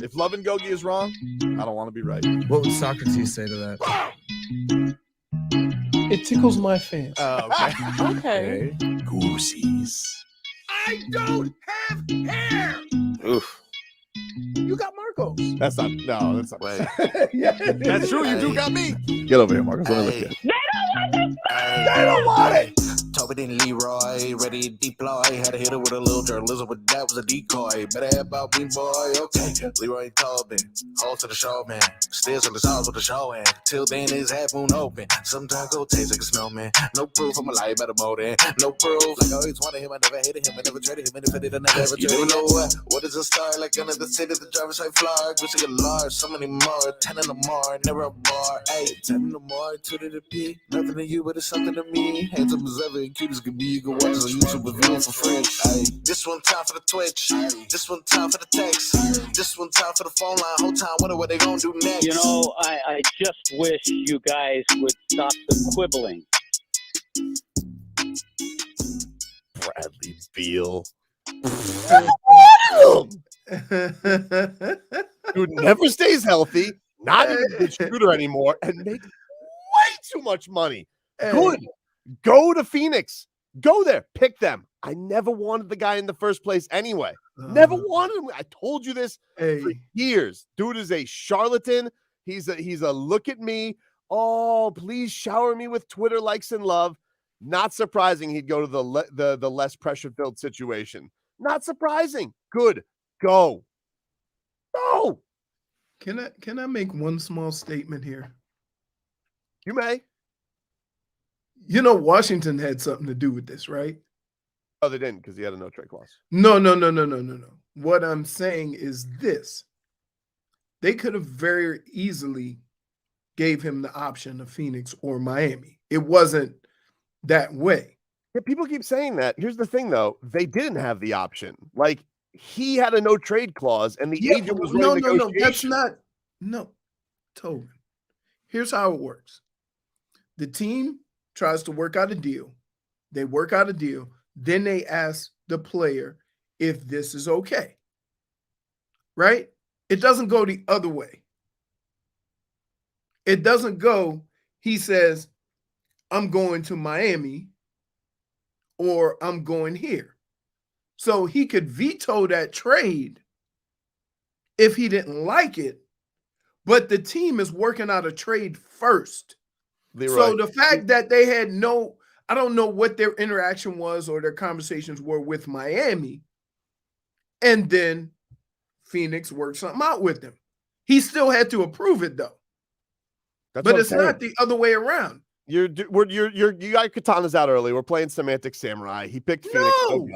If Love and Gogi is wrong, I don't want to be right. What would Socrates say to that? It tickles my fancy. Oh, okay. Okay. Goosies. I don't have hair. Oof. You got Marcos. That's not. No, that's not. Wait. Yeah. That's true. You do got me. Get over here, Marcus. Let me lift you. They don't want it. Tobin and Leroy, ready to deploy. Had to hit it with a little journalism, but that was a decoy. Better have about me, boy. Okay, Leroy and Tobin, hold to the show, man. Stairs on the stars with the show, and till then his half moon open. Sometimes go taste like a snowman. No proof, I'm a lie about a motor. No proof, like I always wanted him, I never hated him, I never traded him, and if I did, I never ever traded him. You never know what is a star, like another city, the driver's side fly. Go see a large, so many more, 10 in the more, never a bar. 8, 10 in the more, 2 to the P. Nothing to you, but it's something to me. Handsome as ever, and cute as can be. You can watch on YouTube with viewing for free. This one time for the Twitch. This one time for the text. This one time for the phone line. Whole time wonder what they gonna do next. You know, I just wish you guys would stop the quibbling. Bradley Beal. Dude never stays healthy. Not even a good shooter anymore, and make way too much money. Good. Go to Phoenix. Go there. Pick them. I never wanted the guy in the first place anyway. Never wanted him. I told you this for years. Dude is a charlatan. He's a look at me. Oh, please shower me with Twitter likes and love. Not surprising he'd go to the less pressure-filled situation. Not surprising. Good. Go. Go. Can I make one small statement here? You may. You know, Washington had something to do with this, right? Oh, they didn't because he had a no trade clause. No. What I'm saying is this. They could have very easily gave him the option of Phoenix or Miami. It wasn't that way. Yeah, people keep saying that. Here's the thing, though. They didn't have the option. Like, he had a no trade clause, and the agent was running negotiations. No, that's not. No, Tobin. Here's how it works. The team tries to work out a deal. They work out a deal. Then they ask the player if this is okay. Right? It doesn't go the other way. It doesn't go, he says, I'm going to Miami or I'm going here. So he could veto that trade if he didn't like it, but the team is working out a trade first. Leroy. So the fact that they had I don't know what their interaction was or their conversations were with Miami, and then Phoenix worked something out with them. He still had to approve it though. But it's not the other way around. You got katanas out early. We're playing Semantic Samurai. He picked Phoenix. No,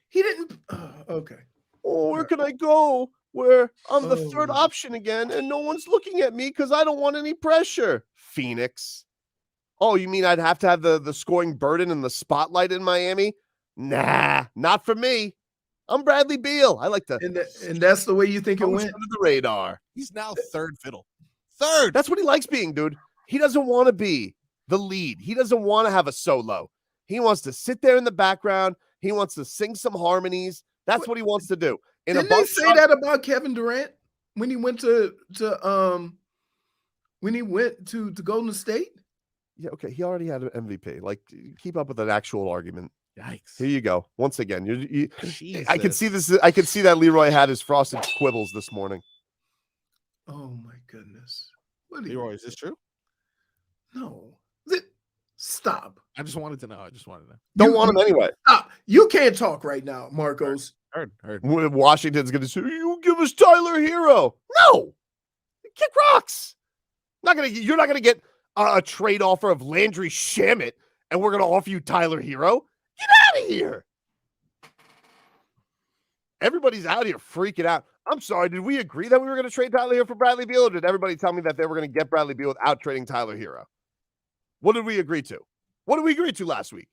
he didn't. Okay. Oh, where can I go? Where I'm the third option again, and no one's looking at me because I don't want any pressure. Phoenix. Oh, you mean I'd have to have the scoring burden and the spotlight in Miami? Nah, not for me. I'm Bradley Beal. I like to, and that's the way you think it went under the radar. He's now third fiddle. Third. That's what he likes being, dude. He doesn't want to be the lead. He doesn't want to have a solo. He wants to sit there in the background. He wants to sing some harmonies. That's what he wants to do. Didn't they say that about Kevin Durant when he went to Golden State? Yeah, okay. He already had an MVP. Like, keep up with an actual argument. Yikes! Here you go. Once again, I can see this. I can see that Leroy had his frosted quibbles this morning. Oh my goodness! Leroy, is this true? No. Stop. I just wanted to know. Don't want him anyway. Stop. You can't talk right now, Marcos. Heard. Washington's going to say, you give us Tyler Hero. No. Kick rocks. You're not going to get a trade offer of Landry Shamet, and we're going to offer you Tyler Hero. Get out of here. Everybody's out here freaking out. I'm sorry. Did we agree that we were going to trade Tyler Hero for Bradley Beal, or did everybody tell me that they were going to get Bradley Beal without trading Tyler Hero? What did we agree to? What did we agree to last week?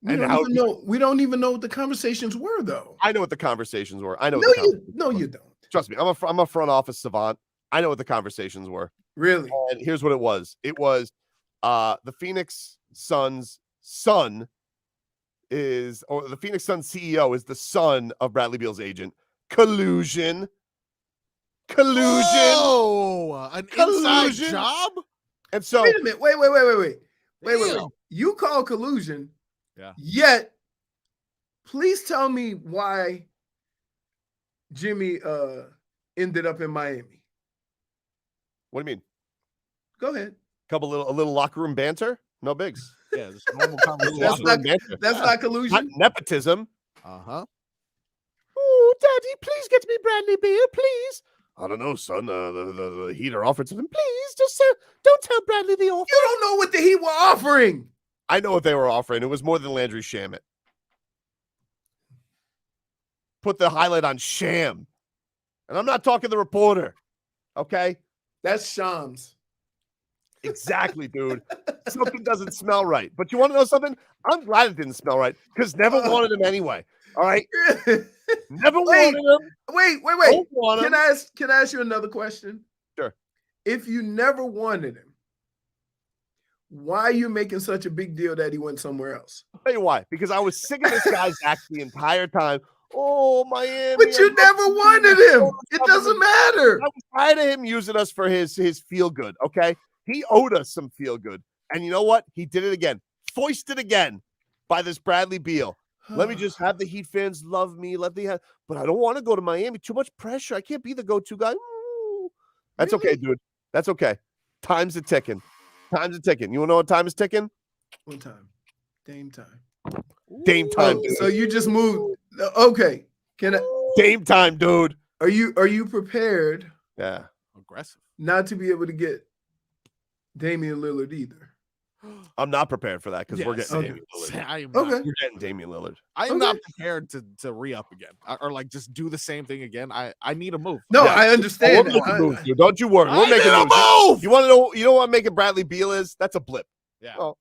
We don't even know what the conversations were, though. I know what the conversations were. I know. No, you don't. Trust me. I'm a front office savant. I know what the conversations were. Really? And here's what it was. It was the Phoenix Suns' son or the Phoenix Suns CEO is the son of Bradley Beal's agent. Collusion. collusion. Oh, an inside Collusion. job? And so Wait a minute. Wait. Damn. You call collusion. Yeah. Yet, please tell me why Jimmy ended up in Miami. what do you mean? Go ahead. A little locker room banter? No bigs. Yeah, just normal That's conversation. not, banter. that's not Not collusion. nepotism. Uh-huh. Oh, Daddy, please get me Bradley Beal, please. I don't know, son. The Heater offered something. Please, just don't tell Bradley the offer. You don't know what the Heat were offering. I know what they were offering. It was more than Landry Shamet. Put the highlight on Sham. And I'm not talking the reporter. Okay? That's Shams. Exactly, dude. Something doesn't smell right. But you want to know something? I'm glad it didn't smell right because never wanted him anyway. All right? Never wanted him. Wait. Don't want him. Can I ask you another question? Sure. If you never wanted him, why are you making such a big deal that he went somewhere else? I'll tell you why. Because I was sick of this guy's act the entire time. Oh, Miami. But you never wanted him. It doesn't matter. I was tired of him using us for his feel good, okay? He owed us some feel good. And you know what? He did it again. Foisted again by this Bradley Beal. Let me just have the Heat fans love me. But I don't want to go to Miami. Too much pressure. I can't be the go-to guy. Ooh. That's Really? okay, dude. That's okay. Time's a ticking. You want to know what time is ticking? One time. Dame time. Dame time, Oh, dude. so you just moved. Okay. Dame time, dude. Are you prepared Yeah. Aggressive. not to be able to get Damian Lillard either? I'm not prepared for that because we're Yes. getting Okay. Damian Lillard. I am Okay. not, We're getting Damian Lillard. I am Okay. not prepared to re-up again or like just do the same thing again. I need a move. No, Yeah. I We're understand making that. moves, dude. Don't you worry. We're I making need a moves. move! You want to know? You know what making Bradley Beal is? That's a blip. Yeah. Oh,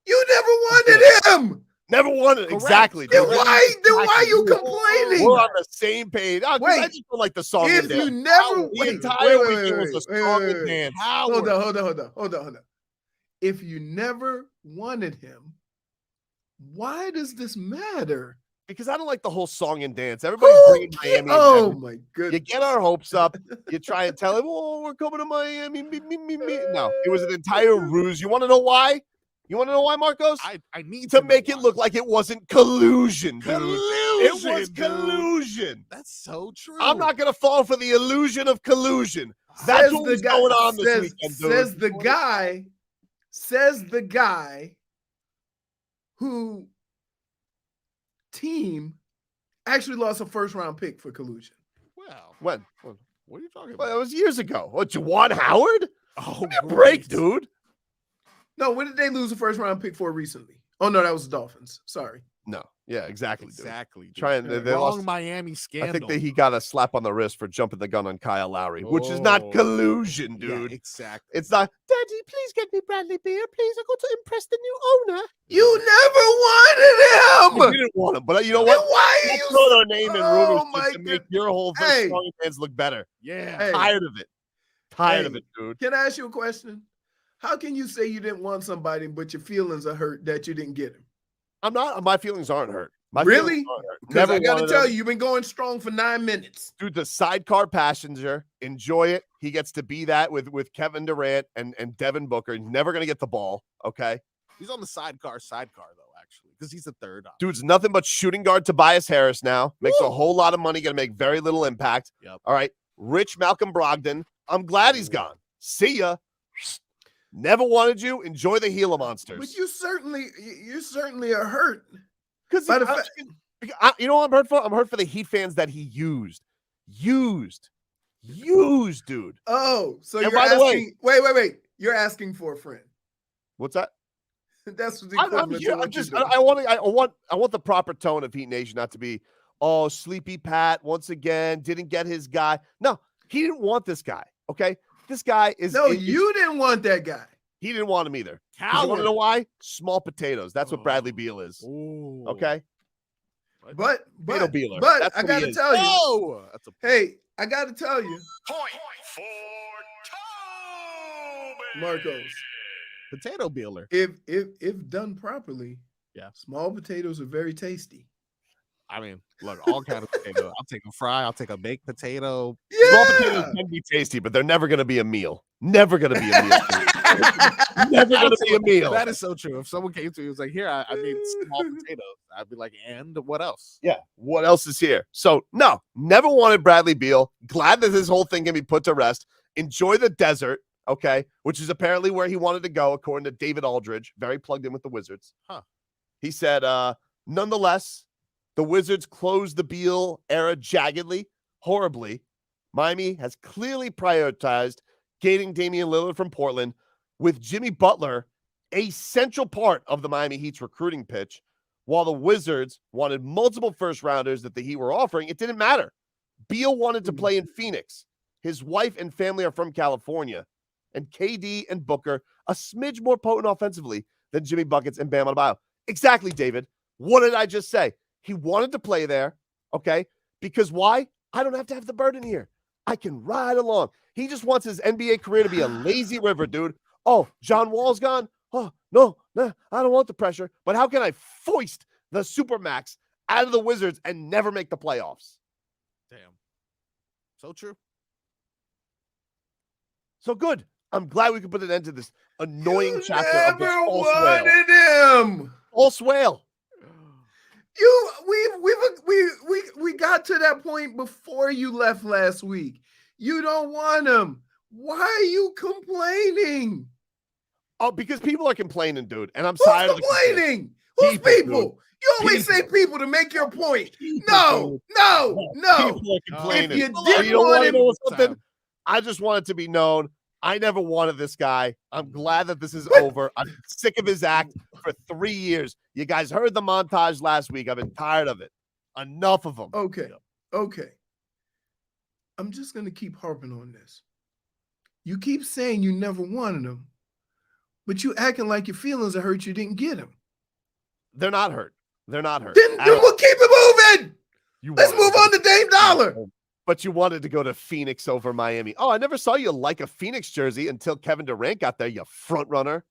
You never wanted him. never won it. Correct. Exactly. Then dude. why are you complaining? We're on the same page. Oh, 'cause I Wait. just don't like the song. If and dance. you never The wait, entire wait, weekend was a wait, song wait, and wait. dance. Hold on. If you never wanted him, why does this matter? Because I don't like the whole song and dance. Everybody's Who bringing ca- Miami. Oh in. my You goodness. get our hopes up. You try and tell him, "Oh, we're coming to Miami." Me. No, it was an entire ruse. You want to know why? Marcos? I need To know make it why. look like it wasn't collusion, dude. It was Collusion, dude. collusion. That's so true. I'm not gonna fall for the illusion of collusion. That's what was going on this weekend, dude. Says the guy who team actually lost a first-round pick for collusion. Well, When? what are you talking Well, about? that was years ago. What, Juwan Howard? Oh, Give me a break, great. dude. No, when did they lose a first-round pick for recently? Oh no, that was the Dolphins. Sorry. No. Yeah, exactly, dude. Exactly. dude. Trying they Wrong lost. Miami I scandal. think that he got a slap on the wrist for jumping the gun on Kyle Lowry, which is not Oh. collusion, Yeah, dude. exactly. It's not, Daddy, please get me Bradley Beal. Please, I go to impress the new owner. You never wanted We him. didn't want him, but you know Then what? why are Let's you throw our name in rumors Oh, my just to make good- your whole Hey. song fans look better. Yeah. Hey. Tired of it. Tired of Hey. it, dude. Can I ask you a question? How can you say you didn't want somebody, but your feelings are hurt that you didn't get him? I'm not. My feelings aren't hurt. My Really? feelings aren't hurt. Because Never I got to wanted tell him. you, you've been going strong for 9 minutes. Dude, the sidecar passenger, enjoy it. He gets to be that with Kevin Durant and Devin Booker. He's never going to get the ball, okay? He's on the sidecar though, actually, because he's the third option. Dude's nothing but shooting guard Tobias Harris now. Makes a whole lot of money, going to make very little impact. Yep. All right. Rich Malcolm Brogdon. I'm glad he's gone. See ya. Never wanted you. Enjoy the Gila Monsters. But you certainly are hurt. Because By the fact- you know what I'm hurt for? I'm hurt for the Heat fans that he used, dude. Oh, so And you're by the asking. way- Wait. You're asking for a friend. What's that? That's the I'm equivalent here. to what you're doing. I want the proper tone of Heat Nation, not to be, oh, Sleepy Pat once again didn't get his guy. No, he didn't want this guy. Okay, this guy is No, you didn't want that guy. He didn't want him either. 'Cause you want to know why? Small potatoes. That's what Bradley Beal is. Ooh. Okay, But Potato Bealer. but That's I what he got to is. tell you. Oh, that's a Hey, I got to tell you, Point for Tobin. Marcos. potato peeler. If done properly, Yeah. small potatoes are very tasty. I mean, look, all kind of potato. I'll take a fry. I'll take a baked potato. Raw potatoes can be tasty, but they're never going to be a meal. Never going to be a meal. Never going to be a meal. That is so true. If someone came to me and was like, here, I made small potatoes, I'd be like, and what else? Yeah. What else is here? So, no, never wanted Bradley Beal. Glad that this whole thing can be put to rest. Enjoy the desert, okay, which is apparently where he wanted to go, according to David Aldridge, very plugged in with the Wizards. Huh. He said, nonetheless, the Wizards closed the Beal era jaggedly, horribly. Miami has clearly prioritized getting Damian Lillard from Portland, with Jimmy Butler a central part of the Miami Heat's recruiting pitch. While the Wizards wanted multiple first-rounders that the Heat were offering, it didn't matter. Beal wanted to play in Phoenix. His wife and family are from California. And KD and Booker, a smidge more potent offensively than Jimmy Buckets and Bam Adebayo. Exactly, David. What did I just say? He wanted to play there, okay? Because why? I don't have to have the burden here. I can ride along. He just wants his NBA career to be a lazy river, dude. Oh, John Wall's gone? Oh, no, I don't want the pressure. But how can I foist the Supermax out of the Wizards and never make the playoffs? Damn. So true. So good. I'm glad we could put an end to this annoying chapter of this never false whale. wanted him. False whale. We got to that point before you left last week. You don't want him. Why are you complaining? Oh, because people are complaining, dude, and I'm Who's tired of complaining? Who's people? You always say people to make your point. No. People are complaining. If you You didn't don't want want to him, know something? I just want it to be known. I never wanted this guy. I'm glad that this is over. I'm sick of his act for 3 years. You guys heard the montage last week. I've been tired of it. Enough of them. Okay. I'm just going to keep harping on this. You keep saying you never wanted him, but you acting like your feelings are hurt you didn't get him. They're not hurt. They're not hurt. Then we'll keep it moving. Let's move on to Dame Dollar. But you wanted to go to Phoenix over Miami. Oh, I never saw you like a Phoenix jersey until Kevin Durant got there, you front runner.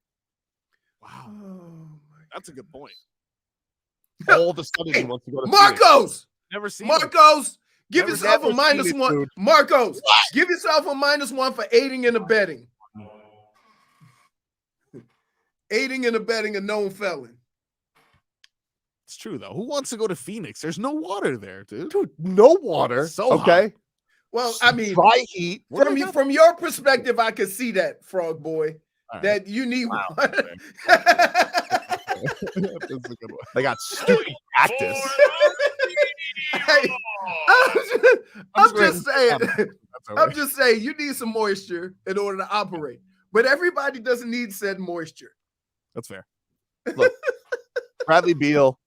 Wow. That's a good point. All of a sudden he wants to go to Marcos. Phoenix. Never seen Marcos, give Never yourself a seen minus it, one. dude. Marcos, give yourself a -1 for aiding and abetting. Aiding and abetting a known felon. It's true, though. Who wants to go to Phoenix? There's no water there, dude. Dude, no water. So okay. Well, I mean, dry heat. From your perspective, I could see that, Frog Boy. All That you need Wow. one. That's a good one. They got stupid cactus. Hey, I'm just saying. That's all I'm right. just saying you need some moisture in order to operate. But everybody doesn't need said moisture. That's fair. Look, Bradley Beal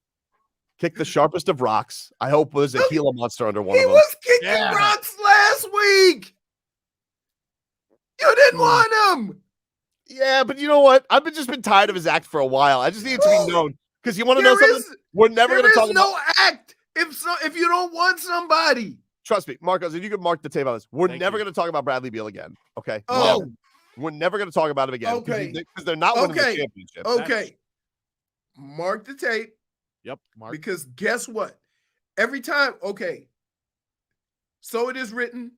kicked the sharpest of rocks. I hope there's a Gila monster under one He of them. was kicking Yeah. rocks last week. You didn't want him. Yeah, but you know what? I've just been tired of his act for a while. I just need it to be known. Because you want to know There something? is- We're never There going to talk is about. no act if you don't want somebody. Trust me, Marcos, if you could mark the tape on this, we're Thank never you. going to talk about Bradley Beal again. Okay. Oh. Never. We're never going to talk about him again. Okay. Because they're not winning Okay. the championship. Okay. Mark the tape. Yep. Mark. Because guess what? Every time, so it is written,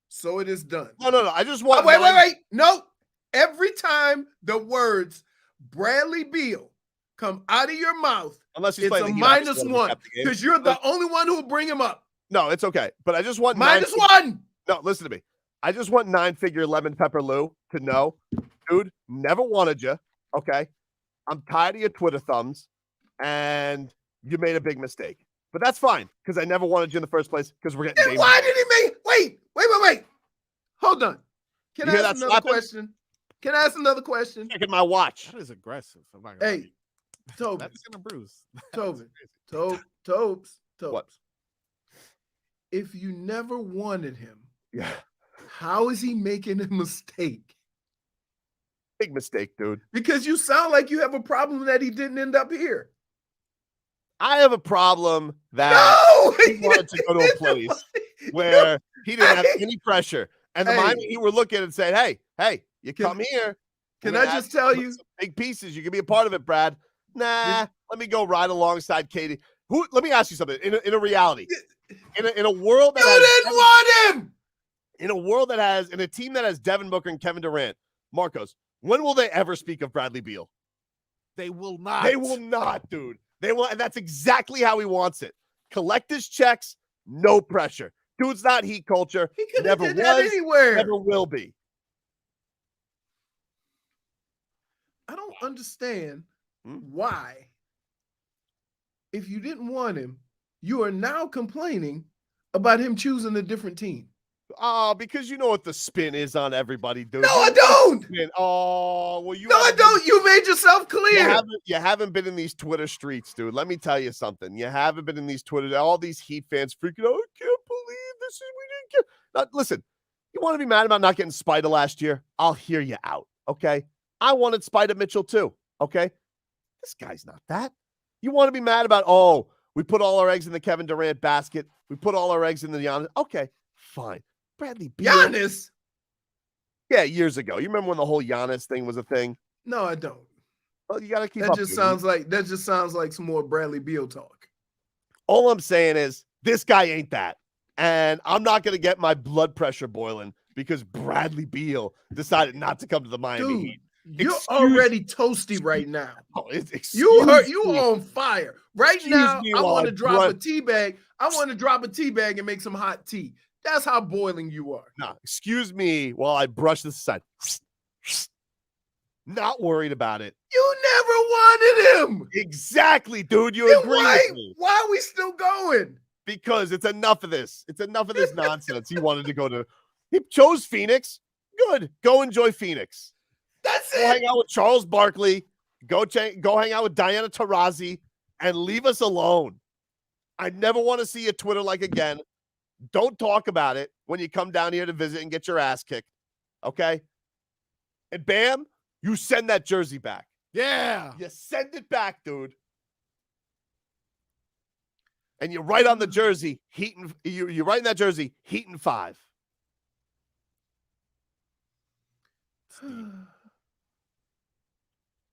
so it is done. No. I just want. Wait. No. Every time the words Bradley Beal come out of your mouth, Unless he's it's playing a the Heat, obviously, let him -1 cap the game. because you're the only one who will bring him up. No, it's okay. But I just want nine- -1. No, listen to me. I just want 9-figure lemon pepper Lou to know, dude, never wanted you. Okay. I'm tired of your Twitter thumbs, and you made a big mistake. But that's fine because I never wanted you in the first place because we're getting. And why did he make? Wait. Hold on. Can You I hear ask that another slapping? question? Can I ask another question? Checking my watch. That is aggressive. I'm not gonna Hey, lie. Tobin, That's gonna bruise. Tobin, Tobes. What? If you never wanted him, Yeah. how is he making a mistake? Big mistake, dude. Because you sound like you have a problem that he didn't end up here. I have a problem that No, he wanted to go to a place where he didn't have any pressure. And the Hey. Miami Heat were looking and saying, hey, you Can- come here. Can we're I gonna just have tell some you? big pieces? You can be a part of it, Brad. Nah, let me go ride alongside Katie. Who? Let me ask you something. In a reality, in a world that You didn't want him. in a world that has in a team that has Devin Booker and Kevin Durant, Marcos, when will they ever speak of Bradley Beal? They will not. They will not, dude. They will, and that's exactly how he wants it. Collect his checks, no pressure. Dude's not heat culture. He could have Never did that was, anywhere. never will be. I don't understand Hmm? why, if you didn't want him, you are now complaining about him choosing a different team. Because you know what the spin is on everybody, dude. No, I don't. Spin. Oh, well, No, I don't. You made yourself clear. You haven't been in these Twitter streets, dude. Let me tell you something. You haven't been in these Twitter. All these Heat fans freaking out. I can't believe this is we didn't get. Now, listen, you want to be mad about not getting Spider last year? I'll hear you out. Okay, I wanted Spider Mitchell too. Okay, this guy's not that. You want to be mad about? Oh, we put all our eggs in the Kevin Durant basket. We put all our eggs in the Giannis. Okay, fine. Bradley Beal. Giannis. Yeah, years ago. You remember when the whole Giannis thing was a thing? No, I don't. Well, you got to keep That up. just dude. sounds like some more Bradley Beal talk. All I'm saying is this guy ain't that. And I'm not going to get my blood pressure boiling because Bradley Beal decided not to come to the Miami Dude, Heat. you're already toasty right now. Oh, You on fire. Right now, I want to drop a tea bag. I want to drop a tea bag and make some hot tea. That's how boiling you are. No, excuse me while I brush this aside. Not worried about it. You never wanted him. Exactly, dude. You Then agree with me. why are we still going? Because it's enough of this. It's enough of this nonsense. He wanted to go to. He chose Phoenix. Good. Go enjoy Phoenix. That's Go it. hang out with Charles Barkley. Go hang out with Diana Taurasi and leave us alone. I never want to see you Twitter like again. Don't talk about it when you come down here to visit and get your ass kicked. Okay? And bam, you send that jersey back. Yeah. You send it back, dude. And you write on the jersey, you write in that jersey, Heat and 5.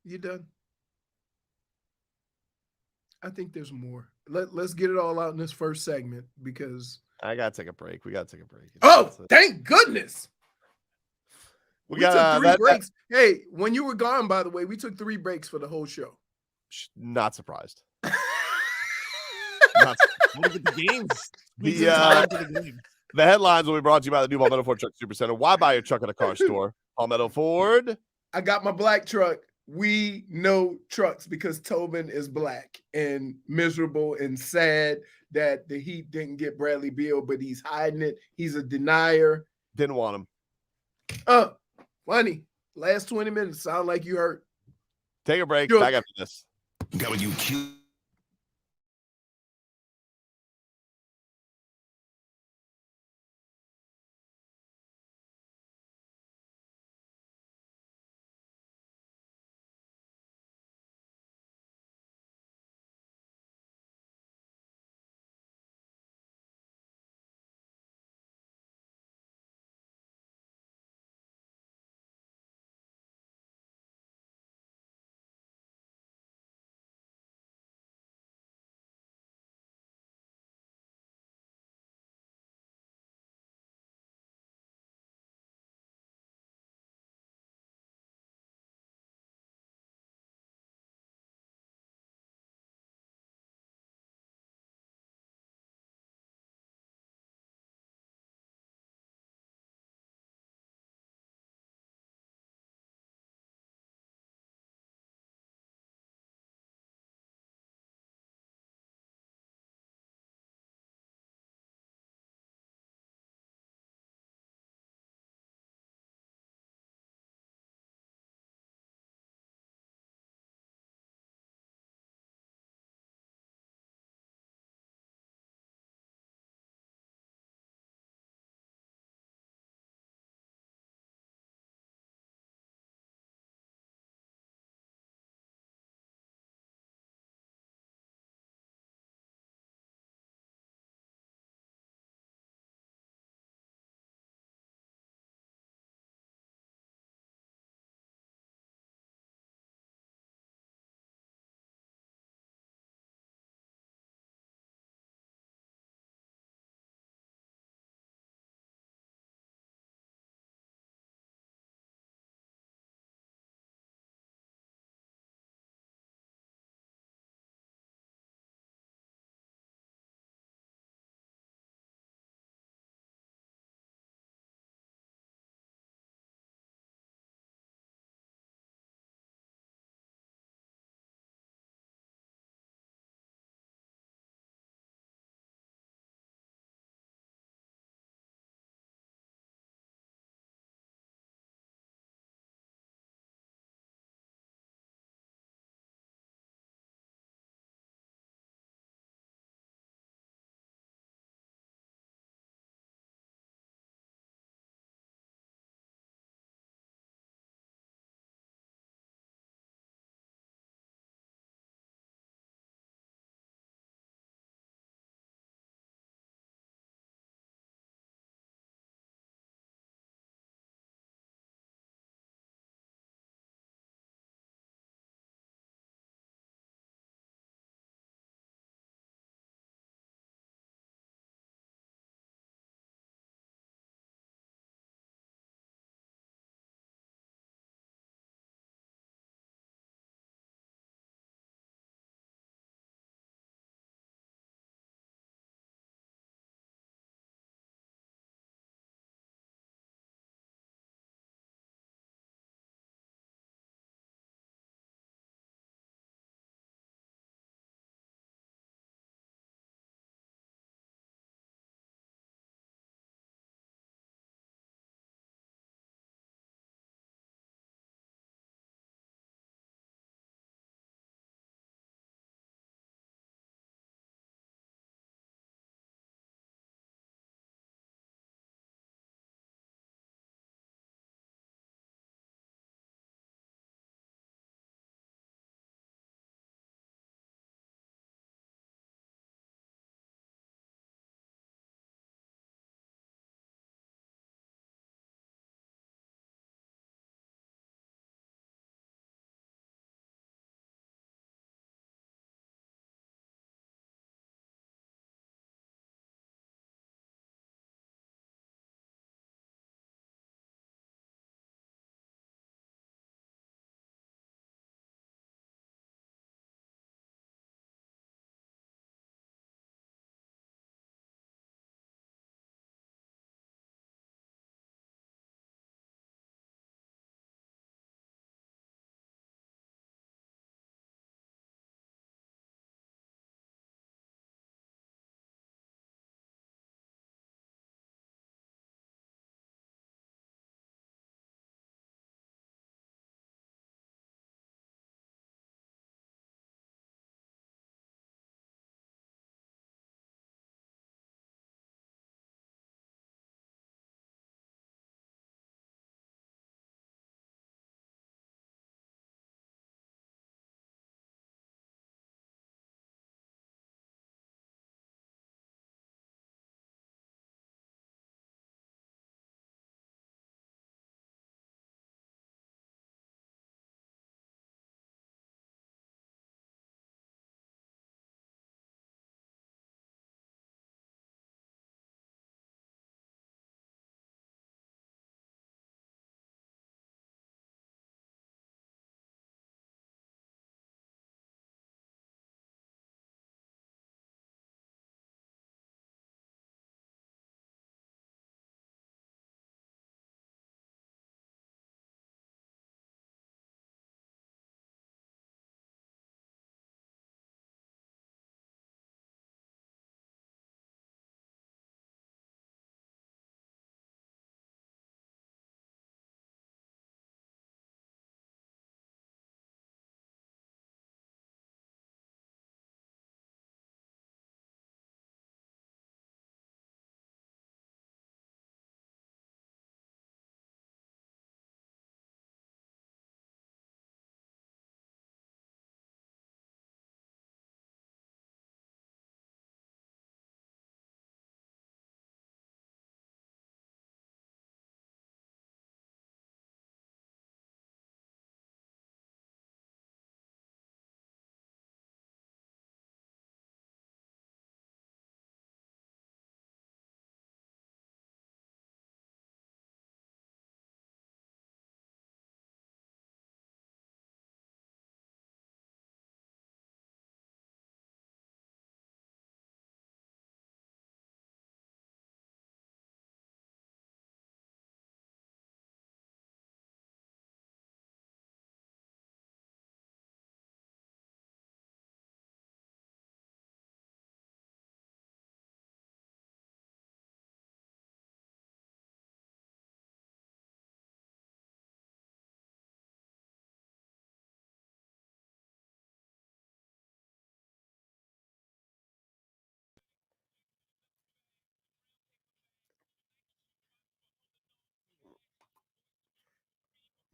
You done? I think there's more. Let's get it all out in this first segment because I gotta take a break. We gotta take a break. oh, thank goodness. We took got 3 breaks. Hey, when you were gone, by the way, we took 3 breaks for the whole show. Not surprised. Look at the games. The headlines will be brought to you by the new Palmetto Ford Truck Supercenter. Why buy your truck at a car store? Palmetto Ford. I got my black truck. We know trucks because Tobin is black and miserable and sad that the Heat didn't get Bradley Beal, but he's hiding it. He's a denier. Didn't want him. Funny. Last 20 minutes sound like you hurt. Take a break. Sure. Back after this. WQ.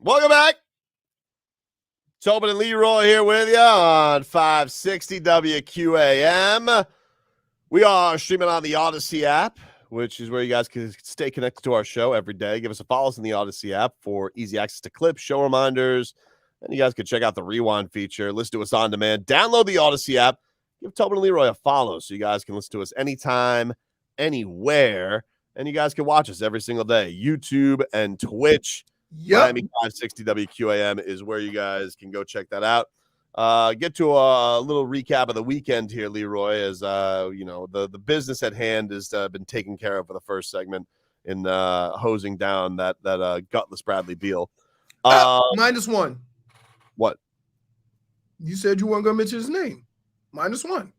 Welcome back. Tobin and Leroy here with you on 560 WQAM. We are streaming on the Odyssey app, which is where you guys can stay connected to our show every day. Give us a follow in the Odyssey app for easy access to clips, show reminders, and you guys can check out the rewind feature. Listen to us on demand. Download the Odyssey app. Give Tobin and Leroy a follow so you guys can listen to us anytime, anywhere, and you guys can watch us every single day. YouTube and Twitch. Yep. Miami 560 WQAM is where you guys can go check that out. Get to a little recap of the weekend here, Leroy, as the business at hand has been taken care of for the first segment in hosing down that gutless Bradley Beal. -1. What? You said you weren't going to mention his name. -1.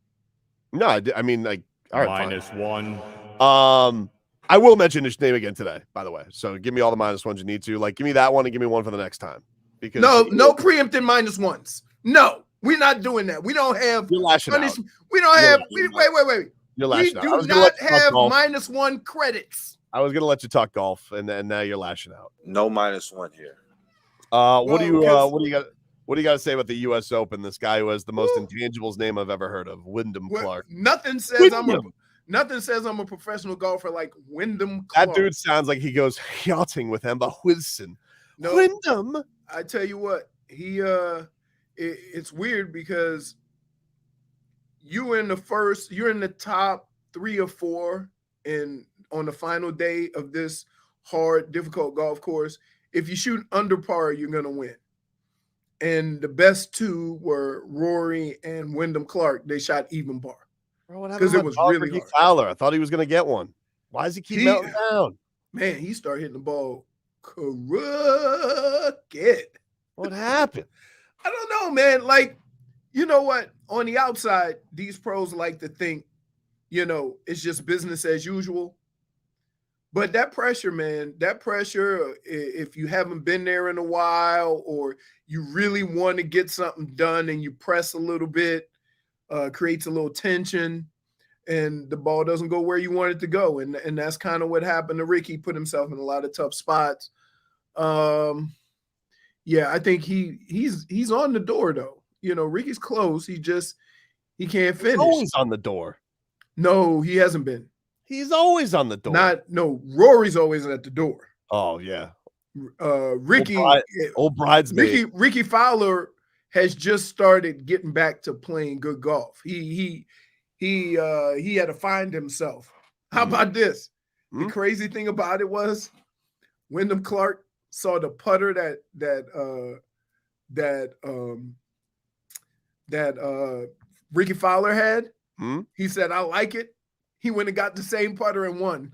No, I mean, like, all right, -1. I will mention his name again today, by the way. So give me all the -1s you need to. Like, give me that one and give me one for the next time. Because no preempting -1s. No, we're not doing that. We don't have you're lashing out. We don't have. Wait. You're We lashing out. do not have -1 credits. I was gonna let you talk golf, and now you're lashing out. No -1 here. What do you got to say about the U.S. Open? This guy who has the most intangibles name I've ever heard of, Wyndham Clark. Nothing says I'm a professional golfer like Wyndham Clark. That dude sounds like he goes yachting with Emma Wilson. No, Wyndham. I tell you what, it's weird because you're in the top 3 or 4 on the final day of this hard, difficult golf course. If you shoot under par, you're gonna win. And the best 2 were Rory and Wyndham Clark. They shot even par. Because it was really hard. Fowler. I thought he was going to get one. Why does he keep melting down? Man, he started hitting the ball crooked. What happened? I don't know, man. Like, you know what? On the outside, these pros like to think, it's just business as usual. But that pressure, man, if you haven't been there in a while or you really want to get something done and you press a little bit, creates a little tension and the ball doesn't go where you want it to go. And that's kind of what happened to Ricky. Put himself in a lot of tough spots. I think he's on the door though. Ricky's close. He can't finish. He's always on the door. No, he hasn't been. He's always on the door. Rory's always at the door. Oh yeah. Ricky, old bridesmaid. Ricky Fowler has just started getting back to playing good golf. He had to find himself. How about this? The crazy thing about it was Wyndham Clark saw the putter that Ricky Fowler had. He said, "I like it." He went and got the same putter and won.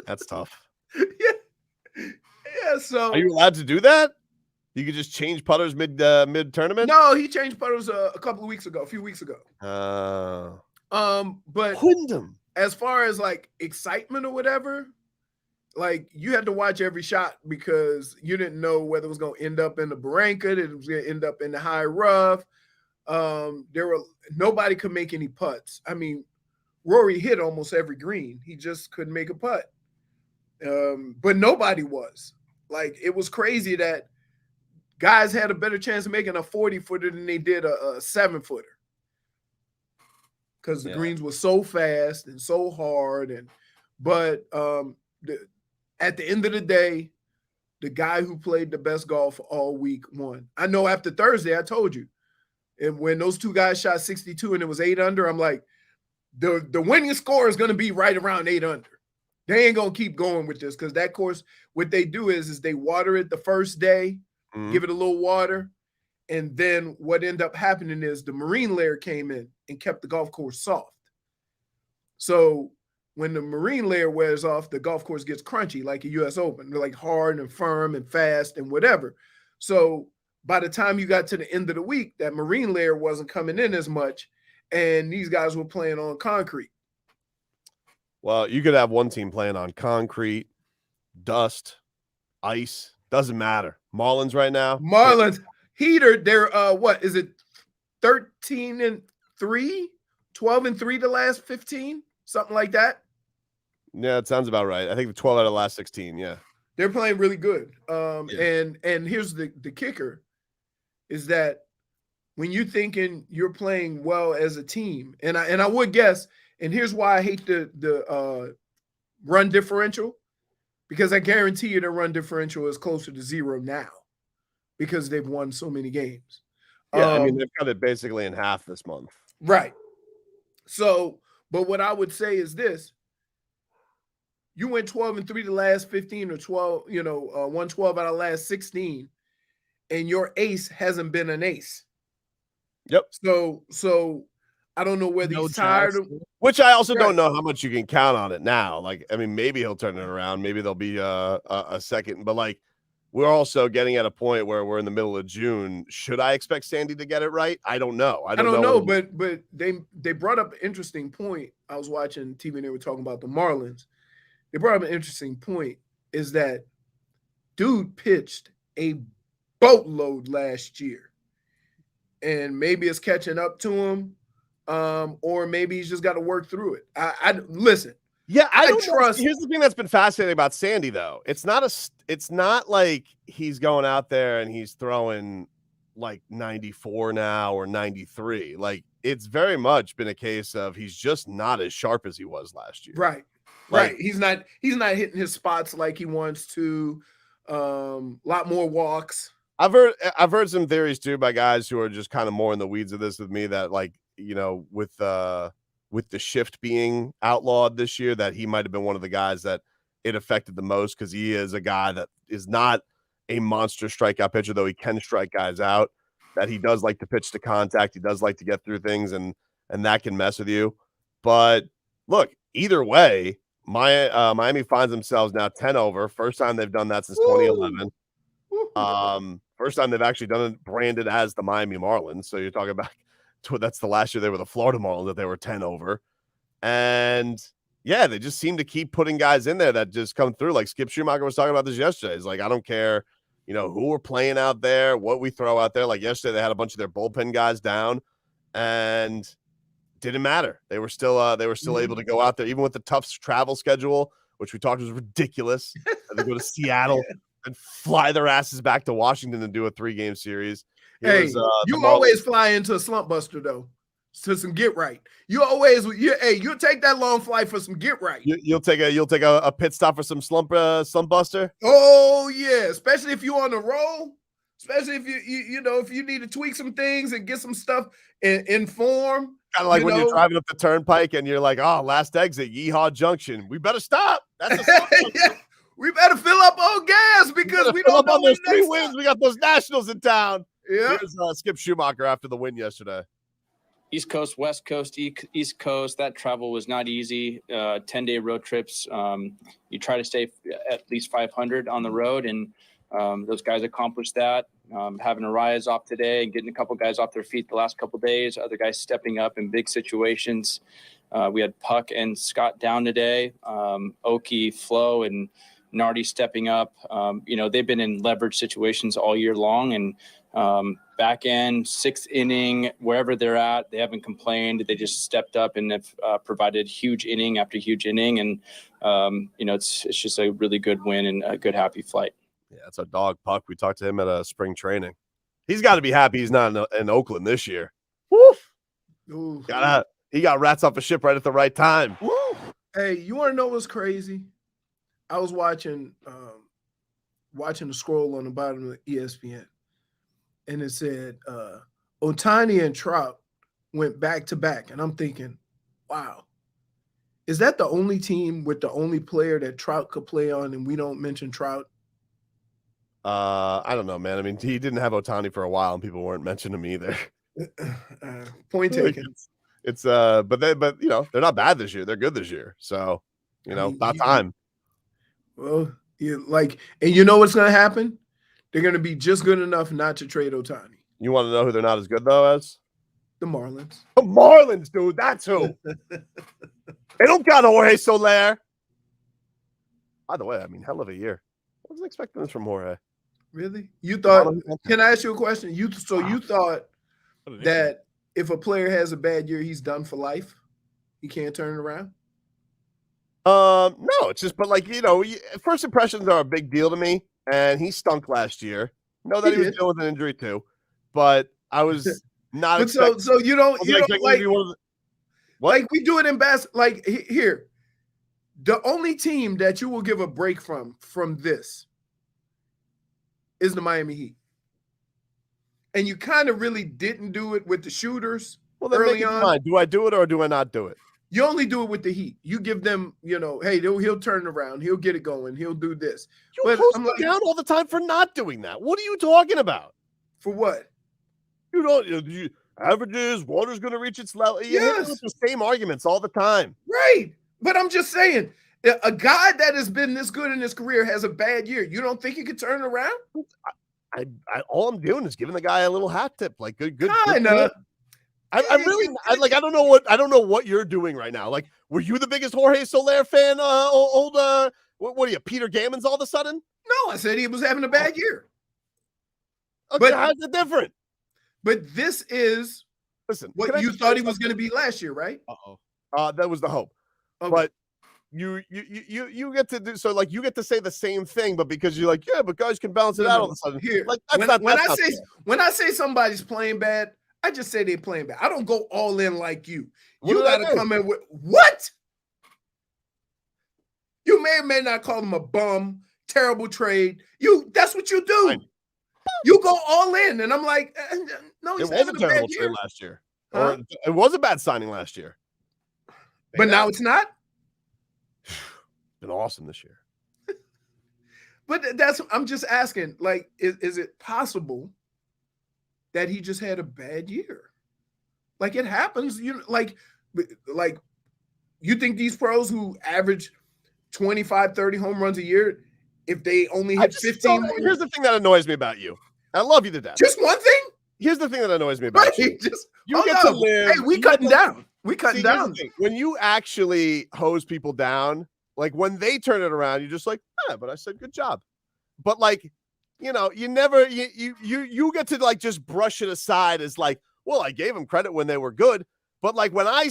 That's tough. Yeah. So are you allowed to do that? You could just change putters mid tournament? No, he changed putters a few weeks ago. But Wyndham, as far as like excitement or whatever, like you had to watch every shot because you didn't know whether it was going to end up in the barranca, it was going to end up in the high rough. Nobody could make any putts. I mean, Rory hit almost every green. He just couldn't make a putt. But nobody was. Like, it was crazy that guys had a better chance of making a 40-footer than they did a 7-footer. Because the greens were so fast and so hard. But at the end of the day, the guy who played the best golf all week won. I know after Thursday, I told you. And when those 2 guys shot 62 and it was 8 under, I'm like, the winning score is going to be right around 8 under. They ain't going to keep going with this because that course, what they do is they water it the first day, give it a little water, and then what ended up happening is the marine layer came in and kept the golf course soft. So when the marine layer wears off, the golf course gets crunchy like a U.S. Open. They're like hard and firm and fast and whatever. So by the time you got to the end of the week, that marine layer wasn't coming in as much, and these guys were playing on concrete. Well, you could have one team playing on concrete, dust, ice, doesn't matter. Marlins right now. Marlins heater, they're what is it? 13-3, 12-3 the last 15, something like that. Yeah, it sounds about right. I think 12 out of the last 16, yeah. They're playing really good. Yeah. And here's the kicker is that when you're thinking you're playing well as a team, and I would guess, and here's why I hate the run differential, because I guarantee you the run differential is closer to 0 now because they've won so many games. Yeah, I mean, they've cut it basically in half this month. Right. So, but what I would say is this. You went 12-3 the last 15 or 12, won 12 out of the last 16, and your ace hasn't been an ace. Yep. So I don't know whether he's tired of, which I also don't know how much you can count on it now. Like, I mean, maybe he'll turn it around. Maybe there'll be a second, but like, we're also getting at a point where we're in the middle of June. Should I expect Sandy to get it right? I don't know. I don't know. But they brought up an interesting point. I was watching TV and they were talking about the Marlins. They brought up an interesting point is that dude pitched a boatload last year. And maybe it's catching up to him, or maybe he's just got to work through it. I listen. Yeah, I don't trust. Here's the thing that's been fascinating about Sandy, though. It's not like he's going out there and he's throwing like 94 now or 93. Like, it's very much been a case of he's just not as sharp as he was last year. Right. Like, right. He's not hitting his spots like he wants to. A lot more walks. I've heard some theories too by guys who are just kind of more in the weeds of this with me that, like, with the shift being outlawed this year, that he might have been one of the guys that it affected the most, because he is a guy that is not a monster strikeout pitcher, though he can strike guys out, that he does like to pitch to contact. He does like to get through things, and that can mess with you. But look, either way, Miami finds themselves now 10 over. First time they've done that since 2011. First time they've actually done it branded as the Miami Marlins. So you're talking about that's the last year they were the Florida Marlins that they were 10 over. And yeah, they just seem to keep putting guys in there that just come through. Like Skip Schumaker was talking about this yesterday. It's like, I don't care, who we're playing out there, what we throw out there. Like yesterday, they had a bunch of their bullpen guys down, and didn't matter. They were still able to go out there, even with the tough travel schedule, which we talked was ridiculous. They go to Seattle and fly their asses back to Washington and do a 3-game series. You always fly into a slump buster though, to some get right. You'll take that long flight for some get right. You'll take a pit stop for some slump buster. Oh yeah, especially if you're on the roll. Especially if if you need to tweak some things and get some stuff in form. Kind of like when you're driving up the turnpike and you're like, oh, last exit, Yeehaw Junction. We better stop. That's a yeah. We better fill up on gas because we don't know on those 3 wins. We got those Nationals in town. Yeah. Here's Skip Schumaker after the win yesterday. East Coast, West Coast, East Coast, that travel was not easy. 10-day road trips. You try to stay at least 500 on the road, and those guys accomplished that. Having Arias off today and getting a couple guys off their feet the last couple of days, other guys stepping up in big situations. We had Puck and Scott down today. Oki, Flo, and Nardi stepping up. They've been in leverage situations all year long, and back end, 6th inning, wherever they're at, they haven't complained. They just stepped up and have provided huge inning after huge inning. And, it's just a really good win and a good, happy flight. Yeah, it's our dog, Puck. We talked to him at spring training. He's got to be happy he's not in Oakland this year. Woof. He got rats off a ship right at the right time. Woo. Hey, you want to know what's crazy? I was watching the scroll on the bottom of ESPN, and it said Ohtani and Trout went back to back, and I'm thinking, wow, is that the only team with the only player that Trout could play on, and we don't mention Trout? I don't know, man. I mean, he didn't have Ohtani for a while, and people weren't mentioning him either. Point taken. It's but they're not bad this year. They're good this year. So about time. Well, and you know what's going to happen? They're going to be just good enough not to trade Ohtani. You want to know who they're not as good though as? The Marlins. The Marlins, dude. That's who. They don't got Jorge Soler. By the way, I mean, hell of a year. I wasn't expecting this from Jorge. Really? You thought? Can I ask you a question? You thought that if a player has a bad year, he's done for life? He can't turn it around? No, it's just, but like, first impressions are a big deal to me, and he stunk last year. Know that he was did. dealing with an injury too, but I was not But so you don't like what? like we do it in basketball. Like here, the only team that you will give a break from this is the Miami Heat. And you kind of really didn't do it with the shooters early on. Do I do it or do I not do it? You only do it with the Heat. You give them, hey, he'll turn it around. He'll get it going. He'll do this. You post me down all the time for not doing that. What are you talking about? For what? You don't. Averages, water's going to reach its level. You hit me with the same arguments all the time. Right. But I'm just saying, a guy that has been this good in his career has a bad year. You don't think he could turn it around? I all I'm doing is giving the guy a little hat tip, like good. Kinda. I don't know what you're doing right now. Like, were you the biggest Jorge Soler fan? What are you, Peter Gammons all of a sudden? No, I said he was having a bad year. Okay, but how's it different? But this is what you thought he was going to be last year, right? That was the hope. Okay. But you get to do so, like, you get to say the same thing, but because you're like, yeah, but guys can balance it out all of a sudden. Here, like when I say somebody's playing bad, I just say they're playing bad. I don't go all in like you. You got to come in with what? You may or may not call them a bum, terrible trade. That's what you do. Fine. You go all in, and I'm like, no, he's having a terrible trade last year. Huh? Or it was a bad signing last year. But now it's not? It's been awesome this year. But I'm just asking, like, is it possible that he just had a bad year? Like, it happens. Like you think these pros who average 25, 30 home runs a year, if they only hit 15? Here's the thing that annoys me about you. I love you to death. Just one thing? Here's the thing that annoys me about you. You get to live. Hey, we cutting down. We cutting down. When you actually hose people down, like when they turn it around, you're just like, but I said good job. But like, you never you get to like just brush it aside as like, well, I gave them credit when they were good. But like when I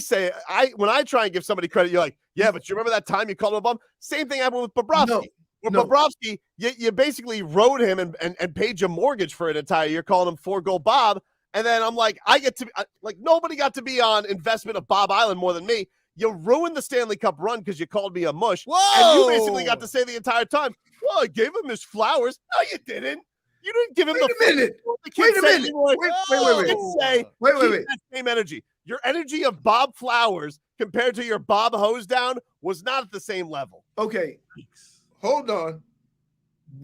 try and give somebody credit, you're like, yeah, but you remember that time you called him a bum? Same thing happened with Bobrovsky. Bobrovsky, you basically rode him and paid your mortgage for an entire year, calling him 4-goal Bob. And then I'm like, I get to like nobody got to be on investment of Bob Island more than me. You ruined the Stanley Cup run because you called me a mush. Whoa! And you basically got to say the entire time, well, I gave him his flowers. No, you didn't. You didn't give him Wait a minute. Wait. That same energy. Your energy of Bob Flowers compared to your Bob Hose Down was not at the same level. Okay. Hold on.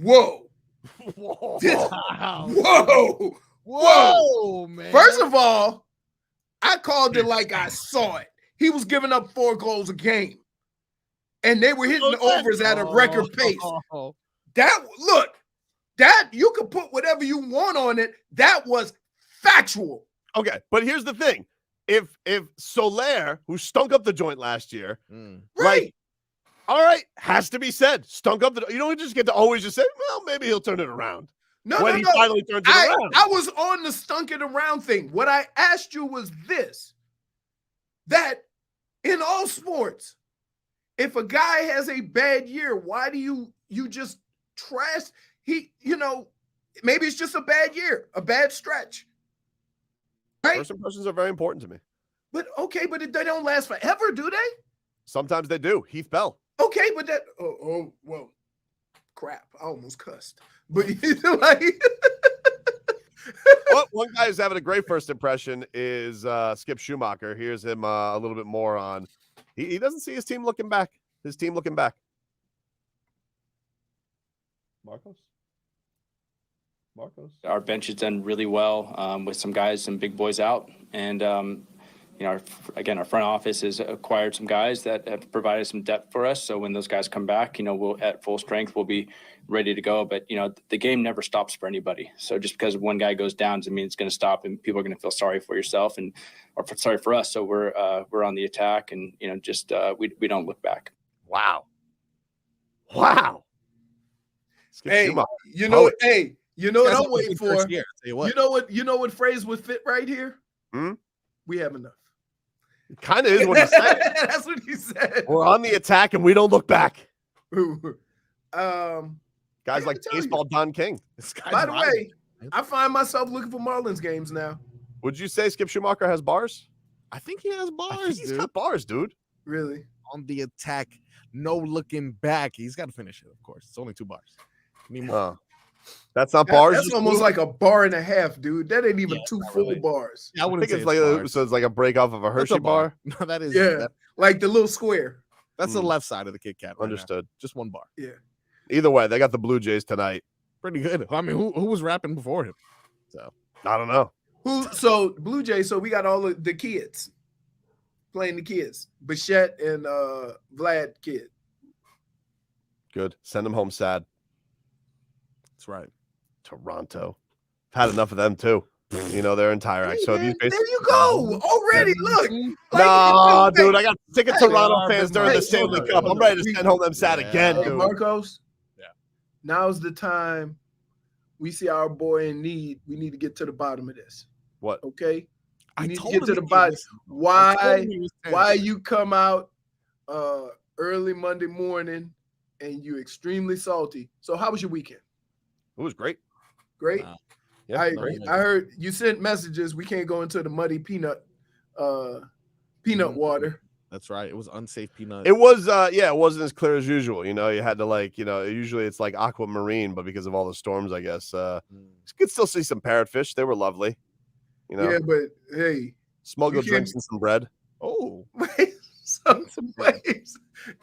Whoa. Whoa, man. First of all, I called it like I saw it. He was giving up 4 goals a game. And they were hitting the overs at a record pace. That you could put whatever you want on it. That was factual. Okay, but here's the thing. If Soler, who stunk up the joint last year, right. All right, has to be said. Stunk up you don't just get to always just say, well, maybe he'll turn it around. No. Finally turns it around. I was on the stunk it around thing. What I asked you was this, that in all sports, if a guy has a bad year, why do you just trash? Maybe it's just a bad year, a bad stretch. Right? First impressions are very important to me. But okay, but they don't last forever, do they? Sometimes they do. Heath Bell. Okay, but that well, crap. I almost cussed. But like one guy who's having a great first impression is Skip Schumaker. Here's him a little bit more on. He doesn't see his team looking back. Marcos. Our bench has done really well with some guys, some big boys out, and our front office has acquired some guys that have provided some depth for us. So when those guys come back, we'll at full strength, we'll be ready to go. But the game never stops for anybody. So just because one guy goes down doesn't mean it's going to stop, and people are going to feel sorry for yourself or sorry for us. So we're on the attack, and we don't look back. Wow. Hey, what I'm waiting for? You know what phrase would fit right here? Hmm? We have enough. It kind of is what he said. That's what he said. We're on the attack and we don't look back. Guys like baseball Don King. By the way, I find myself looking for Marlins games now. Would you say Skip Schumaker has bars? I think he has bars, He's dude. got bars, dude. Really? On the attack, no looking back. He's got to finish it, of course. It's only 2 bars. Need more. That's not bars. That's almost like a bar and a half, dude. That ain't even 2 full bars. Yeah, I think wouldn't say it's like bars. so it's like a break off of a That's Hershey bar. No, that is Like the little square. that's the left side of the Kit Kat. Right Understood. now. Just 1 bar. Yeah. Either way, they got the Blue Jays tonight. Pretty good. I mean, who was rapping before him? So I don't know. So Blue Jays. So we got all of the kids playing the kids. Bichette and Vlad kid. Good. Send them home sad. that's right. Toronto. Had enough of them too. You know, their entire act. So Hey, these man, there you go. Already look. No, dude, I got sick of Hey, Toronto fans during the hey, Stanley hold Cup. on. I'm ready to send home them sad Yeah. again, Hey, dude. Marcos. Yeah. Now's the time. We see our boy in need. We need to get to the bottom of this. What? Okay. I We need to told get him to the he bottom. was- I told Why? him he was Why 10. you come out early Monday morning and you extremely salty? So how was your weekend? It was great. Great. Wow. Yeah, I great. heard you sent messages. We can't go into the muddy peanut water. That's right. It was unsafe peanut. It was it wasn't as clear as usual. You know, you had to usually it's like aquamarine, but because of all the storms, I guess you could still see some parrotfish. They were lovely. You know, Yeah, but hey, smuggle you drinks can't- and some bread. Oh,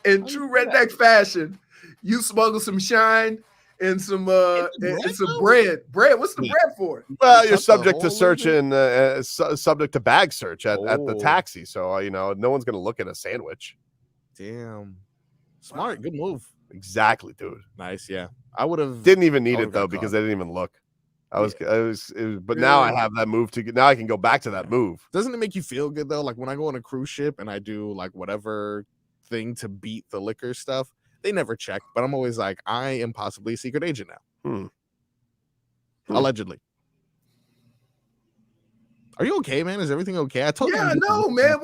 in true redneck fashion, you smuggle some shine and some and some bread. Bread. What's the bread for? Well, You you're cut the subject to hole search in and subject to bag search at the Oh. taxi. So no one's gonna look at a sandwich. damn. Smart. Good move. Exactly, dude. Nice. Yeah. I would have. Didn't even need I it would've though got because caught. they didn't even look. But now I have that move now I can go back to that move. Doesn't it make you feel good though? Like when I go on a cruise ship and I do like whatever thing to beat the liquor stuff, they never check. But I'm always like, I am possibly a secret agent now. Allegedly. Are you okay, man? Is everything okay? I told you. Yeah, no, man.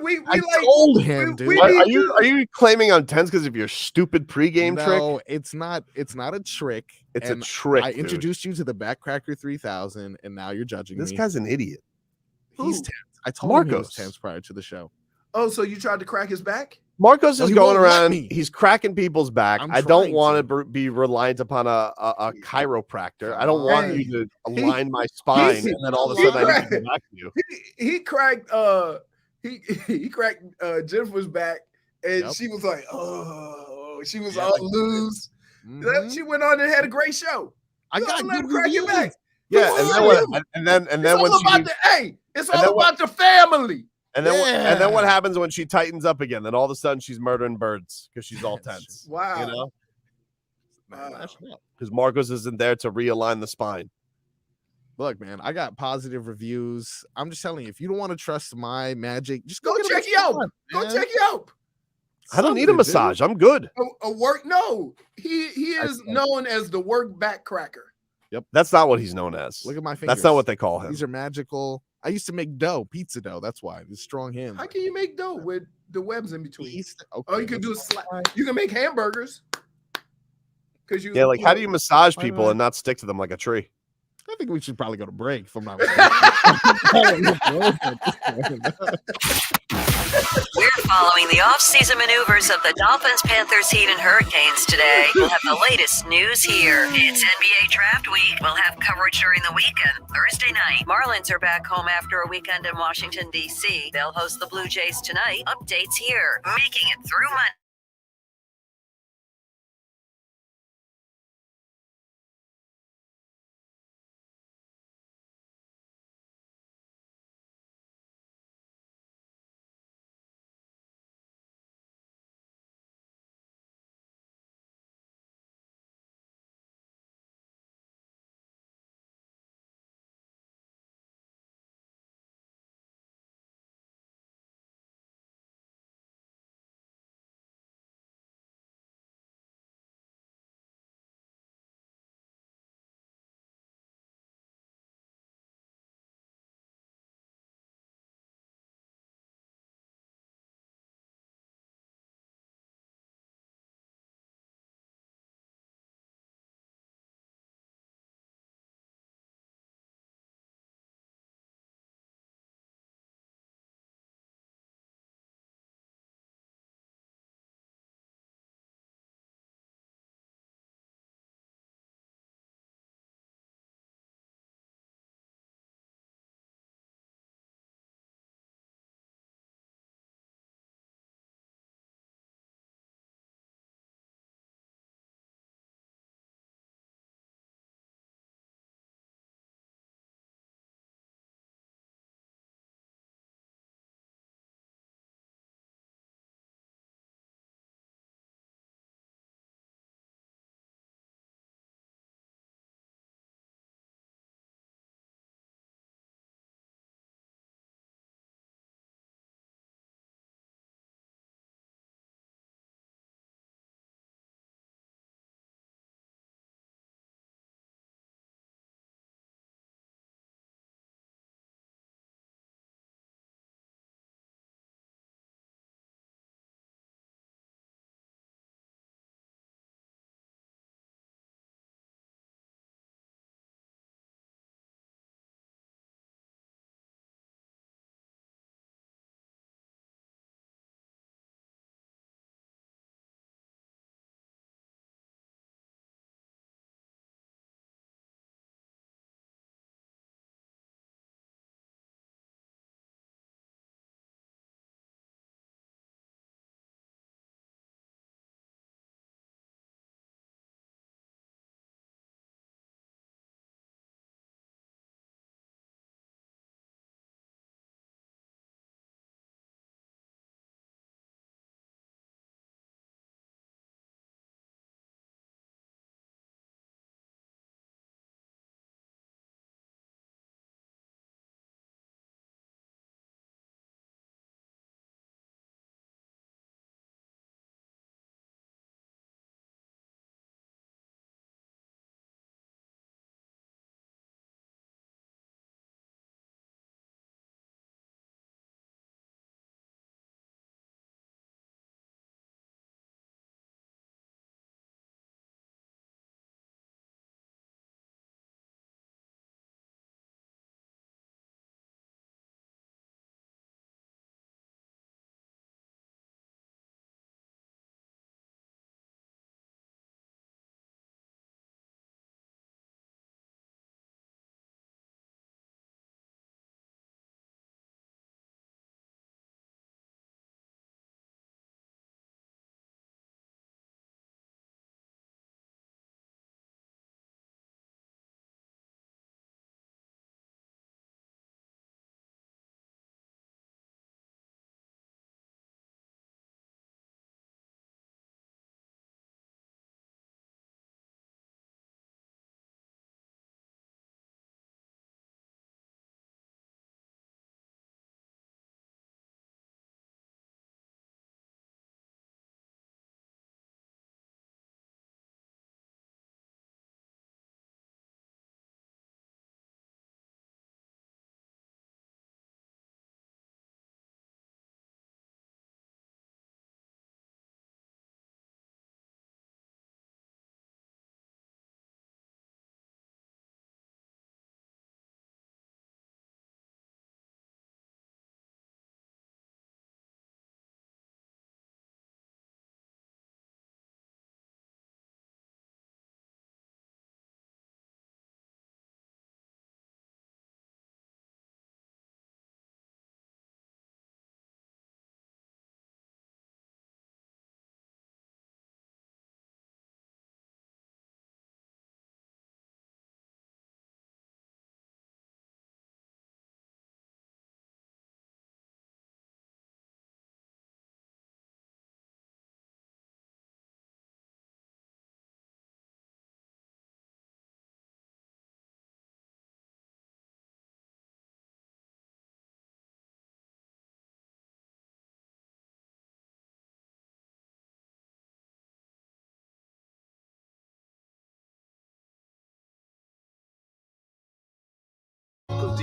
We I like told him, dude. we What, need are you claiming I'm tense because of your stupid pregame trick? No, it's not. It's not a trick. It's And a trick. I dude. introduced you to the Backcracker 3000, and now you're judging This me. guy's an idiot. He's Who? tense. I told him he was Marcos. tense prior to the show. Oh, so you tried to crack his back? Marcos No, is he going won't let around. me. He's cracking people's back. I'm I don't trying want to. to be reliant upon a chiropractor. I don't want Hey, you to align my spine and then all of a he sudden I need to cracked- go back to you. He cracked he cracked Jennifer's back, and Yep. she was like, oh, she was Yeah, all like- loose. Mhm. She went on and had a great show. I You got don't let good him crack your back. reviews. Yeah, Good and for then you. what? And then It's all when about she the it's and all then what- about the family. and then what Yeah. happens when she tightens up again? Then all of a sudden she's murdering birds because she's all That's tense. Wow. You know, Man, Wow. lash it up. because Marcos isn't there to realign the spine. Look, man, I got positive reviews. I'm just telling you, if you don't want to trust my magic, just go, Go get a check you out. massage, Go man. check you out. I don't need a Something, dude. massage. I'm good. A work? No, he is said- known as the work back cracker. That's not what he's known as. Look at my fingers. That's not what they call him. These are magical. I used to make dough, pizza dough. That's why the strong hands. How can you make dough with the webs in between? Okay, Oh, you can do a that's slap. fine. You can make hamburgers. Cause you Yeah, like how do you massage Why people not? and not stick to them like a tree? I think we should probably go to break. If I'm not mistaken. We're following the off-season maneuvers of the Dolphins, Panthers, Heat, and Hurricanes today. We'll have the latest news here. It's NBA Draft Week. We'll have coverage during the weekend. Thursday night, Marlins are back home after a weekend in Washington, D.C. They'll host the Blue Jays tonight. Updates here. Making it through Monday.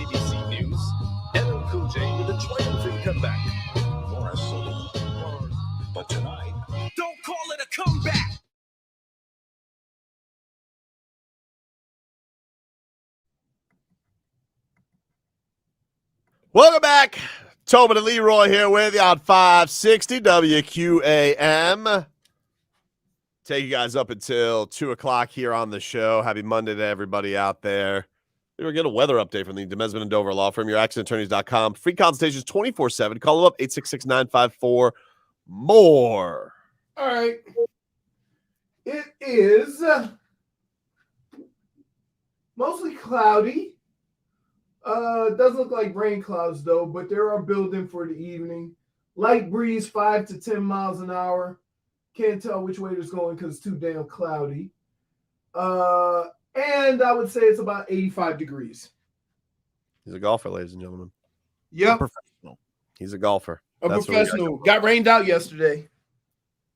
CBC News, LL Cool J with a triumphant comeback. But tonight, don't call it a comeback. Welcome back. Tobin and Leroy here with you on 560 WQAM. Take you guys up until 2 o'clock here on the show. Happy Monday to everybody out there. We will get a weather update from the Demesman and Dover Law Firm, youraccidentattorneys.com. Free consultations 24/7. Call them up, 866-954-MORE. All right. It is mostly cloudy. It doesn't look like rain clouds, though, but there are building for the evening. Light breeze, 5 to 10 miles an hour. Can't tell which way it's going because it's too damn cloudy. And I would say it's about 85 degrees. He's a golfer, ladies and gentlemen. Yep. Professional. He's a golfer. A That's what we professional. Got rained out yesterday.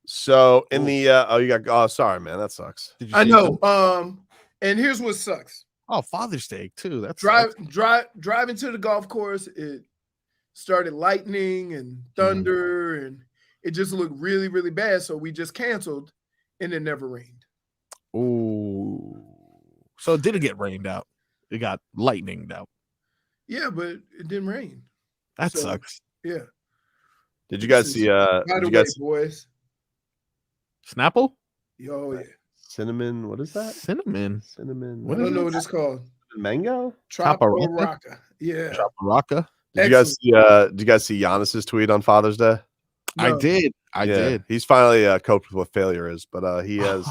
So in the sorry, man, that sucks. Did you I see know. them? And here's what sucks. Oh, Father's Day too. That's Driving to the golf course, it started lightning and thunder, and it just looked really, really bad. So we just canceled, and it never rained. Ooh. So it didn't get rained out. It got lightninged out. Yeah, but it didn't rain. That So, sucks. Yeah. Did you guys see By did the you way, guys boys. Snapple? Oh yeah. cinnamon? What is that? Cinnamon. Cinnamon. I don't know what it's called. Mango? Tropical. Yeah. Chaparaka? Did you guys see Giannis's tweet on Father's Day? I No. did. I did. He's finally coped with what failure is, but he has.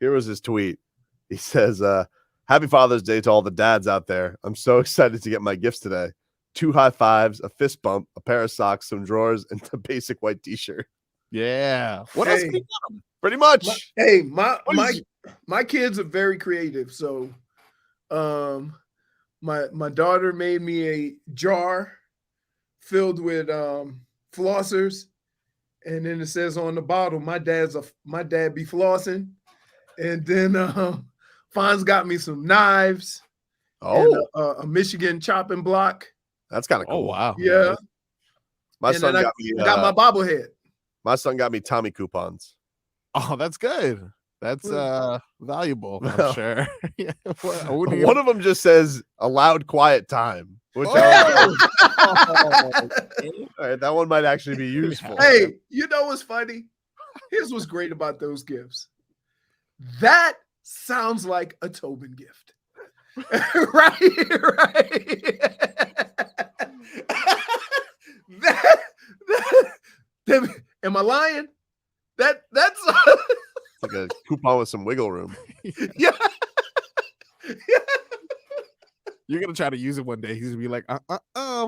Here was his tweet. He says, "Happy Father's Day to all the dads out there. I'm so excited to get my gifts today. 2 high fives, a fist bump, a pair of socks, some drawers, and a basic white T-shirt. Yeah. What else can you get 'em? Pretty much. My kids are very creative. So, my daughter made me a jar filled with flossers, and then it says on the bottle, my dad be flossing, and then Fonz got me some knives. Oh, and a Michigan chopping block. That's kind of cool. Oh, wow. Yeah. My And son then got me. got my bobblehead. My son got me Tommy coupons. Oh, that's good. That's valuable, I'm Well, sure. Yeah. One of them just says "a loud, quiet time," which all right, that one might actually be useful. Hey, you know what's funny? Here's what's great about those gifts. That sounds like a Tobin gift. right. Am I lying? That's It's like a coupon with some wiggle room. yeah. You're gonna try to use it one day. He's gonna be like,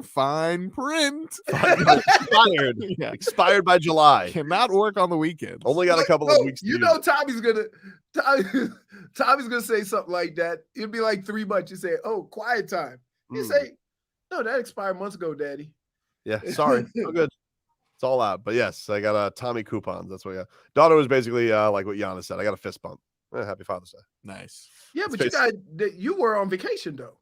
fine print. Expired. Yeah. Expired by July. Cannot work on the weekends. Only got a couple of weeks. You know, Tommy's gonna say something like that. It'd be like 3 months. You say, "Oh, quiet time." You say, "No, that expired months ago, Daddy." Yeah, sorry. So good. It's all out. But yes, I got Tommy coupons. That's what I got. Daughter was basically like what Giannis said. I got a fist bump. Happy Father's Day. Nice. Yeah, but you were on vacation though.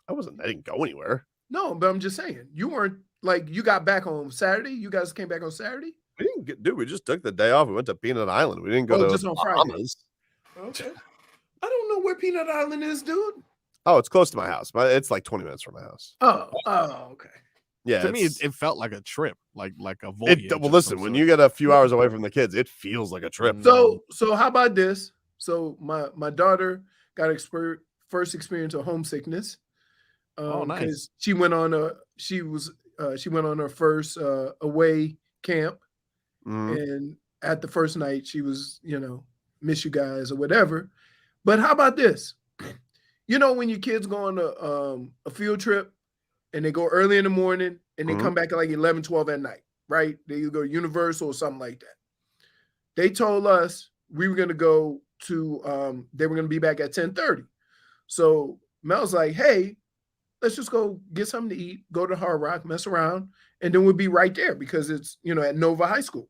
I didn't go anywhere. No, but I'm just saying you weren't like you got back on Saturday. You guys came back on Saturday. We didn't we just took the day off. We went to Peanut Island. We didn't go to just on Friday. Bahamas. Okay. I don't know where Peanut Island is, dude. Oh, it's close to my house. But it's like 20 minutes from my house. Oh, okay. Yeah. To me, it felt like a trip, like a voyage. Well, listen, when you get a few hours away from the kids, it feels like a trip. So how about this? So my daughter got first experience of homesickness. Oh, nice. She went on her first away camp, and at the first night she was, miss you guys or whatever. But how about this? When your kids go on a field trip and they go early in the morning and they come back at like 11, 12 at night, right? They either go to Universal or something like that. They told us we were going to go to, they were going to be back at 10:30. So Mel's like, hey, let's just go get something to eat, go to Hard Rock, mess around, and then we'll be right there because it's, at Nova High School.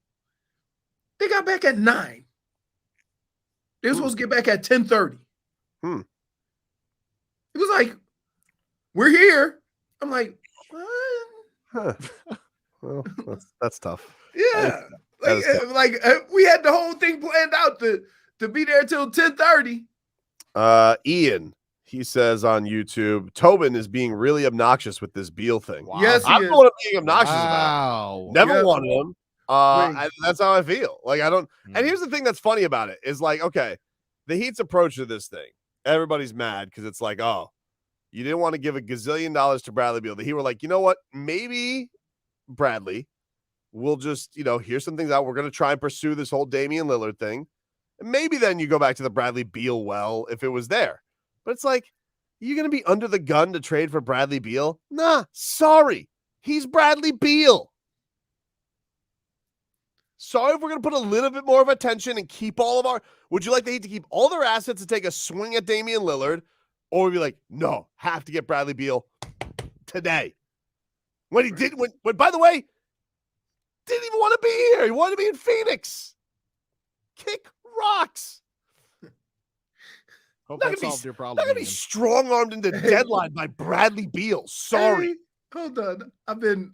They got back at 9. They were supposed to get back at 10:30. It was like, we're here. I'm like, what? Huh. Well, that's tough. Yeah. That is tough. We had the whole thing planned out to be there till 10:30. Ian, he says on YouTube, Tobin is being really obnoxious with this Beal thing. Wow. Yes, he I'm is. the one being obnoxious about it. Never Yep. wanted him. That's how I feel. Like, I don't. And here's the thing that's funny about it is like, okay, the Heat's approach to this thing, everybody's mad because it's like, oh, you didn't want to give $1 gazillion to Bradley Beal. The Heat were like, you know what? Maybe Bradley will just, hear some things out. We're going to try and pursue this whole Damian Lillard thing. And maybe then you go back to the Bradley Beal well if it was there. But it's like, you're going to be under the gun to trade for Bradley Beal? Nah, sorry. He's Bradley Beal. Sorry if we're going to put a little bit more of attention and keep all of our... Would you like the Heat to keep all their assets and take a swing at Damian Lillard? Or would be like, no, have to get Bradley Beal today. When he did, when by the way, didn't even want to be here. He wanted to be in Phoenix. Kick rocks. Hope Not that gonna solved your Not problem. going to be strong-armed into deadline by Bradley Beal. Sorry. Hey, hold on. I've been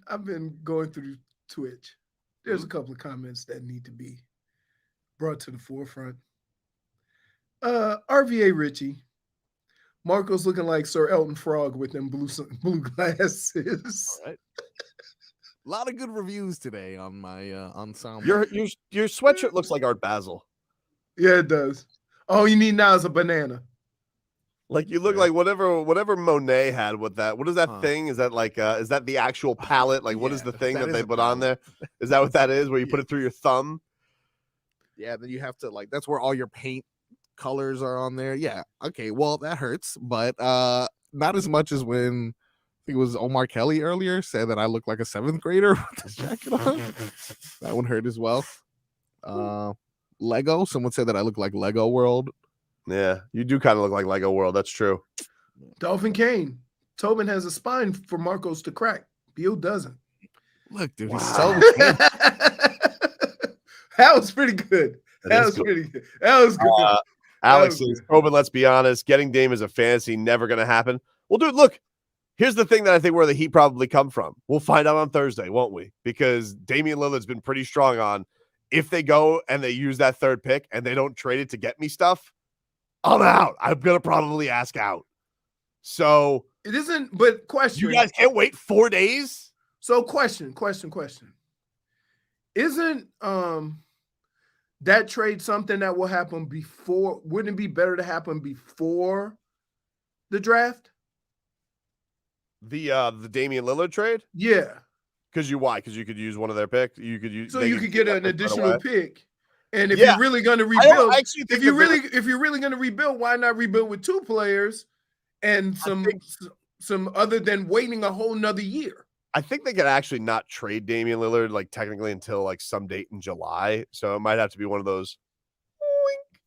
going through Twitch. There's a couple of comments that need to be brought to the forefront. RVA Richie. Marco's looking like Sir Elton Frog with them blue glasses. All right. A lot of good reviews today on my ensemble. Your sweatshirt looks like Art Basel. Yeah, it does. All you need now is a banana. Like you look like whatever Monet had with that. What is that thing? Is that like is that the actual palette? Like what is the thing that they put on there? Is that what that is? Where you put it through your thumb? Yeah, then you have to that's where all your paint colors are on there. Yeah. Okay, well that hurts, but not as much as when I think it was Omar Kelly earlier said that I look like a 7th grader with this jacket on. That one hurt as well. Lego. Someone said that I look like Lego World. Yeah, you do kind of look like Lego World. That's true. Dolphin Kane. Tobin has a spine for Marcos to crack. Beal doesn't. Look, dude, Wow. he's so That was pretty good. That was pretty good. That was good. Alex says, Tobin, let's be honest, getting Dame as a fantasy never going to happen. Well, dude, look, here's the thing that I think where the Heat probably come from. We'll find out on Thursday, won't we? Because Damian Lillard's been pretty strong on if they go and they use that 3rd pick and they don't trade it to get me stuff, I'm out. I'm going to probably ask out. So it isn't, but question. You guys can't wait 4 days? So question. Isn't that trade something that will happen before? Wouldn't it be better to happen before the draft? The Damian Lillard trade? Yeah. Why? Because you could use one of their picks. You could get an additional pick. And if you're really going to rebuild, if you're really going to rebuild, why not rebuild with 2 players and some other than waiting a whole nother year? I think they could actually not trade Damian Lillard like technically until like some date in July. So it might have to be one of those. Wink.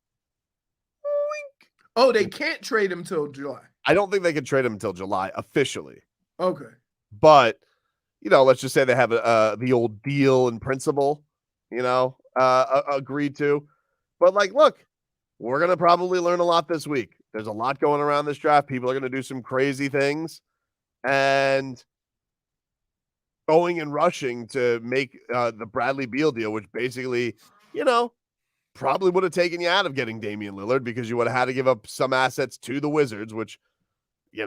Oh, they can't trade him till July. I don't think they could trade him until July officially. Okay. But, let's just say they have the old deal in principle, agreed to. But look, we're going to probably learn a lot this week. There's a lot going around this draft. People are going to do some crazy things. And going and rushing to make the Bradley Beal deal, which basically, probably would have taken you out of getting Damian Lillard because you would have had to give up some assets to the Wizards, which, he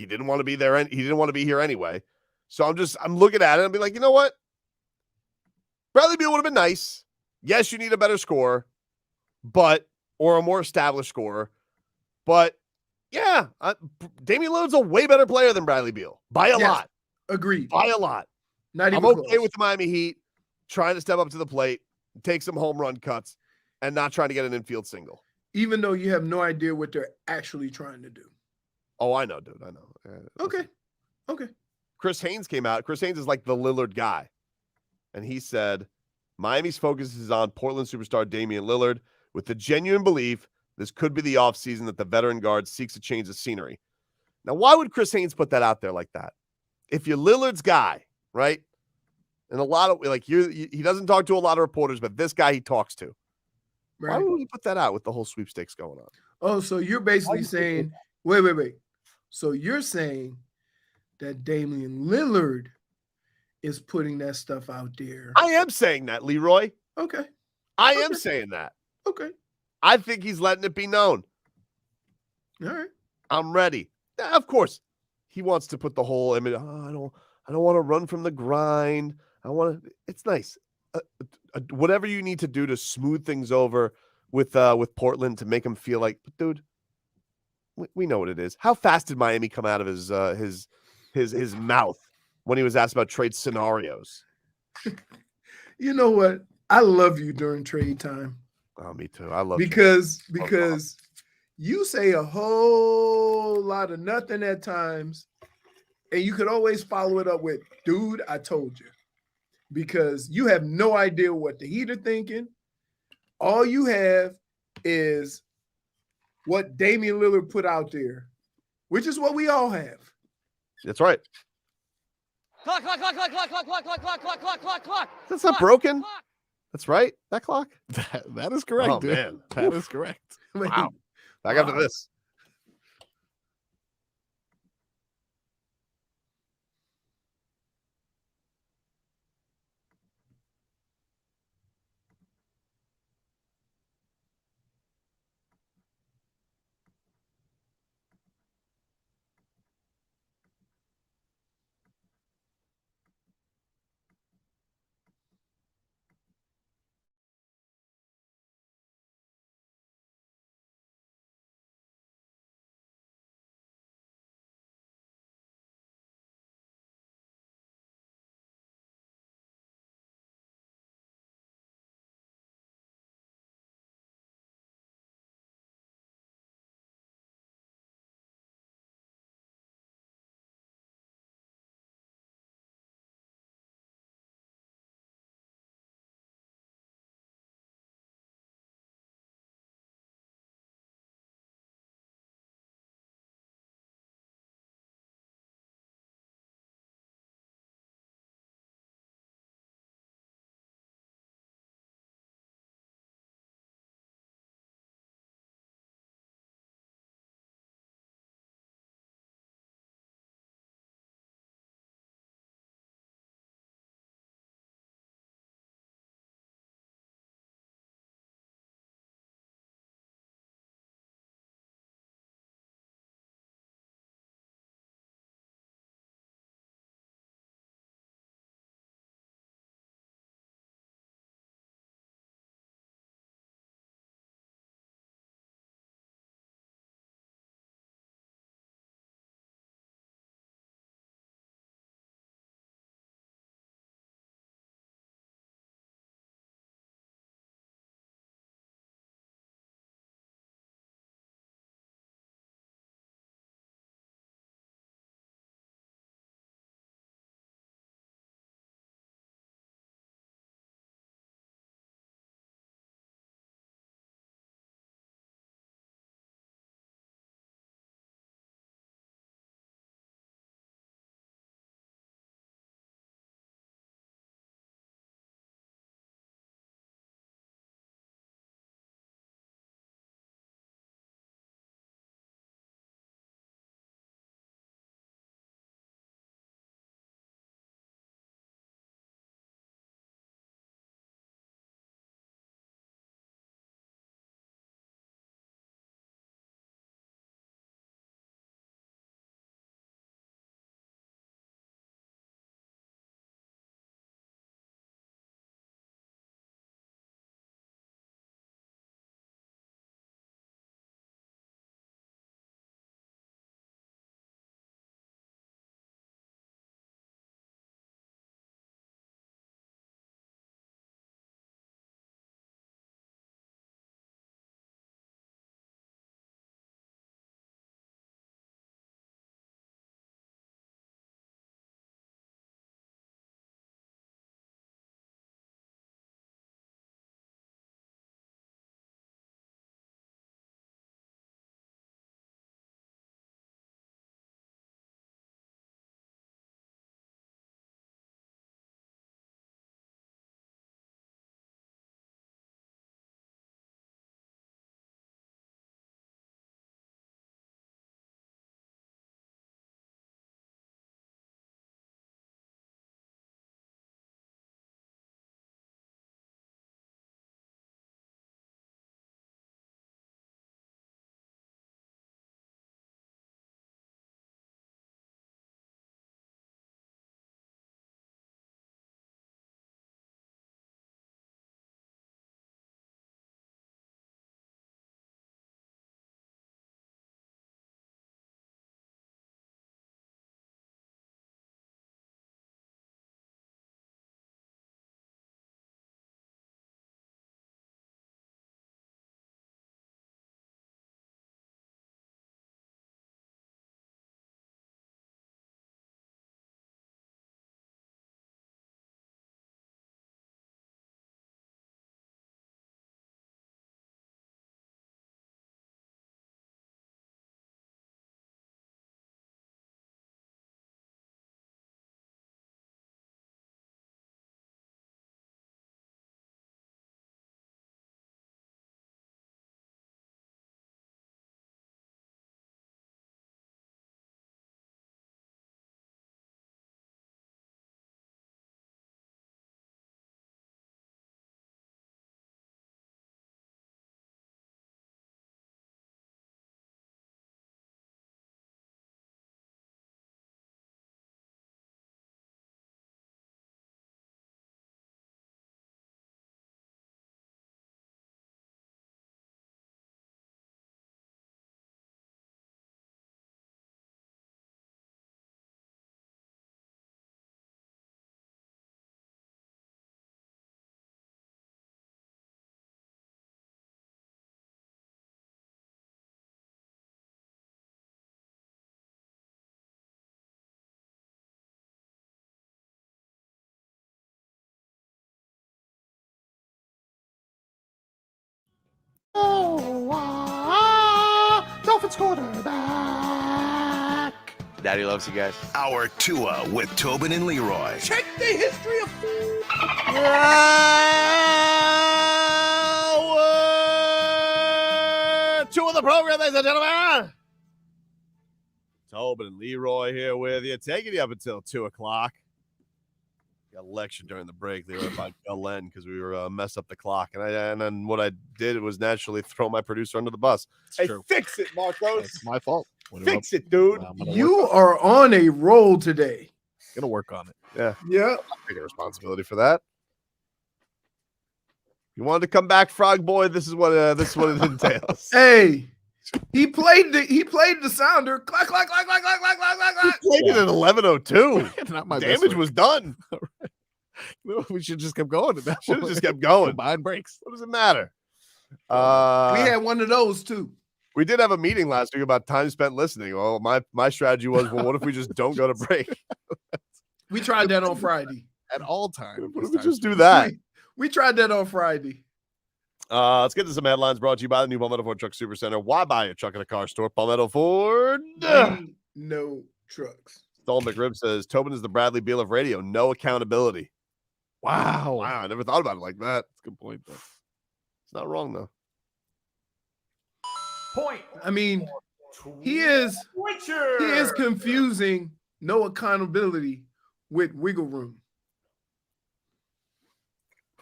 didn't want to be there. He didn't want to be here anyway. So I'm looking at it and be like, you know what? Bradley Beal would have been nice. Yes, you need a better scorer, or a more established scorer. But yeah, Damian Lillard's a way better player than Bradley Beal by a lot. Agreed. By a lot. I'm okay with the Miami Heat trying to step up to the plate, take some home run cuts, and not trying to get an infield single. Even though you have no idea what they're actually trying to do. Oh, I know, dude. I know. Okay. Chris Haynes came out. Chris Haynes is like the Lillard guy. And he said, Miami's focus is on Portland superstar Damian Lillard with the genuine belief this could be the offseason that the veteran guard seeks a change of scenery. Now, why would Chris Haynes put that out there like that? If you're Lillard's guy, right? And a lot of he doesn't talk to a lot of reporters, but this guy he talks to. Right. Why would he put that out with the whole sweepstakes going on? Oh, so you're basically saying, wait. So you're saying that Damian Lillard is putting that stuff out there. I am saying that, Leroy. Okay. I am saying that. Okay. I think he's letting it be known. All right. I'm ready. Yeah, of course, he wants to put the whole image. Oh, I don't want to run from the grind. I want to. It's nice. Whatever you need to do to smooth things over with Portland to make him feel like, dude, we know what it is. How fast did Miami come out of his mouth when he was asked about trade scenarios? You know what? I love you during trade time. Oh, me too. I love because you say a whole lot of nothing at times, and you could always follow it up with, dude, I told you. Because you have no idea what the Heat are thinking. All you have is what Damian Lillard put out there, which is what we all have. That's right. Clock. That's not broken. That's right. That clock. That is correct, Oh, dude. man. That is correct. Wow. Back after this. Sports quarterback. Daddy loves you guys. Hour 2 with Tobin and Leroy. Check the history of food. Hour 2 of the program, ladies and gentlemen. Tobin and Leroy here with you, taking you up until 2 o'clock. Got a lecture during the break there about Glenn because we were mess up the clock, and then what I did was naturally throw my producer under the bus. Hey, true. fix it, Marcos. It's my fault. Fix it, dude. You are on a roll today. Gonna work on it. Yeah, Yeah. I'll take responsibility for that. You wanted to come back, Frog Boy? This is what it entails. Hey, he played the sounder. Clack, clack, clack, clack, clack, clack, clack, clack, clack. Played it at 11:02. Not my Damage was done. We should just kept going. Should have just kept going. Combined breaks. What does it matter? We had one of those too. We did have a meeting last week about time spent listening. Well, my strategy was, well, what if we just don't go to break? We tried that on Friday. At all times. What if we just do that? We tried that on Friday. Let's get to some headlines brought to you by the new Palmetto Ford Truck Supercenter. Why buy a truck at a car store? Palmetto Ford. No trucks. Stolen McRib says, Tobin is the Bradley Beal of radio. No accountability. Wow. Wow, I never thought about it like that. That's a good point, though. It's not wrong, though. Point. I mean, he is confusing no accountability with wiggle room.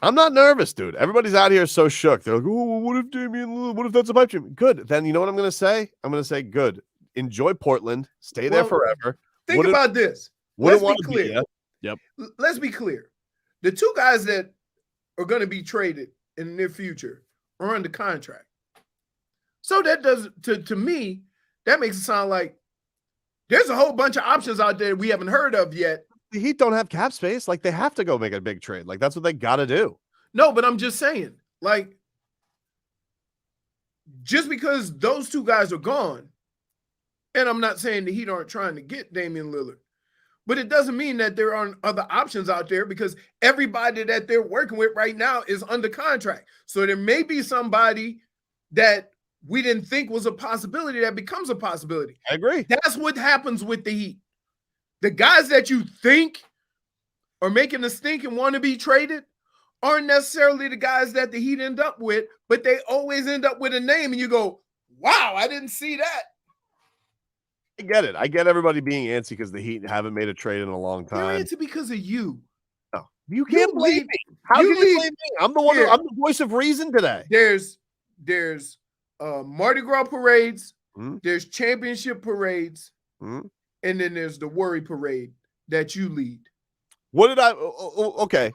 I'm not nervous, dude. Everybody's out here so shook. They're like, oh, what if Damian Lillard? What if that's a pipe dream? Good. Then you know what I'm going to say? I'm going to say, good. Enjoy Portland. Stay there forever. Think about this. Let's Let's be clear. Yep. Let's be clear. The two guys that are going to be traded in the near future are under contract. So that does, to me, that makes it sound like there's a whole bunch of options out there we haven't heard of yet. The Heat don't have cap space. Like, they have to go make a big trade. Like, that's what they got to do. No, but I'm just saying, like, just because those two guys are gone, and I'm not saying the Heat aren't trying to get Damian Lillard, but it doesn't mean that there aren't other options out there because everybody that they're working with right now is under contract. So there may be somebody that we didn't think was a possibility that becomes a possibility. I agree. That's what happens with the Heat. The guys that you think are making a stink and want to be traded aren't necessarily the guys that the Heat end up with, but they always end up with a name and you go, wow, I didn't see that. I get it. I get everybody being antsy because the Heat haven't made a trade in a long They're time. antsy because of you. No, you can't blame lead- me. How you can you lead- blame me? I'm the one. Here. I'm the voice of reason today. There's Mardi Gras parades, Mhm. there's championship parades, Mhm. and then there's the worry parade that you lead. What did I? Okay,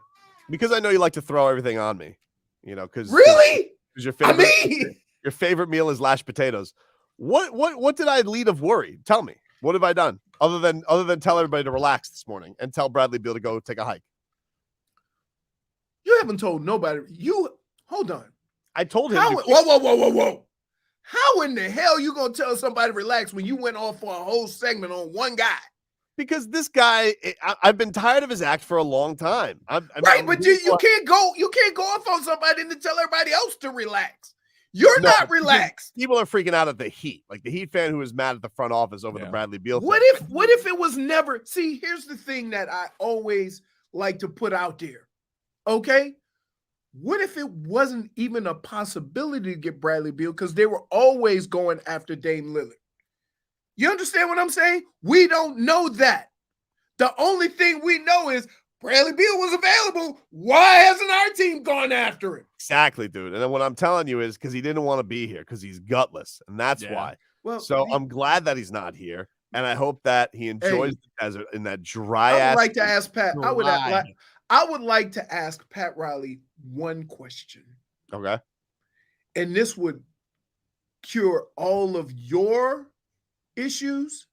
because I know you like to throw everything on me. You know, because Really? Because your I favorite, mean, your favorite meal is mashed potatoes. What did I lead of worry? Tell me. What have I done other than tell everybody to relax this morning and tell Bradley Beal to go take a hike? you haven't told nobody. Hold on. I told him. Whoa. How in the hell you gonna tell somebody to relax when you went off for a whole segment on one guy? Because this guy, I've been tired of his act for a long time. Right, but you can't go off on somebody and tell everybody else to relax. You're not relaxed. People are freaking out at the Heat, like the Heat fan who is mad at the front office over the Bradley Beal thing. What if it was never? See, here's the thing that I always like to put out there. Okay, what if it wasn't even a possibility to get Bradley Beal because they were always going after Dame Lillard? You understand what I'm saying? We don't know that. The only thing we know is Bradley Beal was available. Why hasn't our team gone after him? Exactly, dude. And then what I'm telling you is because he didn't want to be here because he's gutless, and that's why. Well, so I'm glad that he's not here, and I hope that he enjoys the desert in that dry I ass. would like to ask Pat. I would like to ask Pat Riley one question. Okay. And this would cure all of your issues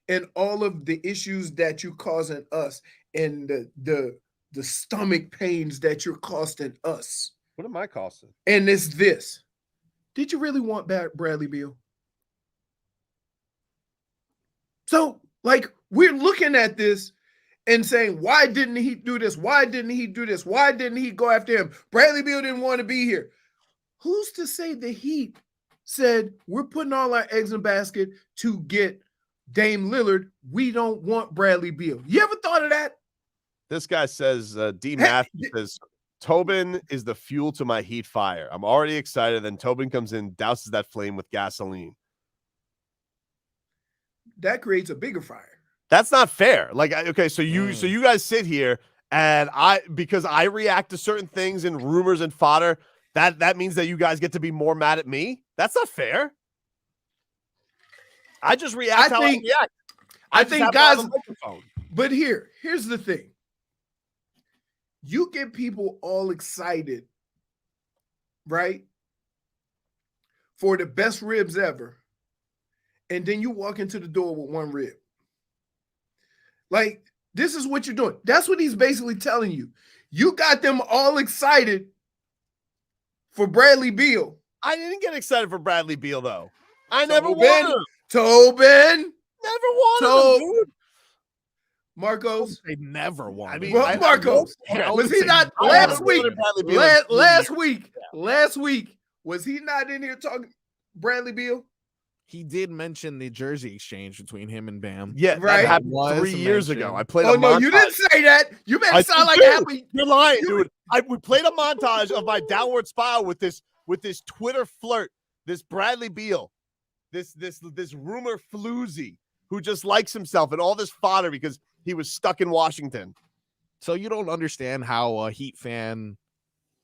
and all of the issues that you're causing us and the stomach pains that you're costing us. What am I costing? And it's this. Did you really want Bradley Beal? So, like, we're looking at this and saying, why didn't he do this? Why didn't he do this? Why didn't he go after him? Bradley Beal didn't want to be here. Who's to say the Heat said, we're putting all our eggs in a basket to get Dame Lillard. We don't want Bradley Beal. You ever thought of that? This guy says, D. Matthews says, Tobin is the fuel to my heat fire. I'm already excited. Then Tobin comes in, douses that flame with gasoline. That creates a bigger fire. That's not fair. Like, okay, so you guys sit here and because I react to certain things and rumors and fodder, that means that you guys get to be more mad at me. That's not fair. I just react how I react. I think guys, but here's the thing. You get people all excited, right? For the best ribs ever. And then you walk into the door with one rib. Like, this is what you're doing. That's what he's basically telling you. You got them all excited for Bradley Beal. I didn't get excited for Bradley Beal, though. I never wanted him. Tobin. Never wanted him, dude. Marcos. They never wanted. I mean, Marcos, was he not last week? Last week, was he not in here talking Bradley Beal? He did mention the jersey exchange between him and Bam. Yeah, right. That happened 3 years ago. I played. Oh no, you didn't say that. You made it sound like happy. You're lying, dude. We played a montage of my downward spiral with this Twitter flirt, this Bradley Beal, this rumor floozy who just likes himself and all this fodder because he was stuck in Washington. So you don't understand how a Heat fan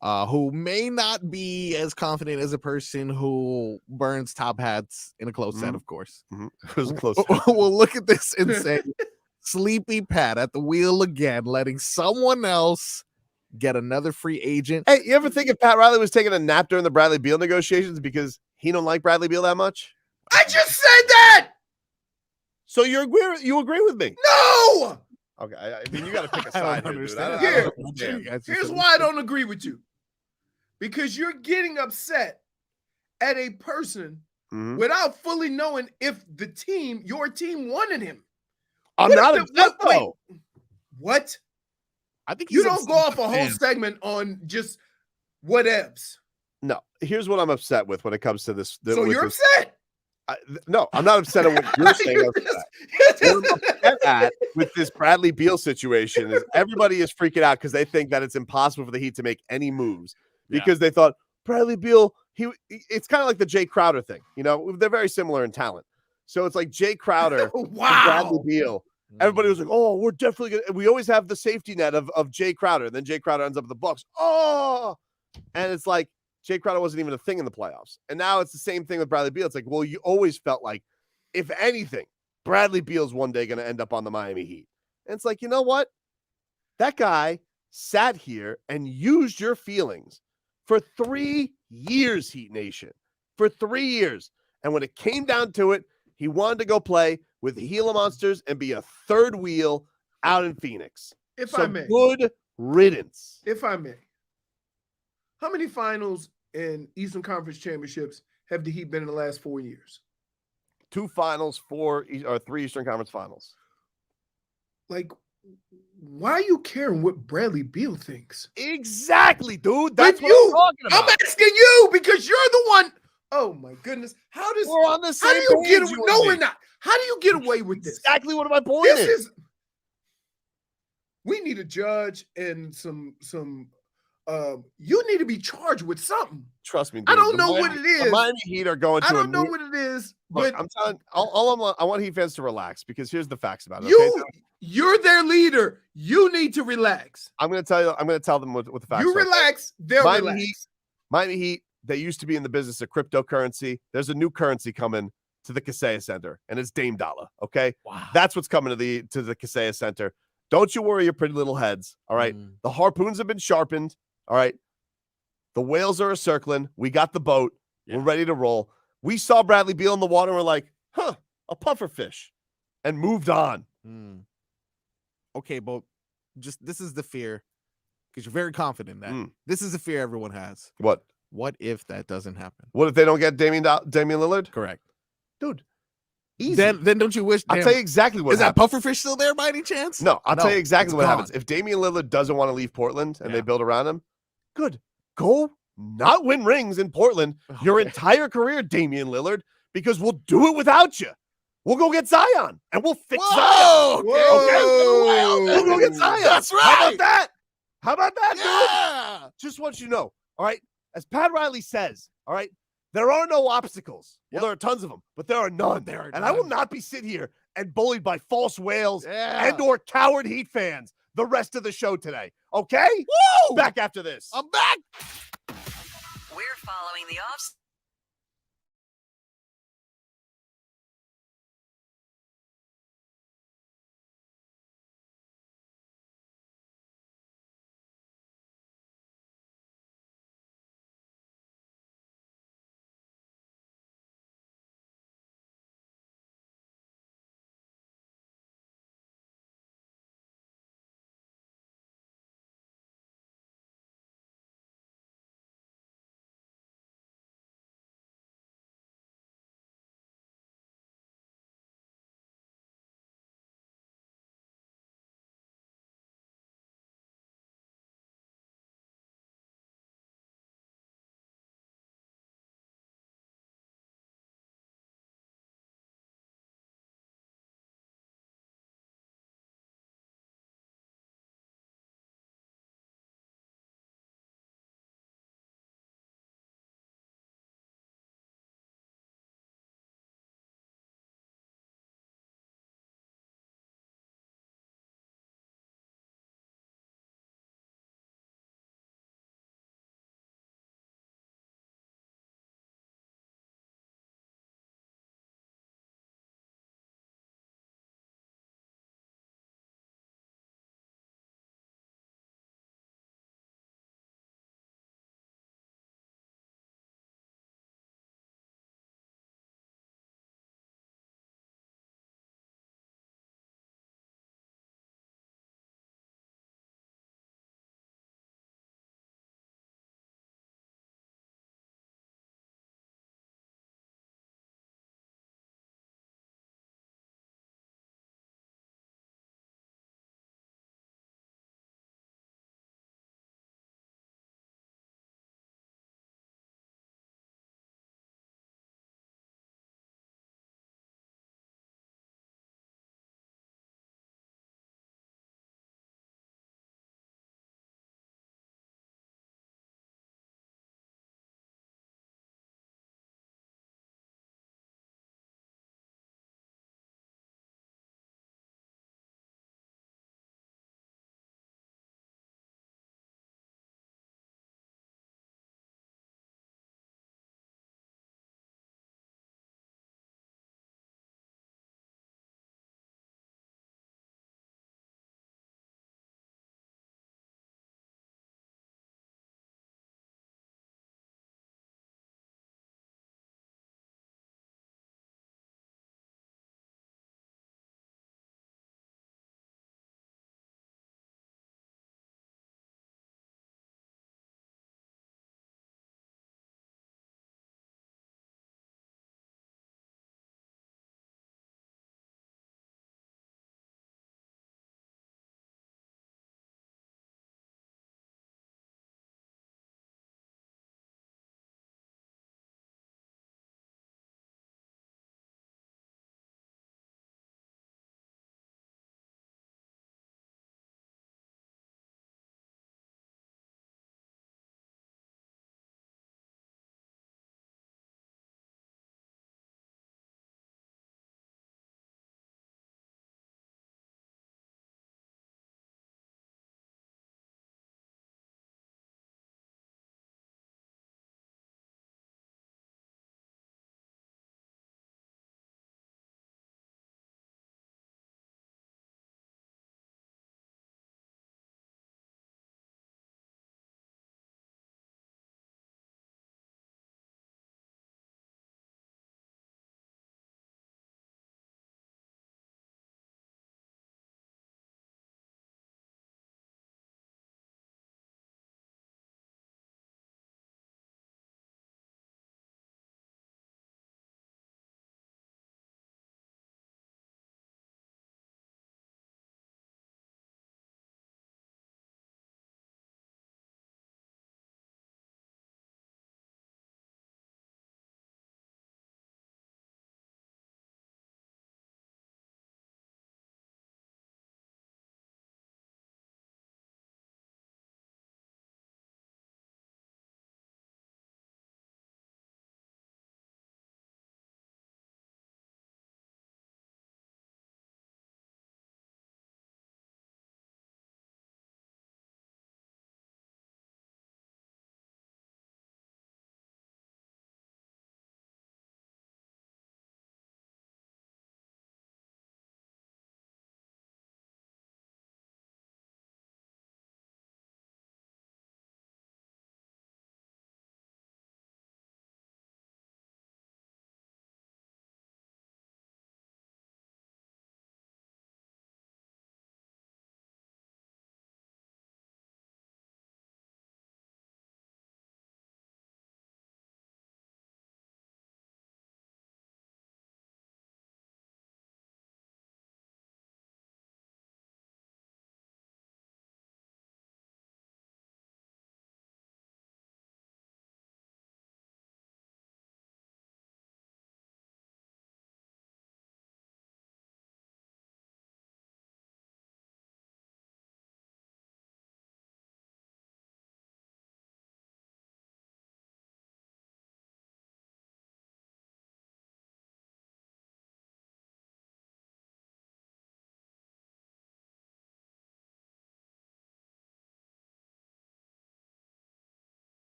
who may not be as confident as a person who burns top hats in a close set, of course. It was a close We'll look at this and say, Sleepy Pat at the wheel again, letting someone else get another free agent. Hey, you ever think if Pat Riley was taking a nap during the Bradley Beal negotiations because he don't like Bradley Beal that much? I just said that. So you agree with me? No. Okay, I mean, you got to pick a side here, dude. Here's why I don't agree with you. Because you're getting upset at a person without fully knowing if your team wanted him. I'm not upset, though. What? I think you don't go off a whole segment on just whatevs. No, here's what I'm upset with when it comes to this. So you're upset? No, I'm not upset at what you're saying. What I'm upset at with this Bradley Beal situation is everybody is freaking out because they think that it's impossible for the Heat to make any moves because they thought Bradley Beal, it's kind of like the Jay Crowder thing. You know, they're very similar in talent. So it's like Jay Crowder and Bradley Beal. Everybody was like, oh, we're definitely going to. We always have the safety net of Jay Crowder. And then Jay Crowder ends up with the Bucks. Oh, and it's like, Jay Crowder wasn't even a thing in the playoffs. And now it's the same thing with Bradley Beal. It's like, well, you always felt like, if anything, Bradley Beal's one day going to end up on the Miami Heat. And it's like, you know what? That guy sat here and used your feelings for 3 years, Heat Nation. For 3 years. And when it came down to it, he wanted to go play with the Gila Monsters and be a third wheel out in Phoenix. If I may. Good riddance. If I may. How many finals and Eastern Conference championships have the Heat been in the last 4 years? 2 finals, 3 Eastern Conference finals. Like, why are you caring what Bradley Beal thinks? Exactly, dude. That's what I'm talking about. I'm asking you because you're the one. Oh my goodness. We're on the same how do you page, get no, we're not. How do you get away with this? Exactly what my point is. We need a judge and some you need to be charged with something. Trust me, dude. I don't know what it is. The Miami Heat are going to. I don't know what it is. Look, but I'm telling. I want Heat fans to relax because here's the facts about it. You're their leader. You need to relax. I'm going to tell you. I'm going to tell them what the facts. You relax. They'll relax. Miami Heat. They used to be in the business of cryptocurrency. There's a new currency coming to the Kaseya Center, and it's Dame Dollar. Okay, wow. That's what's coming to the Kaseya Center. Don't you worry your pretty little heads. All right, the harpoons have been sharpened. All right. The whales are circling. We got the boat. Yeah. We're ready to roll. We saw Bradley Beal in the water. And we're like, a puffer fish, and moved on. Okay, but this is the fear because you're very confident that this is the fear everyone has. What? What if that doesn't happen? What if they don't get Damian Lillard? Correct. Dude. Easy. Then don't you wish? I'll tell you exactly what is happens. that pufferfish still there by any chance? No, I'll tell you exactly what happens. If Damian Lillard doesn't want to leave Portland and they build around him, good. Go not win rings in Portland your entire career, Damian Lillard, because we'll do it without you. We'll go get Zion, and we'll fix Zion. Whoa. We'll go get Zion. That's right. How about that? How about that, Yeah. dude? Just want you to know, all right? As Pat Riley says, all right, there are no obstacles. Well, there are tons of them, but there are none. And I will not be sit here and bullied by false whales and or coward Heat fans the rest of the show today. Okay? Woo! Back after this. I'm back. We're following the off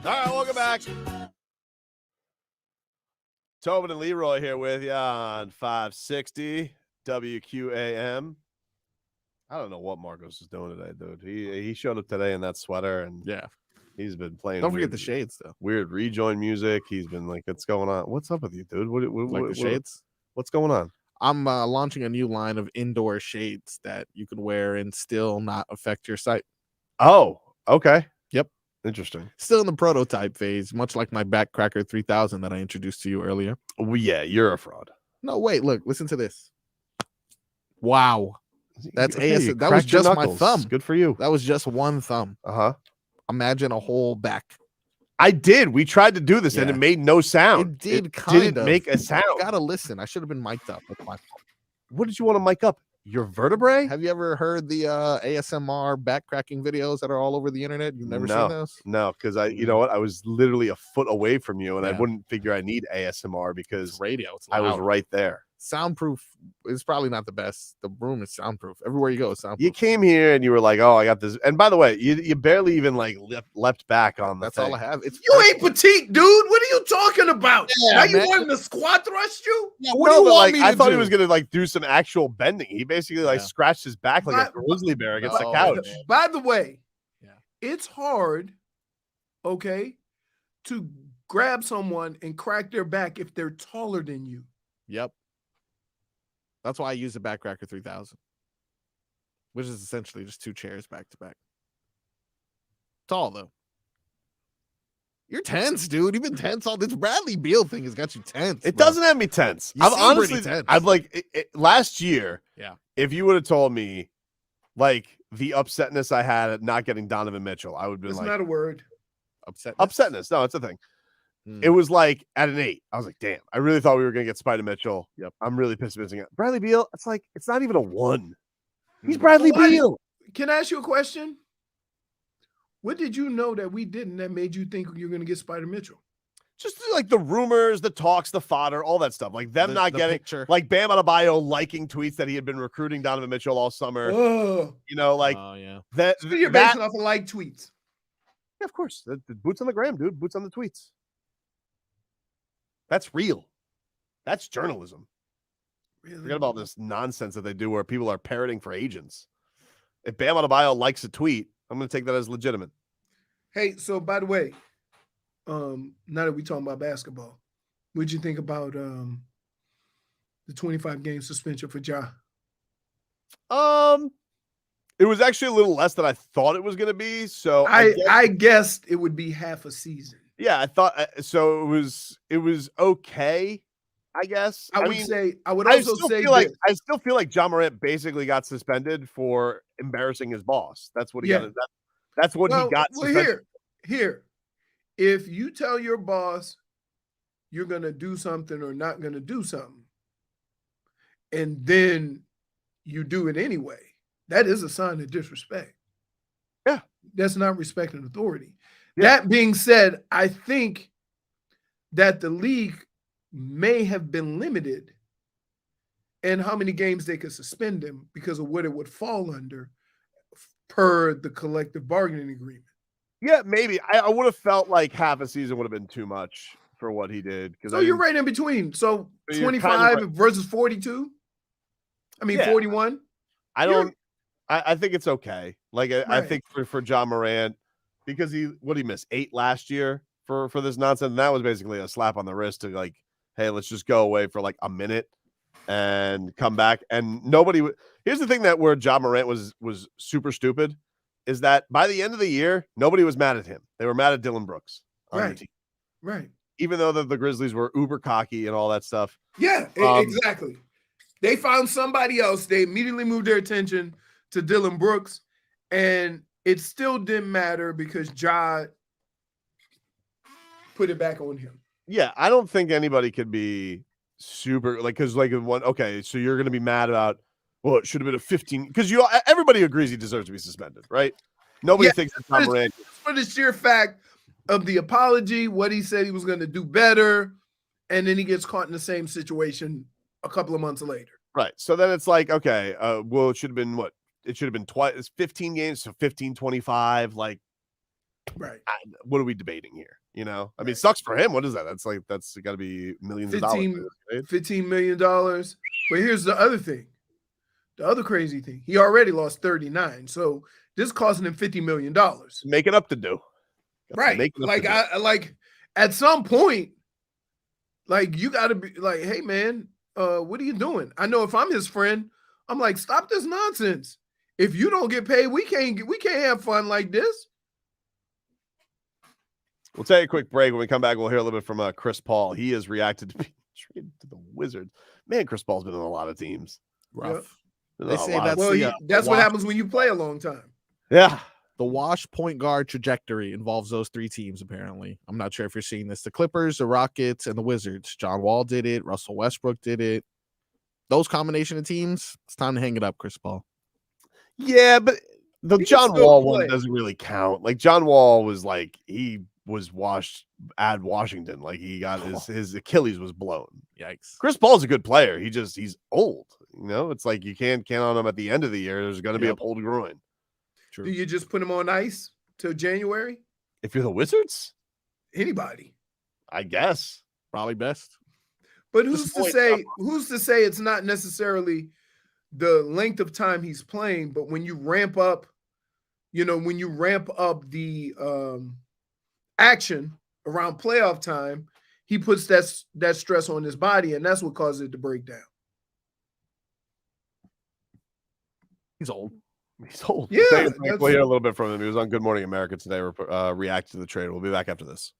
right, welcome back. Tobin and Leroy here with you on 560 WQAM. I don't know what Marcos is doing today, dude. He showed up today in that sweater, and Yeah. he's been playing. Don't forget the shades, though. Weird rejoin music. He's been like, "What's going on? What's up with you, dude? Like the shades? What's going on?" I'm launching a new line of indoor shades that you can wear and still not affect your sight. Oh, okay. Yep. Interesting. Still in the prototype phase, much like my Backcracker 3000 that I introduced to you earlier. Well, yeah, you're a fraud. No, wait, look, listen to this. Wow. That's Okay, you That was cracked your just my knuckles. thumb. Good for you. That was just one thumb. Uh-huh. Imagine a whole back. I did. We tried to do this, and Yeah. it made no sound. It did didn't make a sound. You gotta listen. I should have been mic'd up. That's my fault. What did you want to mic up? Your vertebrae? Have you ever heard the ASMR back cracking videos that are all over the internet? You've never seen those? No, because you know what? I was literally a foot away from you, and I Yeah. wouldn't figure I need ASMR because It's radio. It's I was loud. right there. Soundproof is probably not the best. The room is soundproof. Everywhere you go, it's soundproof. You came here and you were like, "Oh, I got this." And by the way, you barely even like leapt back on the That's thing. all I have. It's You ain't petite, dude. What are you talking about? Yeah, now you man. want him to squat thrust you? Yeah, What do you but, want like, me I to thought do? he was gonna like do some actual bending. He basically like Yeah. scratched his back like a But- grizzly bear against No, the couch. man. By the way, Yeah. it's hard, okay, to grab someone and crack their back if they're taller than you. Yep. That's why I use the Backcracker 3000, which is essentially just two chairs back to back. Tall though. You're tense, dude. You've been tense all this Bradley Beal thing has got you tense. It bro. doesn't have me tense. You I'm seem honestly, pretty tense. I'm like last year. Yeah. If you would have told me, like the upsetness I had at not getting Donovan Mitchell, I would have been It's like not a word. upsetness. No, it's a thing. It was like at an 8. I was like, damn, I really thought we were gonna get Spider Mitchell. Yep. I'm really pissed missing it. Bradley Beal, it's like it's not even a 1. He's Bradley What? Beal. Can I ask you a question? What did you know that we didn't that made you think you're going to get Spider Mitchell? Just like the rumors, the talks, the fodder, all that stuff. Like them not the getting picture. like Bam Adebayo liking tweets that he had been recruiting Donovan Mitchell all summer. Oh, You know, like Oh yeah. that. so you're that basing off of like tweets. yeah, of course. The boots on the gram, dude. Boots on the tweets. That's real. That's journalism. Really? Forget about this nonsense that they do where people are parroting for agents. If Bam Adebayo likes a tweet, I'm going to take that as legitimate. Hey, so by the way, now that we're talking about basketball, what'd you think about the 25-game suspension for Ja? It was actually a little less than I thought it was going to be. So I guessed it would be half a season. yeah, I thought so. It was okay, I guess. I would mean, say I would I also still say feel like this. I still feel like John Morant basically got suspended for embarrassing his boss. That's what he Yeah. got. That's what he got. Well, suspended. here. If you tell your boss you're gonna do something or not gonna do something, and then you do it anyway, that is a sign of disrespect. Yeah. That's not respecting authority. Yeah. That being said, I think that the league may have been limited in how many games they could suspend him because of what it would fall under per the collective bargaining agreement. Yeah, maybe. I would have felt like half a season would have been too much for what he did. Because So you're right in between. So So you're kind of 25 right. versus 42? I mean, Yeah. 41? I You're- don't. I think it's okay. Like I Right. think for John Morant, because he missed 8 last year for this nonsense. And that was basically a slap on the wrist to like, hey, let's just go away for like a minute and come back. And nobody would. Here's the thing that where John Morant was super stupid is that by the end of the year, nobody was mad at him. They were mad at Dylan Brooks on the Right. team, Right. even though the Grizzlies were uber cocky and all that stuff. Yeah, Um, exactly. They found somebody else. They immediately moved their attention to Dylan Brooks, and it still didn't matter because Ja put it back on him. Yeah, I don't think anybody could be super like because like one. Okay, so you're gonna be mad about well, it should have been a 15 because everybody agrees he deserves to be suspended, right? Nobody Yeah, thinks that John Morant. For the sheer fact of the apology, what he said he was going to do better, and then he gets caught in the same situation a couple of months later. Right. So then it's like, okay, well, it should have been what? It should have been twice 15 games, so 15, 25. Like, Right. What are we debating here? I mean, it sucks for him. What is that? That's got to be millions of dollars. $15 million. But here's the other thing. The other crazy thing. He already lost 39. So this costing him $50 million. Make it up to do. Right. Like at some point, like you got to be like, hey man, what are you doing? I know if I'm his friend, I'm like, stop this nonsense. If you don't get paid, we can't have fun like this. We'll take a quick break. When we come back, we'll hear a little bit from Chris Paul. He has reacted to being traded to the Wizards. Man, Chris Paul's been in a lot of teams. Rough. Yep. They say that's what happens when you play a long time. Yeah. The wash point guard trajectory involves those three teams, apparently. I'm not sure if you're seeing this. The Clippers, the Rockets, and the Wizards. John Wall did it. Russell Westbrook did it. Those combination of teams, it's time to hang it up, Chris Paul. Yeah, but the John Wall one doesn't really count. Like, John Wall was like, he was washed at Washington. Like, he got his Achilles was blown. Yikes. Chris Paul's a good player. He's old. It's like you can't count on him at the end of the year. There's going to be a pulled groin. True. Do you just put him on ice till January? If you're the Wizards? Anybody. I guess. Probably best. But who's to say it's not necessarily the length of time he's playing, but when you ramp up, the action around playoff time, he puts that stress on his body, and that's what causes it to break down. He's old. Yeah. We'll hear a little bit from him. He was on Good Morning America today, reacting to the trade. We'll be back after this.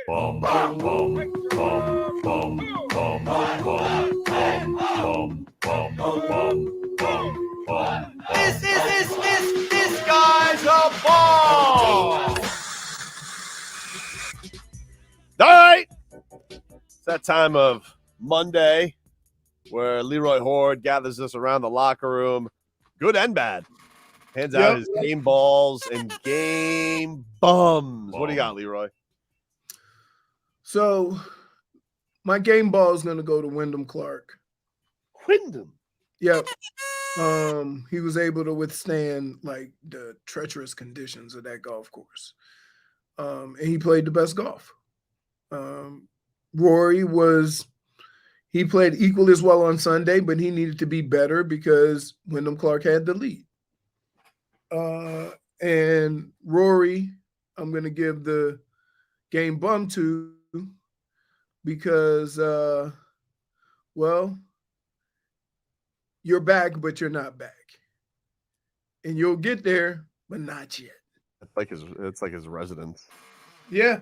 This guy's a ball. All right. It's that time of Monday where Leroy Horde gathers us around the locker room, good and bad. Hands out his game balls and game bums. What do you got, Leroy? So my game ball is going to go to Wyndham Clark. Wyndham? Yep. He was able to withstand like the treacherous conditions of that golf course. And he played the best golf. Rory he played equally as well on Sunday, but he needed to be better because Wyndham Clark had the lead. And Rory, I'm going to give the game bum to because, you're back, but you're not back. And you'll get there, but not yet. It's like his residence. Yeah.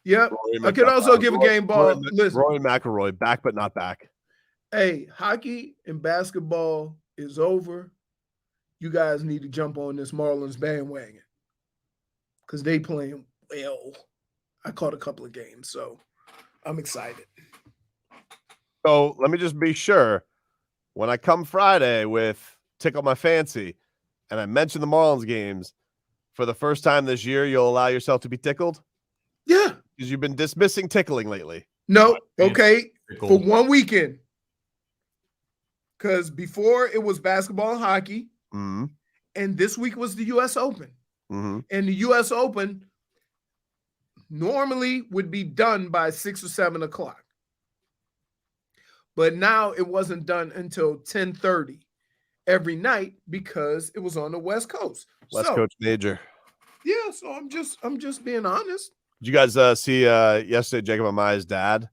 Yep. I could also give a game ball. Listen, Roy McIlroy, back but not back. Hey, hockey and basketball is over. You guys need to jump on this Marlins bandwagon because they playing well. I caught a couple of games, so I'm excited. So let me just be sure. When I come Friday with Tickle My Fancy and I mention the Marlins games, for the first time this year, you'll allow yourself to be tickled? Yeah. Because you've been dismissing tickling lately. No, okay. For one weekend. Because before it was basketball and hockey, and this week was the U.S. Open. And the U.S. Open normally would be done by 6 or 7 o'clock. But now it wasn't done until 10:30 every night because it was on the West Coast. West Coast major. Yeah, so I'm just being honest. Did you guys see yesterday Jacob Amaya's dad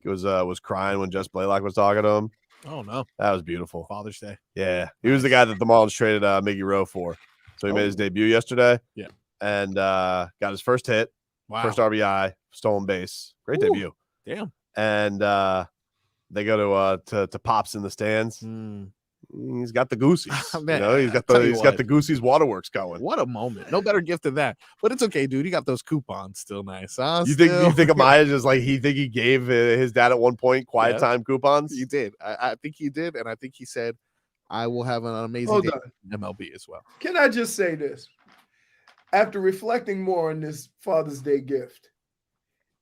was crying when Jess Blaylock was talking to him? Oh no. That was beautiful. Father's Day. Yeah. He was the guy that the Marlins traded Miggy Rowe for. So he made his debut yesterday. Yeah. And got his first hit. Wow. First RBI, stolen base. Great debut. Damn. And they go to Pops in the stands. He's got the Goosies. Man, he's got the Goosies waterworks going. What a moment. No better gift than that. But it's okay, dude. You got those coupons still nice. Huh? You think Amaya just like he gave his dad at one point quiet time coupons? He did. I think he did, and I think he said, I will have an amazing day in MLB as well. Can I just say this? After reflecting more on this Father's Day gift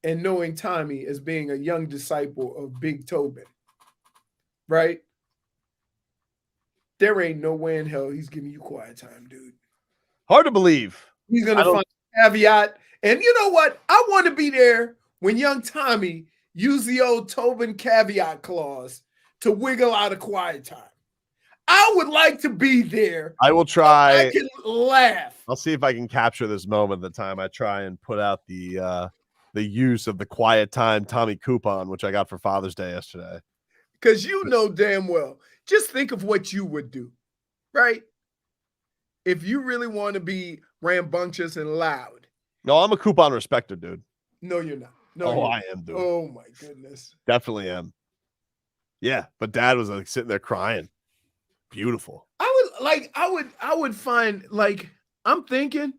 and knowing Tommy as being a young disciple of Big Tobin, right? There ain't no way in hell he's giving you quiet time, dude. Hard to believe. He's going to find a caveat. And you know what? I want to be there when young Tommy used the old Tobin caveat clause to wiggle out of quiet time. I would like to be there. I will try. I can laugh. I'll see if I can capture this moment the time I try and put out the use of the quiet time Tommy coupon, which I got for Father's Day yesterday. Because you know damn well. Just think of what you would do, right? If you really want to be rambunctious and loud. No, I'm a coupon respecter, dude. No, you're not. No, I am, dude. Oh my goodness. Definitely am. Yeah, but Dad was like sitting there crying. Beautiful. I would find, like, I'm thinking,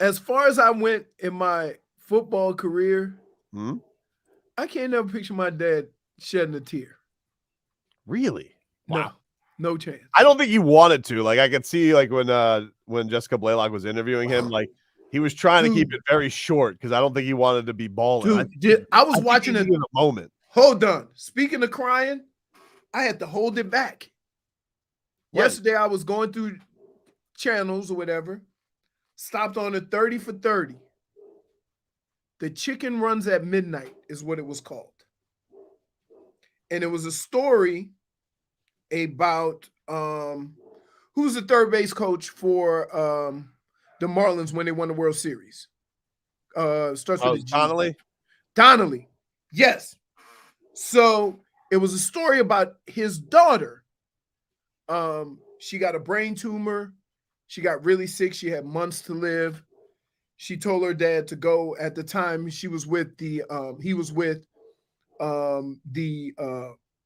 as far as I went in my football career, I can't never picture my dad shedding a tear. Really? Wow. No chance. I don't think he wanted to. Like, I could see, like, when Jessica Blaylock was interviewing him, like, he was trying to keep it very short because I don't think he wanted to be balling. I was watching it in a moment. Hold on. Speaking of crying, I had to hold it back. Right. Yesterday, I was going through channels or whatever, stopped on a 30 for 30. The Chicken Runs at Midnight is what it was called. And it was a story about who's the third base coach for the Marlins when they won the World Series. Starts with Donnelly? Donnelly. Yes. So it was a story about his daughter. She got a brain tumor. She got really sick. She had months to live. She told her dad to go. At the time, she was with the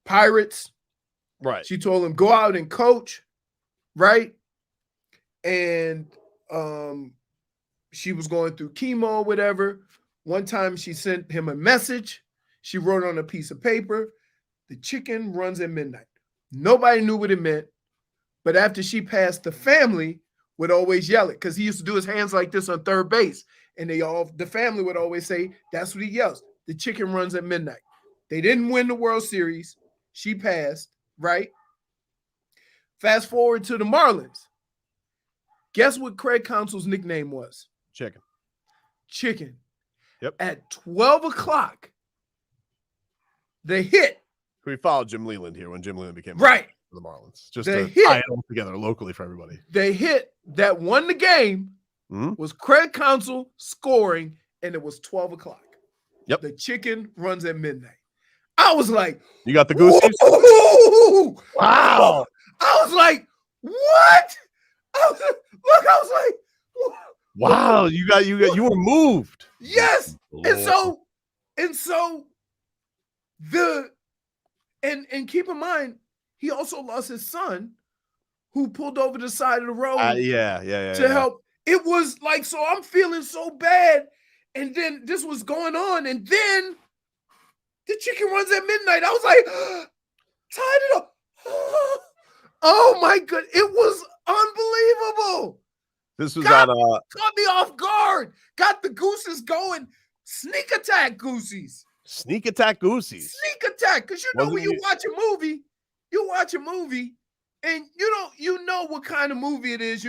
Pirates. Right. She told him go out and coach, right? And she was going through chemo or whatever. One time she sent him a message. She wrote on a piece of paper, "The chicken runs at midnight." Nobody knew what it meant. But after she passed, the family would always yell it because he used to do his hands like this on third base. And the family would always say, that's what he yells. The chicken runs at midnight. They didn't win the World Series. She passed, right? Fast forward to the Marlins. Guess what Craig Counsell's nickname was? Chicken. Chicken. Yep. At 12 o'clock, the hit. We followed Jim Leland here when Jim Leland became right for the Marlins. Just the to hit, tie it all together locally for everybody. The hit that won the game was Craig Counsell scoring, and it was 12 o'clock. Yep. The chicken runs at midnight. I was like, you got the Goosies? Wow. I was like, what? I was like, wow, you were moved. Yes. And so and keep in mind, he also lost his son who pulled over the side of the road to help. It was like, so I'm feeling so bad. And then this was going on. And then the chicken runs at midnight. I was like, tied it up. Oh my God. It was unbelievable. This was caught me off guard. Got the Goosies going. Sneak attack Goosies. Sneak attack Goosies. Sneak attack. Because when you watch a movie, and you know what kind of movie it is.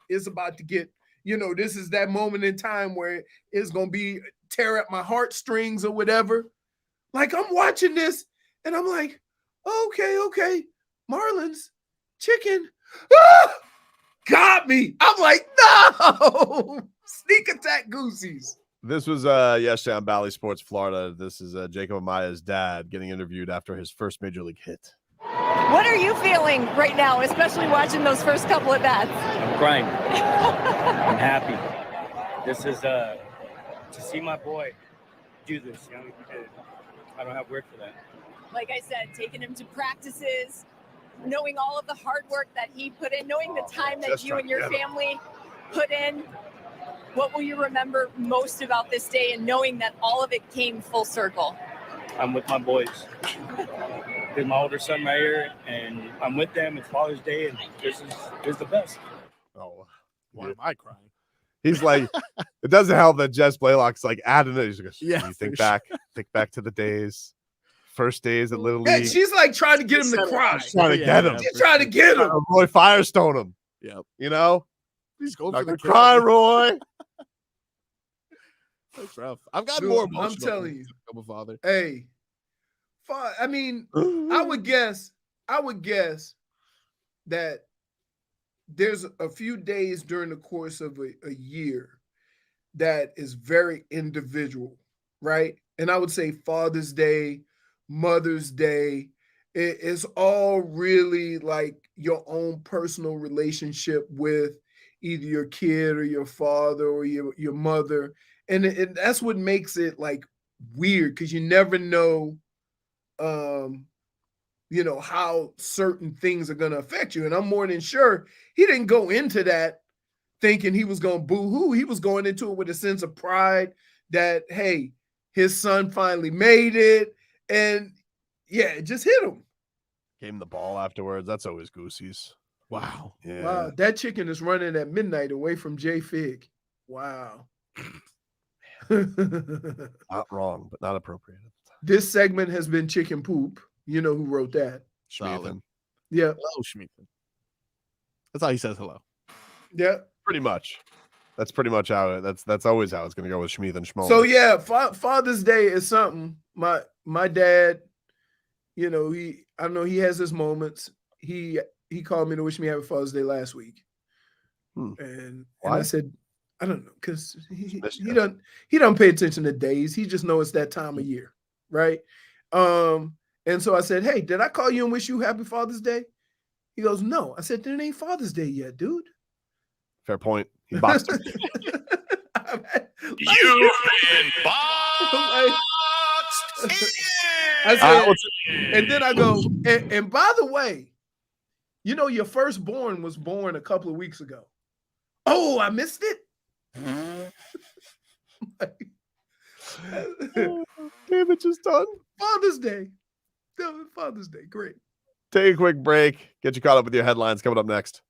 It's about to get, this is that moment in time where it's going to be tear at my heartstrings or whatever. Like, I'm watching this, and I'm like, okay. Marlins, chicken. Ah! Got me. I'm like, no. Sneak attack Goosies. This was yesterday on Bally Sports Florida. This is Jacob Amaya's dad getting interviewed after his first major league hit. What are you feeling right now, especially watching those first couple at bats? I'm crying. I'm happy. This is to see my boy do this. I don't have word for that. Like I said, taking him to practices, knowing all of the hard work that he put in, knowing the time that you and your family put in. What will you remember most about this day and knowing that all of it came full circle? I'm with my boys. There's my older son right here, and I'm with them. It's Father's Day, and this is the best. Oh, why am I crying? He's like, it doesn't help that Jess Blaylock's like adding it. He's like, you think back to the days, first days at Little League. Yeah, she's like trying to get him to cry. She's trying to get him. She's trying to get him. Roy Firestone him. Yep. He's going for the cry, Roy. That's rough. I've got more emotional. I'm telling you, I'm a father. Hey, I mean, I would guess that there's a few days during the course of a year that is very individual, right? And I would say Father's Day, Mother's Day, it's all really like your own personal relationship with either your kid or your father or your mother. And that's what makes it like weird, because you never know, how certain things are going to affect you. And I'm more than sure he didn't go into that thinking he was going to boo-hoo. He was going into it with a sense of pride that, hey, his son finally made it. And yeah, it just hit him. Gave him the ball afterwards. That's always Goosies. Wow. Yeah. Wow. That chicken is running at midnight away from J Fig. Wow. Not wrong, but not appropriate. This segment has been Chicken Poop. You know who wrote that? Schmeathan. Yeah. Hello, Schmeathan. That's how he says hello. Yeah. Pretty much. That's pretty much how that's always how it's going to go with Schmeathan Schmoll. So yeah, Father's Day is something. My dad, I know he has his moments. He called me to wish me happy Father's Day last week, and I said, I don't know, because he don't pay attention to days. He just knows it's that time of year, right? And so I said, hey, did I call you and wish you happy Father's Day? He goes, no. I said, then it ain't Father's Day yet, dude. Fair point. He boxed him. You've been boxed. I said, and then I go, and by the way, you know, your firstborn was born a couple of weeks ago. Oh, I missed it. David just done. Father's Day. Father's Day. Great. Take a quick break. Get you caught up with your headlines coming up next.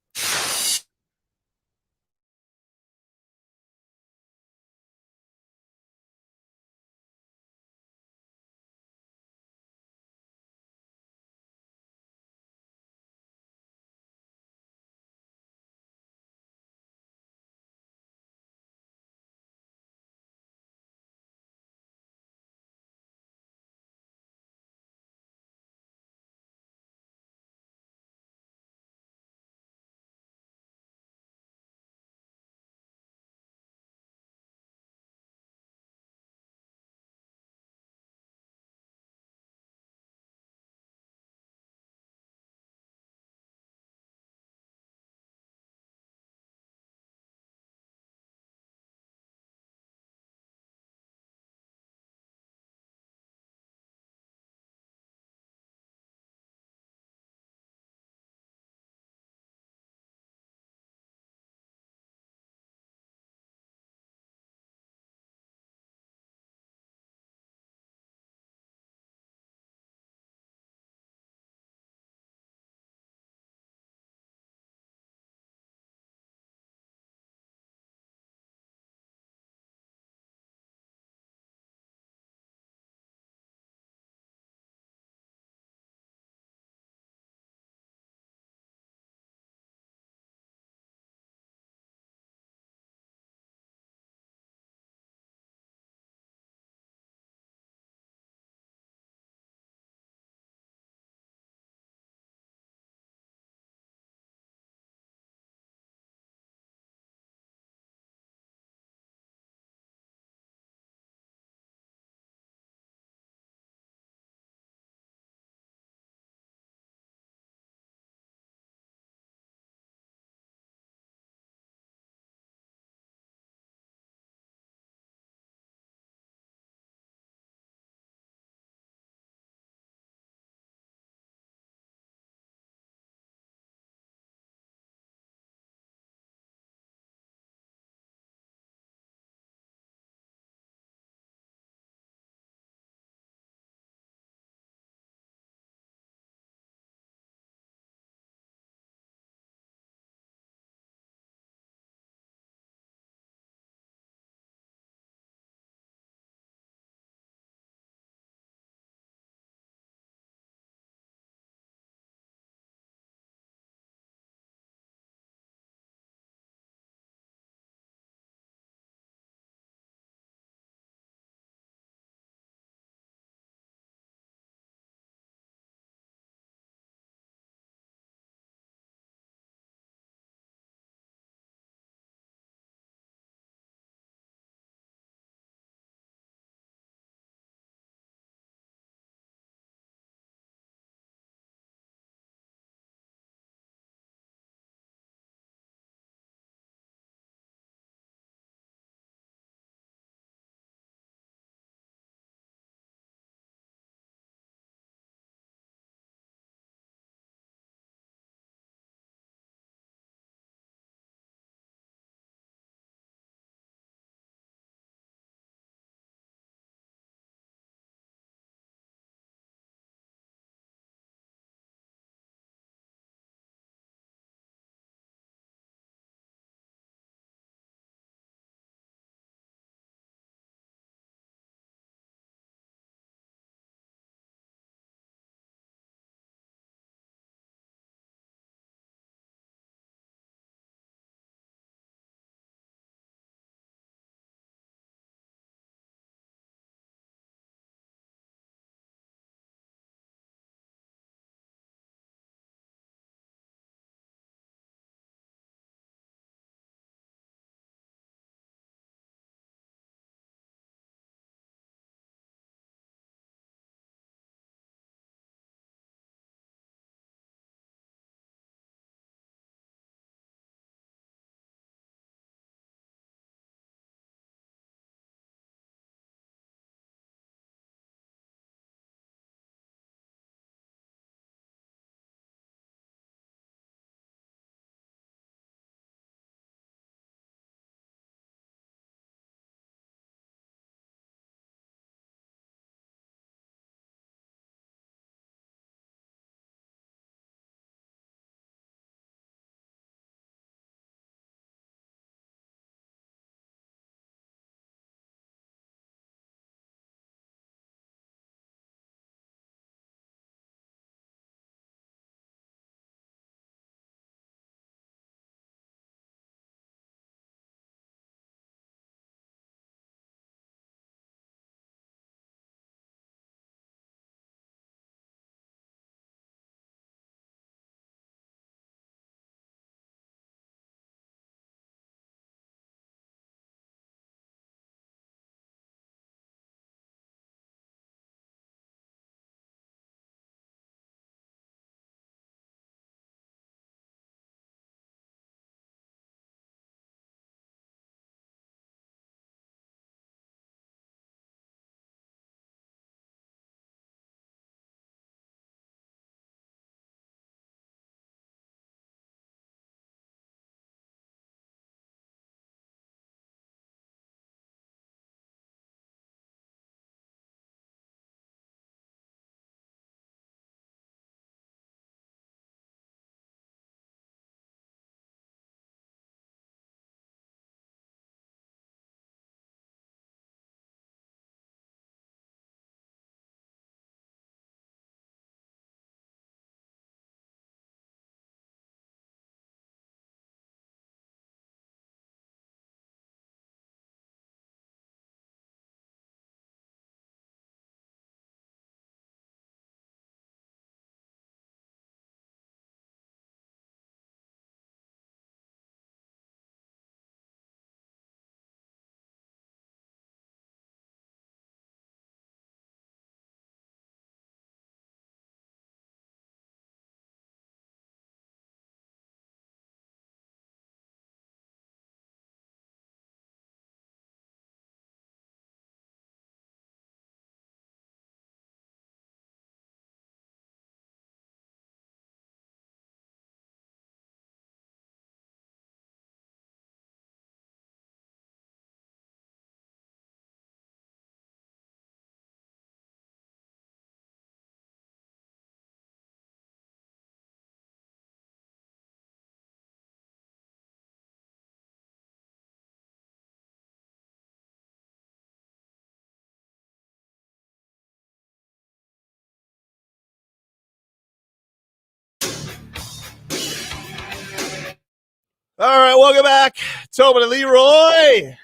All right, welcome back. Tobin and Leroy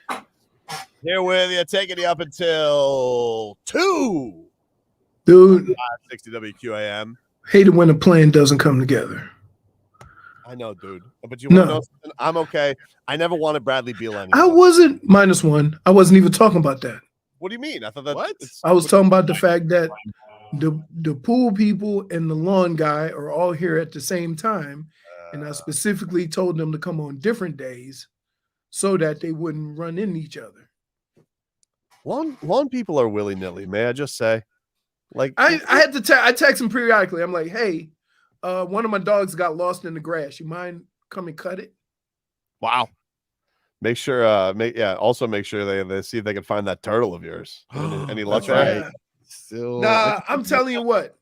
here with you, taking you up until 2. Dude. 560 WQAM. Hate it when a plan doesn't come together. I know, dude. But you want to know something? I'm okay. I never wanted Bradley Beal anymore. I wasn't -1. I wasn't even talking about that. What do you mean? I thought that. I was talking about the fact that the pool people and the lawn guy are all here at the same time. And I specifically told them to come on different days so that they wouldn't run into each other. Lawn people are willy-nilly, may I just say? Like I had to I text them periodically. I'm like, hey, one of my dogs got lost in the grass. You mind coming cut it? Wow. Make sure also make sure they see if they can find that turtle of yours. Any luck there? Right. Nah, I'm telling you what,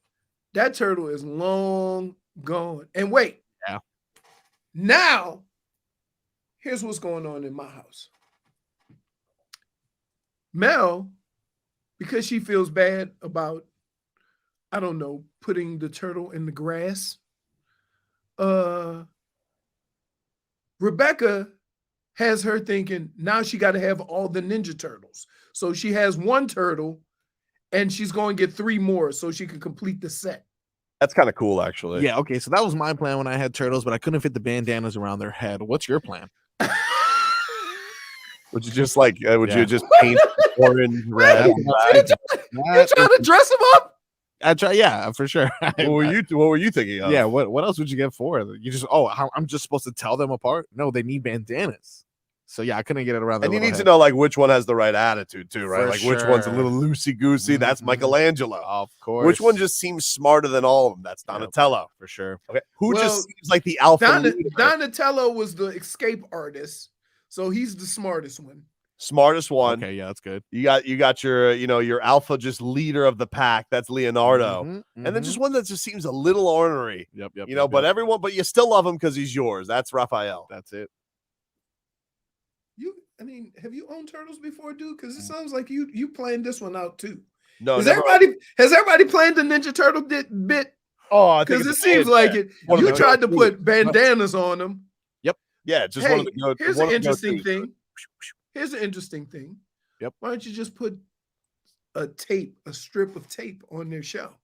that turtle is long gone. And wait. Yeah. Now, here's what's going on in my house. Mel, because she feels bad about, I don't know, putting the turtle in the grass, Rebecca has her thinking now she got to have all the Ninja Turtles. So she has 1 turtle and she's going to get 3 more so she can complete the set. That's kind of cool, actually. Yeah, okay. So that was my plan when I had turtles, but I couldn't fit the bandanas around their head. What's your plan? Would you just like you just paint orange, red? You're trying to dress them up? I try, yeah, for sure. What were you thinking of? Yeah, what else would you get for it? You just I'm just supposed to tell them apart? No, they need bandanas. So yeah, I couldn't get it around. And you need to know like which one has the right attitude too, right? Like which one's a little loosey goosey. That's Michelangelo, of course. Which one just seems smarter than all of them? That's Donatello for sure. Okay, who just seems like the alpha? Donatello was the escape artist, so he's the smartest one. Smartest one. Okay, yeah, that's good. You got your your alpha just leader of the pack. That's Leonardo, and then just one that just seems a little ornery. Yep. But you still love him because he's yours. That's Raphael. That's it. I mean, have you owned turtles before, dude? Because it sounds like you planned this one out too. No, has everybody planned the Ninja Turtle bit? Oh, because it seems like it. You tried to put bandanas on them. Yep. Yeah, just one of the. Here's an interesting thing. Here's an interesting thing. Yep. Why don't you just put a strip of tape on their shell?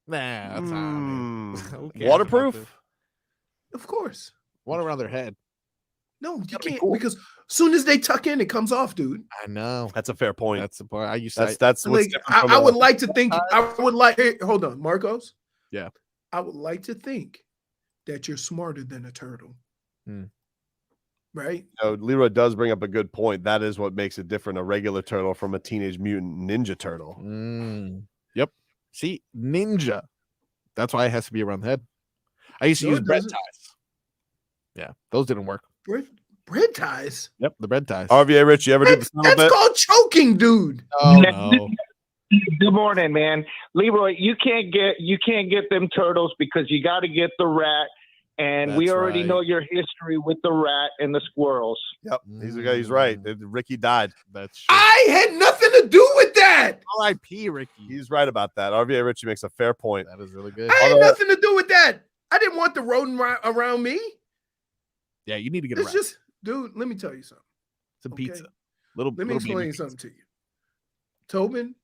Nah, that's waterproof. Of course. One around their head. No, you can't because as soon as they tuck in, it comes off, dude. I know. That's a fair point. That's the part I used to. That's like I would like to think. I would like. Hey, hold on, Marcos. Yeah. I would like to think that you're smarter than a turtle. Right? Leroy does bring up a good point. That is what makes it different, a regular turtle from a Teenage Mutant Ninja Turtle. Yep. See, ninja. That's why it has to be around the head. I used to use bread ties. Yeah, those didn't work. Bread ties? Yep, the bread ties. RVA Rich, you ever do the That's called choking, dude. Oh, no. Good morning, man. Leroy, you can't get them turtles because you got to get the rat. And we already know your history with the rat and the squirrels. Yep, he's right. Ricky died. That's true. I had nothing to do with that. R.I.P. Ricky. He's right about that. RVA Richie makes a fair point. That is really good. I had nothing to do with that. I didn't want the rodent around me. Yeah, you need to get it's just, dude, let me tlet me tell you something. It's a pizza. Let me explain something to you. Tobin,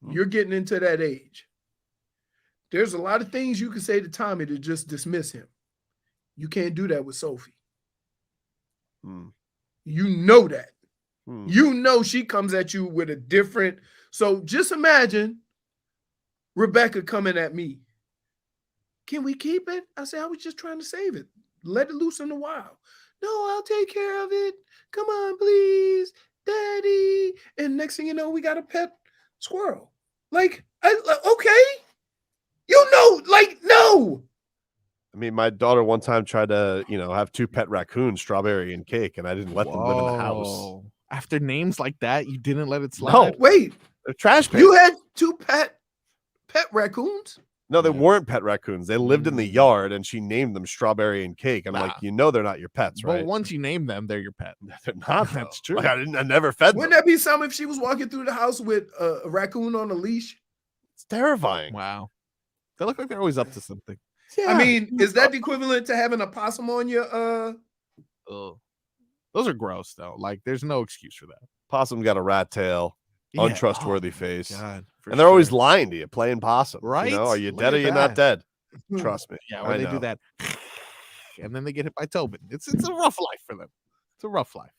you're getting into that age. There's a lot of things you can say to Tommy to just dismiss him. You can't do that with Sophie. You know that. You know she comes at you with a different. So just imagine Rebecca coming at me. Can we keep it? I said, I was just trying to save it. Let it loose in the wild. No, I'll take care of it. Come on, please, Daddy. And next thing you know, we got a pet squirrel. Okay. No. I mean, my daughter one time tried to, have 2 pet raccoons, Strawberry and Cake, and I didn't let them live in the house. After names like that, you didn't let it slide? No, wait. They're trash pans. You had 2 pet raccoons? No, they weren't pet raccoons. They lived in the yard, and she named them Strawberry and Cake. I'm like, they're not your pets, right? But once you name them, they're your pet. They're not. That's true. Like, I never fed them. Wouldn't that be something if she was walking through the house with a raccoon on a leash? It's terrifying. Wow. They look like they're always up to something. Yeah. I mean, is that the equivalent to having a possum on your Ugh. Those are gross though. Like there's no excuse for that. Possum got a rat tail, Yeah. untrustworthy Oh, face. God, and they're always lying to you, playing possum. Right? You know, are you Look dead at or you're not that. dead? Trust me. Yeah, I when they know. do that, and then they get hit by Tobin. It's a rough life for them. It's a rough life.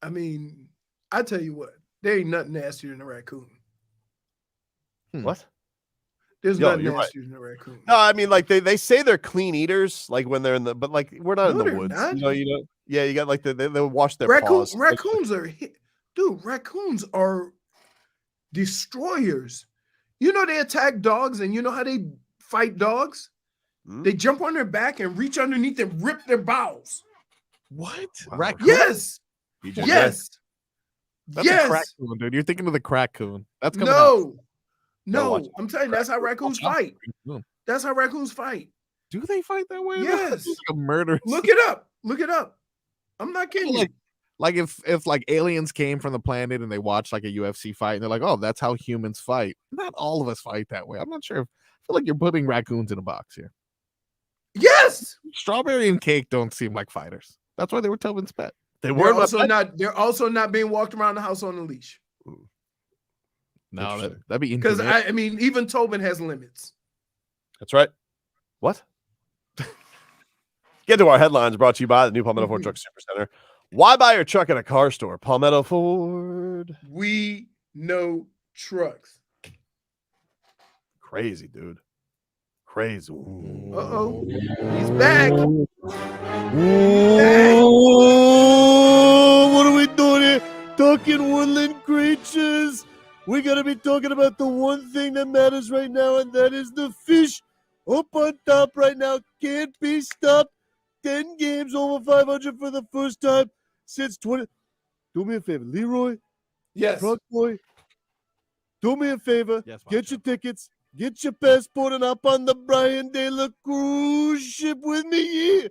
I mean, I tell you what, there ain't nothing nastier than a raccoon. What? There's Yo, nothing you're right. nastier than a raccoon. No, I mean, like they say they're clean eaters, like when they're in the, but like we're not in No, the they're woods. not. You know. Yeah, you got like they'll wash their paws. Raccoons are, dude. Raccoons are destroyers. You know they attack dogs, and you know how they fight dogs. They jump on their back and reach underneath and rip their bowels. What? Wow. Raccoon? Yes. BJ Yes. That's yes. a crack coon, dude. You're thinking of the crack coon. That's coming out. No. I'm telling you, that's how raccoons fight. That's how raccoons fight. Do they fight that way? Yes. Like a murder. Look it up. Look it up. I'm not kidding you. Like if like aliens came from the planet and they watched like a UFC fight and they're like, oh, that's how humans fight. Not all of us fight that way. I'm not sure. I feel like you're putting raccoons in a box here. Yes. Strawberry and Cake don't seem like fighters. That's why they were Tobin's pet. They They're weren't also not. They're also not being walked around the house on a leash. No, that'd be Because inconvenient. I mean, even Tobin has limits. That's right. What? Get to our headlines brought to you by the new Palmetto Ford Truck Supercenter. Why buy your truck at a car store? Palmetto Ford. We know trucks. Crazy, dude. Crazy. Uh-oh. He's back. What are we doing here? Talking woodland creatures. We got to be talking about the one thing that matters right now, and that is the fish up on top right now. Can't be stopped. 10 games over 500 for the first time since 20. Do me a favor, Leroy. Yes. Truck boy. Do me a favor. Yes, get your tickets. Get your passport and up on the Brian De La cruise ship with me. Yeah.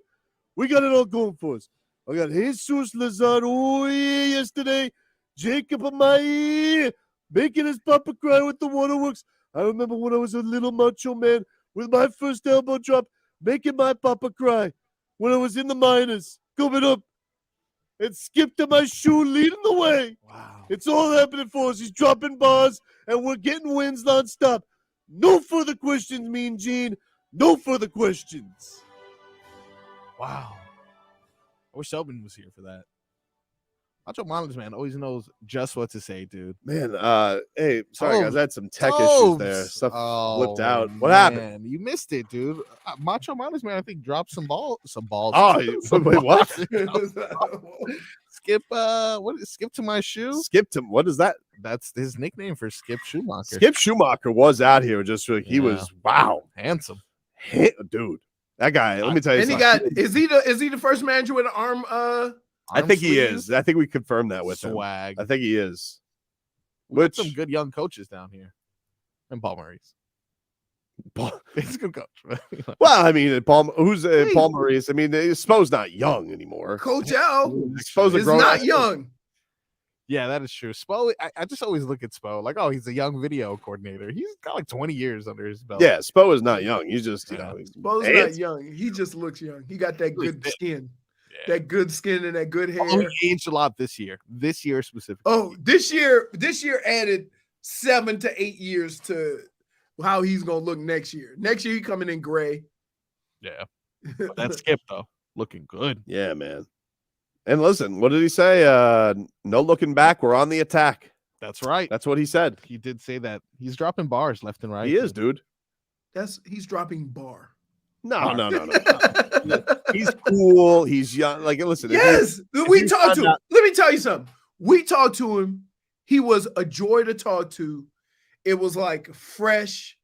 We got it all going for us. I got Jesus Lazaro yesterday. Jacob Amai making his papa cry with the waterworks. I remember when I was a little macho man with my first elbow drop, making my papa cry when I was in the minors, coming up. And Skip to my shoe leading the way. Wow. It's all happening for us. He's dropping bars, and we're getting wins nonstop. No further questions, Mean Gene. No further questions. Wow. I wish Tobin was here for that. Macho Marlins Man always knows just what to say, dude. Man, hey, sorry guys, I had some tech issues Tobes. there. Stuff Oh, flipped out. What happened? man, you missed it, dude. Macho Marlins Man, I think, dropped some balls. Oh, wait, what? Skip, what is Skip to my shoe? Skip to what is that? That's his nickname for Skip Schumaker. Skip Schumaker was out here just like he was handsome. Dude. That guy, let me tell you And something. is he the first manager with an arm I think he sleeve? is. I think we confirmed that with Swag. him. I think he is. We got Which some good young coaches down here. And Paul Maurice. He's a good coach. well, I mean, Paul Maurice? I mean, Spo's not young anymore. Coach Al Spo's a is grown not young. Yeah, that is true. Spo, I just always look at Spo like, oh, he's a young video coordinator. He's got like 20 years under his belt. Yeah, Spo is not young. He's just, you know, Spo's not young. He just looks young. He got that good skin. Yeah. That good skin and that good hair. Oh, he aged a lot this year. This year specifically. Oh, this year added 7 to 8 years to how he's gonna look next year. Next year he coming in gray. Yeah. That's Skip though. Looking good. Yeah, man. And listen, what did he say? No looking back. We're on the attack. That's right. That's what he said. He did say that. He's dropping bars left and right. He is, dude. He's dropping bar. No. He's cool. He's young. Like, listen. Yes, we talked to him. Let me tell you something. We talked to him. He was a joy to talk to. It was like fresh,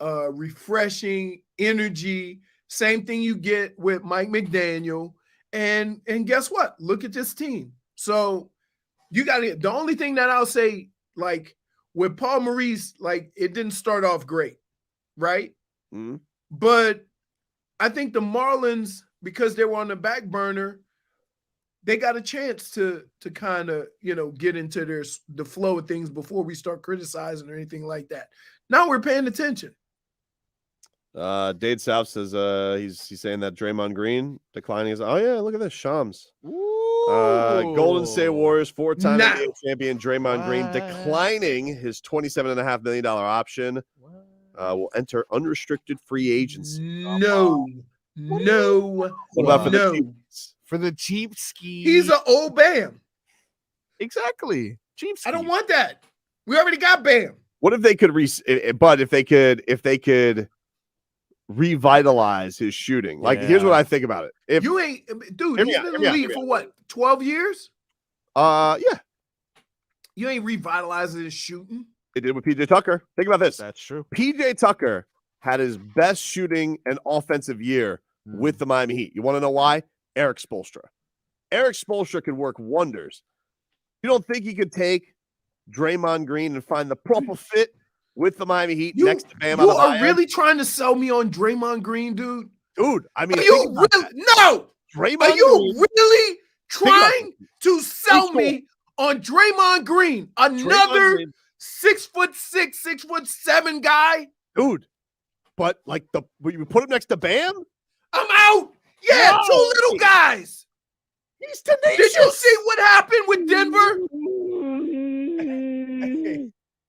refreshing energy. Same thing you get with Mike McDaniel. And guess what? Look at this team. So you got it. The only thing that I'll say, like with Paul Maurice, like it didn't start off great, right? Mm-hmm. But I think the Marlins, because they were on the back burner, they got a chance to kind of, get into the flow of things before we start criticizing or anything like that. Now we're paying attention. Dade South says he's saying that Draymond Green declining his. Oh yeah, look at this, Shams. Golden State Warriors 4-time NBA champion Draymond Green declining his $27.5 million option. Will enter unrestricted free agency. No. What about for the Chiefs? For the cheap ski. He's an old Bam. Exactly. Cheap ski. I don't want that. We already got Bam. What if they could but if they could revitalize his shooting? Like, here's what I think about it. If you ain't, dude, he's been in the league for what, 12 years? Yeah. You ain't revitalizing his shooting. They did with PJ Tucker. Think about this. That's true. PJ Tucker had his best shooting and offensive year with the Miami Heat. You want to know why? Eric Spoelstra. Eric Spoelstra could work wonders. You don't think he could take Draymond Green and find the proper fit with the Miami Heat next to Bam? You are really trying to sell me on Draymond Green, dude? Dude, I mean, are you really? No. Draymond are you Green, really trying to sell me on Draymond Green? Another 6'6", 6'7" guy? Dude, but like when you put him next to Bam? I'm out. Yeah, no. 2 little guys. He's tenacious. Did you see what happened with Denver?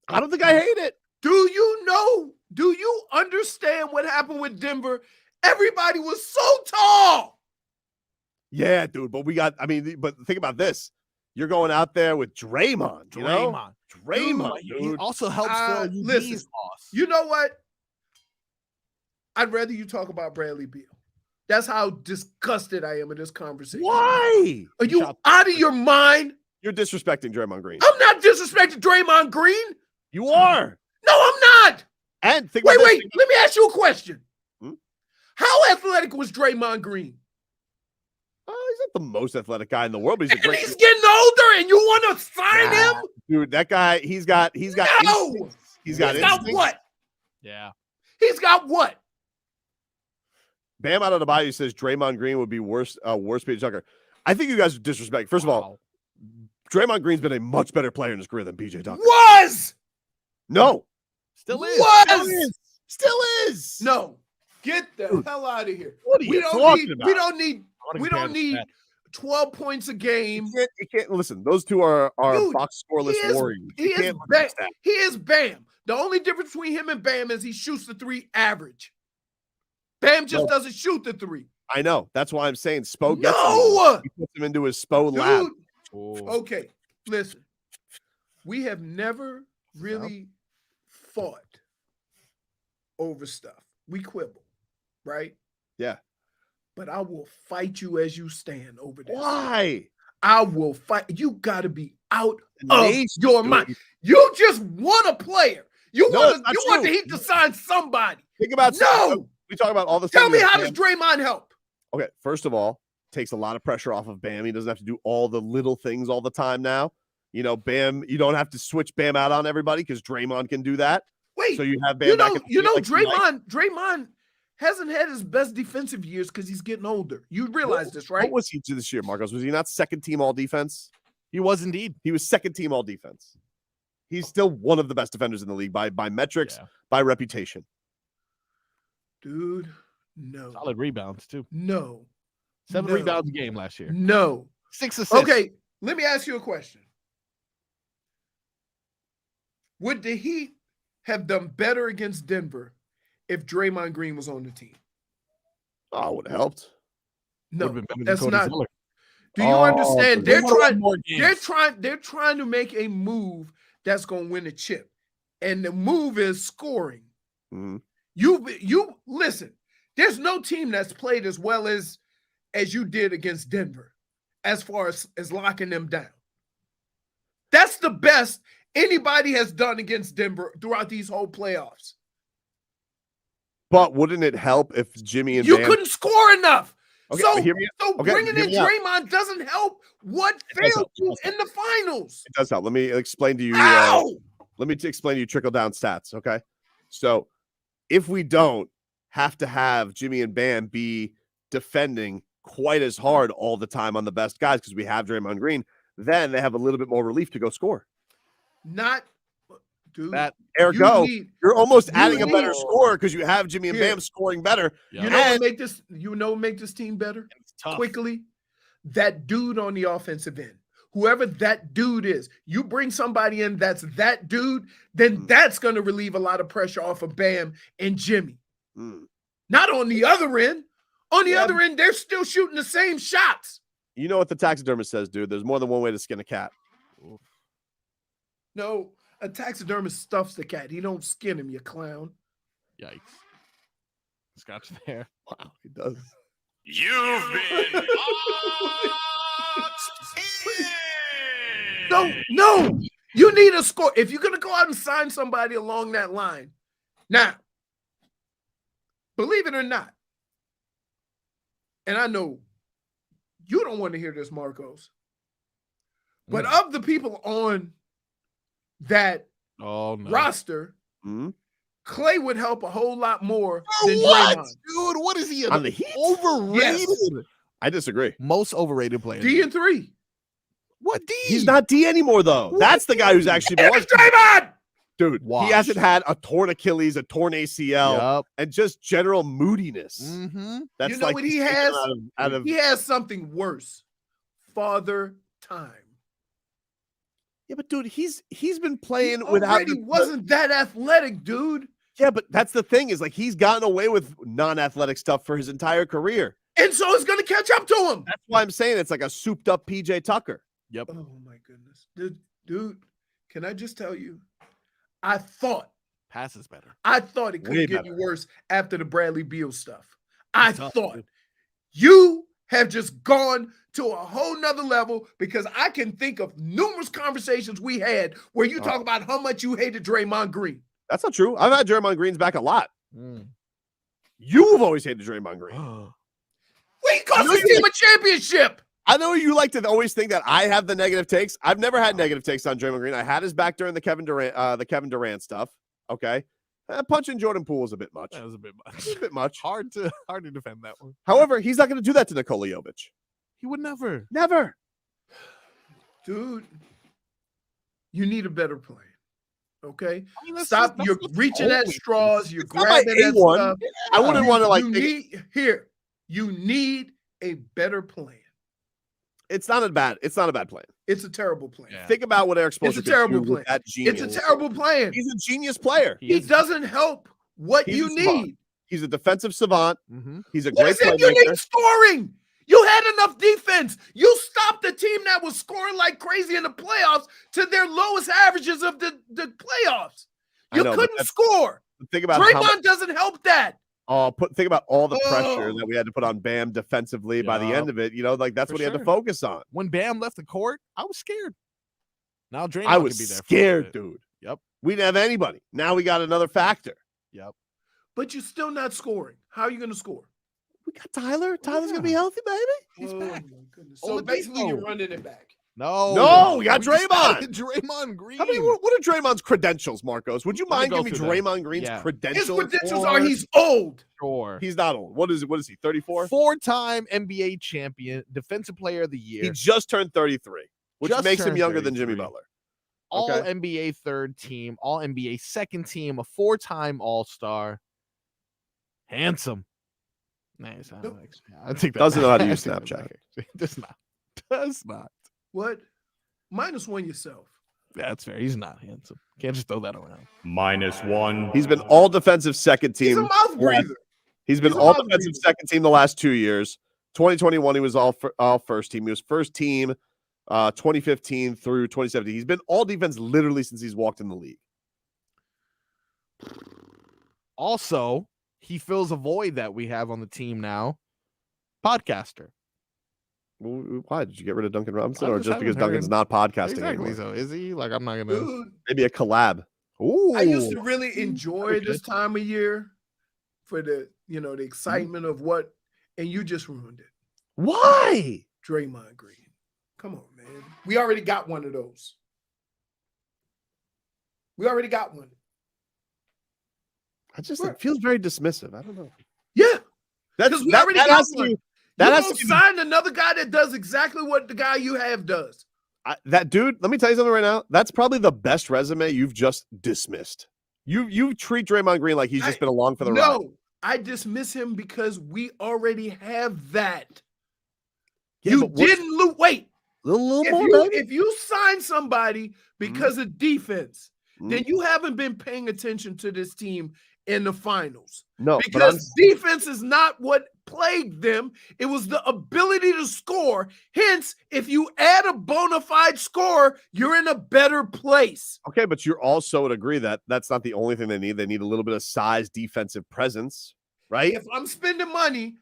I don't think I hate it. Do you understand what happened with Denver? Everybody was so tall. Yeah, dude, but but think about this. You're going out there with Draymond. Draymond, dude. He also helps fill UD's loss. You know what? I'd rather you talk about Bradley Beal. That's how disgusted I am in this conversation. Why? Are you out of your mind? You're disrespecting Draymond Green. I'm not disrespecting Draymond Green. You are. No, I'm not. And wait. Let me ask you a question. How athletic was Draymond Green? He's not the most athletic guy in the world, but he's a great. He's getting older, and you want to sign him, dude? That guy, he's got. No. He's got what? Yeah. He's got what? Bam out of the bayou says Draymond Green would be worse PJ Tucker. I think you guys are disrespecting. First of all, Draymond Green's been a much better player in his career than PJ Tucker. No. Still is. Still is. No. Get the hell out of here. What are you talking about? We don't need 12 points a game. You can't listen. Those two are box scoreless warriors. He is Bam. The only difference between him and Bam is he shoots the 3 average. Bam just doesn't shoot the 3. I know. That's why I'm saying Spo gets him. He puts him into his Spo lab. Okay, listen. We have never really fought over stuff. We quibble, right? Yeah. But I will fight you as you stand over this. Why? I will fight. You got to be out of your mind. You just want a player. You want the Heat to sign somebody. Think about we talk about all the. Tell me, how does Draymond help? Okay, first of all, takes a lot of pressure off of Bam. He doesn't have to do all the little things all the time now. You know, Bam. You don't have to switch Bam out on everybody because Draymond can do that. Wait, so you have Bam. Draymond hasn't had his best defensive years because he's getting older. You realize this, right? What was he this year, Marcos? Was he not second team all defense? He was indeed. He was second team all defense. He's still one of the best defenders in the league by metrics, by reputation. Dude, no. Solid rebounds, too. No. 7 rebounds a game last year. No. 6 assists. Okay, let me ask you a question. Would the Heat have done better against Denver if Draymond Green was on the team? Oh, it would have helped. No, that's not. Do you understand? They're trying to make a move that's going to win a chip, and the move is scoring. Mm-hmm. You listen. There's no team that's played as well as you did against Denver, as far as locking them down. That's the best anybody has done against Denver throughout these whole playoffs. But wouldn't it help if Jimmy and you Bam... couldn't score enough? Okay, so bringing in Draymond doesn't help. What failed you in the finals? It does help. Let me explain to you. Let me explain to you trickle down stats. Okay, so if we don't have to have Jimmy and Bam be defending quite as hard all the time on the best guys because we have Draymond Green, then they have a little bit more relief to go score. Not Dude, Ergo, you're almost adding a better need- score because you have Jimmy and Here. Bam scoring better. You know what make this? You know what make this team better? Quickly, that dude on the offensive end, whoever that dude is, you bring somebody in that's that dude, then that's going to relieve a lot of pressure off of Bam and Jimmy. Not on the other end. On the other end, they're still shooting the same shots. You know what the taxidermist says, dude? There's more than one way to skin a cat. No, a taxidermist stuffs the cat. He don't skin him, you clown. Yikes. Scotch there. Wow, he does. You've been No, you need a score. If you're going to go out and sign somebody along that line. Now, believe it or not, and I know you don't want to hear this, Marcos, but of the people on that roster, Clay would help a whole lot more than What? Draymond. Dude, what is he? On the Heat? Overrated? Yes. I disagree. Most overrated player. D and 3. What D? He's not D anymore, though. What? That's the guy who's actually been It's Draymond! Dude, Wash. he hasn't had a torn Achilles, a torn ACL, and just general moodiness. That's You know like what he he's taken has? out of He has something worse. Father time. Yeah, but dude, he's been playing without Already wasn't that athletic, dude. Yeah, but that's the thing is like he's gotten away with non-athletic stuff for his entire career. And so it's going to catch up to him. That's why I'm saying it's like a souped up PJ Tucker. Yep. Oh my goodness. Dude, can I just tell you? I thought passes better. I thought it Way could get better. you worse after the Bradley Beal stuff. I tough, thought dude. you have just gone to a whole nother level because I can think of numerous conversations we had where you talk about how much you hated Draymond Green. That's not true. I've had Draymond Green's back a lot. You've always hated Draymond Green. We cost this team a championship. I know you like to always think that I have the negative takes. I've never had negative takes on Draymond Green. I had his back during the Kevin Durant stuff. Okay. Punching Jordan Poole was a bit much. That was a bit much. It's a bit much. Hard to defend that one. However, he's not going to do that to Nikola Jovic. He would never. Never. Dude, you need a better plan. Okay? I mean, Stop. You're reaching at straws. You're grabbing at A1. stuff. I wouldn't want to like. You need a better plan. It's not a bad plan. It's a terrible plan. Yeah. Think about what Eric Spoelstra It's a could terrible do plan. with that genius. It's a terrible plan. He's a genius player. He doesn't help what He's you a savant. need. He's a defensive savant. He's a What great is it? You playmaker. need scoring. You had enough defense. You stopped the team that was scoring like crazy in the playoffs to their lowest averages of the playoffs. I You know, but couldn't that's- score. Think about Draymond doesn't help that. think about all the pressure that we had to put on Bam defensively by the Yup. end of it. You know, like that's For what he had to sure. focus on. When Bam left the court, I was scared. Now Draymond I was could be there. scared, dude. Yep. We didn't have anybody. Now we got another factor. Yep. But you're still not scoring. How are you going to score? We got Tyler. Tyler's gonna be healthy, baby. He's back. My goodness. So Oladipo. basically, you're running it back. No, we got just Draymond. added Draymond Green. How many? What are Draymond's credentials, Marcos? Would you Let me mind go giving me through them. Draymond Green's Yeah. His credentials? credentials are he's old. Sure. He's not old. What is it? What is he? 34? Four-time NBA champion, defensive player of the year, He just turned 33, which Just makes him turned younger than Jimmy 33. Butler. all Okay. NBA third team, all NBA second team, a four-time All-Star. Handsome. Nice. I think that Doesn't know how to I use think Snapchat. Does not. Does not. What? -1 yourself. Yeah, that's fair. He's not handsome. Can't just throw that around. -1. He's been all defensive second team. He's a mouth breather. He's been He's a all mouth defensive breather. second team the last 2 years. 2021, he was all first team. He was first team 2015 through 2017. He's been all defense literally since he's walked in the league. Also, he fills a void that we have on the team now. Podcaster. Why did you get rid of Duncan Robinson, I or just just because haven't heard Duncan's him. not podcasting Exactly. anymore? So is he? Like, I'm not gonna. Dude, Maybe a collab. Ooh. I used to really enjoy Okay. this time of year for the, the excitement of what, and you just ruined it. Why? Draymond Green. Come on, man. We already got one of those. We already got one. It feels very dismissive. I don't know. Yeah. That's Because we that, already that got has to one. be that You has gonna to be sign another guy that does exactly what the guy you have does. That dude, let me tell you something right now. That's probably the best resume you've just dismissed. You treat Draymond Green like he's just been along for the ride. No, I dismiss him because we already have that. Yeah, you didn't lose. Wait. If you sign somebody because of defense, then you haven't been paying attention to this team in the finals. No, because defense is not what plagued them. It was the ability to score. Hence, if you add a bona fide scorer, you're in a better place. Okay, but you also would agree that that's not the only thing they need. They need a little bit of size, defensive presence, right? If I'm spending money,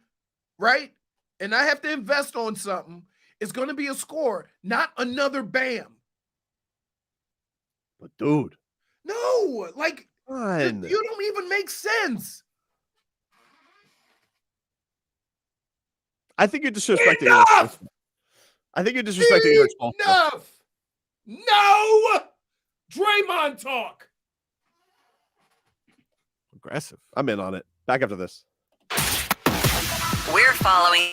right, and I have to invest on something, it's going to be a score, not another Bam. But dude, no, like you don't even make sense. I think you're disrespecting. Enough. I think you're disrespecting your Enough. No, Draymond talk. Aggressive. I'm in on it. Back after this. We're following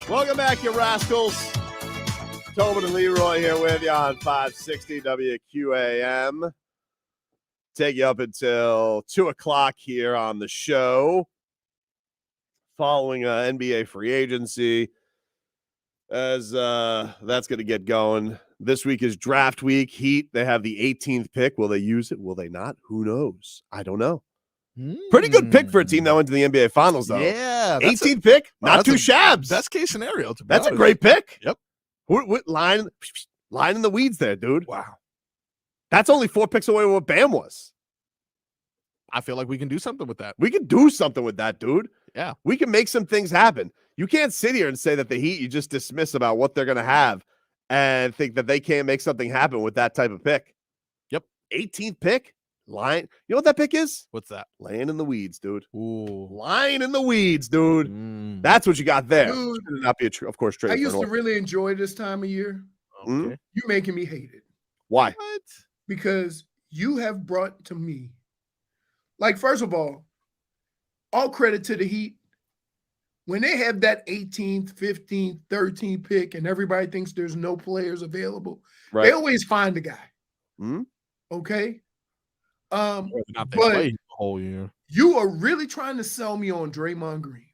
Welcome back, you rascals. Tobin and Leroy here with you on 560 WQAM. Take you up until 2 o'clock here on the show. Following NBA free agency, as that's going to get going. This week is draft week. Heat, they have the 18th pick. Will they use it? Will they not? Who knows? I don't know. Pretty good pick for a team that went to the NBA Finals, though. Yeah. 18th pick, not too shabs. Best case scenario. That's a great pick. Yep. What line in the weeds there, dude. Wow. That's only 4 picks away from what Bam was. I feel like we can do something with that. We can do something with that, dude. Yeah. We can make some things happen. You can't sit here and say that the Heat, you just dismiss about what they're going to have and think that they can't make something happen with that type of pick. Yep. 18th pick, line. You know what that pick is? What's that? Laying in the weeds, dude. Ooh. Lying in the weeds, dude. That's what you got there. Dude, should not be of course, trade. I used to really enjoy this time of year. Okay. You're making me hate it. Why? What? Because you have brought to me, like, first of all credit to the Heat. When they have that 18th, 15th, 13th pick and everybody thinks there's no players available, they always find a guy. Okay? But the whole year. You are really trying to sell me on Draymond Green.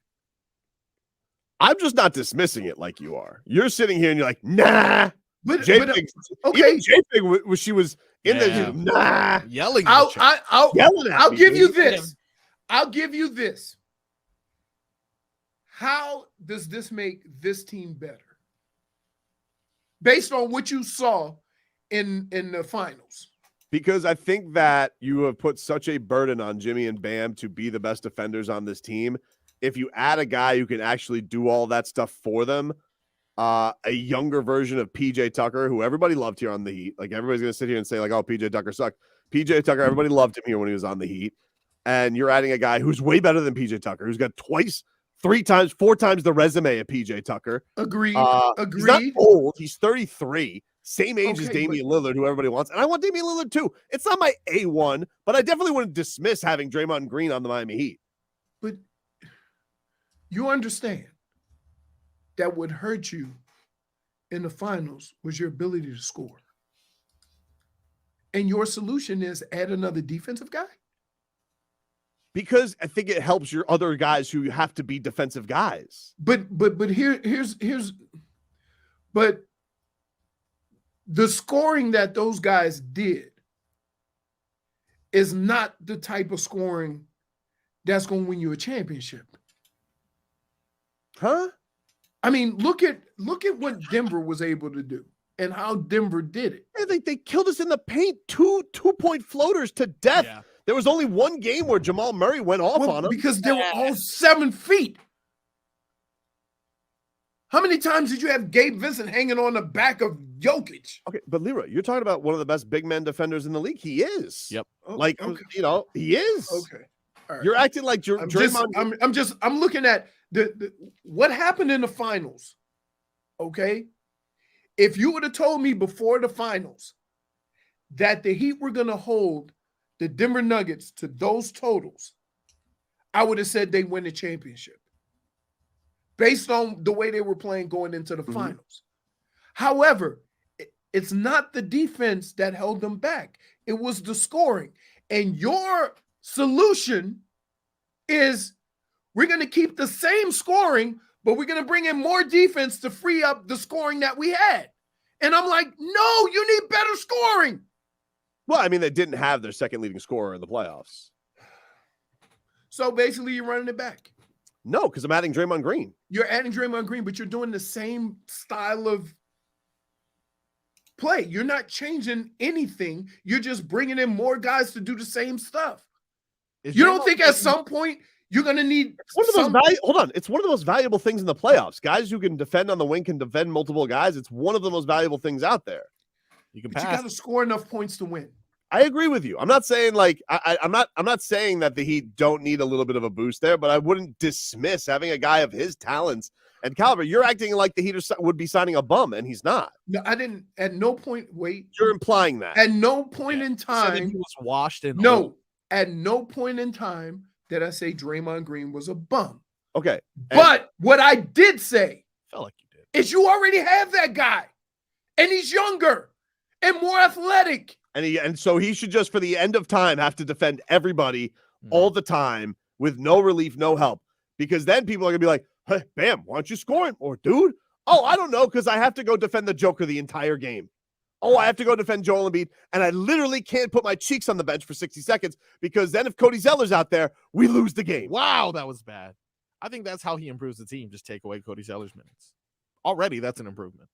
I'm just not dismissing it like you are. You're sitting here and you're like, nah. But J-Pig, okay. Even J-Pig, when she was in the nah. Yelling. I'll give you this. I'll give you this. How does this make this team better? Based on what you saw in the finals. Because I think that you have put such a burden on Jimmy and Bam to be the best defenders on this team. If you add a guy who can actually do all that stuff for them, a younger version of PJ Tucker, who everybody loved here on the Heat. Like, everybody's going to sit here and say, like, oh, PJ Tucker sucked. PJ Tucker, everybody loved him here when he was on the Heat. And you're adding a guy who's way better than PJ Tucker, who's got 4 times the resume of PJ Tucker. Agreed. He's not old. He's 33. Same age as Damian Lillard, who everybody wants. And I want Damian Lillard too. It's not my A1, but I definitely wouldn't dismiss having Draymond Green on the Miami Heat. But you understand that would hurt you in the finals was your ability to score. And your solution is add another defensive guy? Because I think it helps your other guys who have to be defensive guys. But the scoring that those guys did is not the type of scoring that's going to win you a championship. Huh? I mean, look at what Denver was able to do and how Denver did it. Yeah, they killed us in the paint. Two-point floaters to death. Yeah. There was only one game where Jamal Murray went off on them. Because they were all 7 feet. How many times did you have Gabe Vincent hanging on the back of Jokic? Okay, but Leroy, you're talking about one of the best big men defenders in the league. He is. Yep. He is. Okay. All right. You're acting like Draymond. I'm looking at the what happened in the finals. Okay. If you would have told me before the finals that the Heat were going to hold the Denver Nuggets to those totals, I would have said they win the championship based on the way they were playing going into the finals. However, it's not the defense that held them back. It was the scoring. And your solution is we're going to keep the same scoring, but we're going to bring in more defense to free up the scoring that we had. And I'm like, no, you need better scoring. Well, I mean, they didn't have their second leading scorer in the playoffs. So basically, you're running it back. No, because I'm adding Draymond Green. You're adding Draymond Green, but you're doing the same style of play. You're not changing anything. You're just bringing in more guys to do the same stuff. You don't think at some point you're going to need Hold on. It's one of the most valuable things in the playoffs. Guys who can defend on the wing can defend multiple guys. It's one of the most valuable things out there. You got to score enough points to win. I agree with you. I'm not saying I'm not saying that the Heat don't need a little bit of a boost there, but I wouldn't dismiss having a guy of his talents and caliber. You're acting like the Heat would be signing a bum, and he's not. No, I didn't. At no point. Wait. You're implying that. At no point in time. He was washed in. No. At no point in time did I say Draymond Green was a bum. Okay. But what I did say felt like you did. Is you already have that guy, and he's younger and more athletic. And so he should just, for the end of time, have to defend everybody all the time with no relief, no help. Because then people are going to be like, hey, Bam, why don't you score him? Or, dude, oh, I don't know, because I have to go defend the Joker the entire game. Oh, I have to go defend Joel Embiid, and I literally can't put my cheeks on the bench for 60 seconds because then if Cody Zeller's out there, we lose the game. Wow, that was bad. I think that's how he improves the team. Just take away Cody Zeller's minutes. Already, that's an improvement.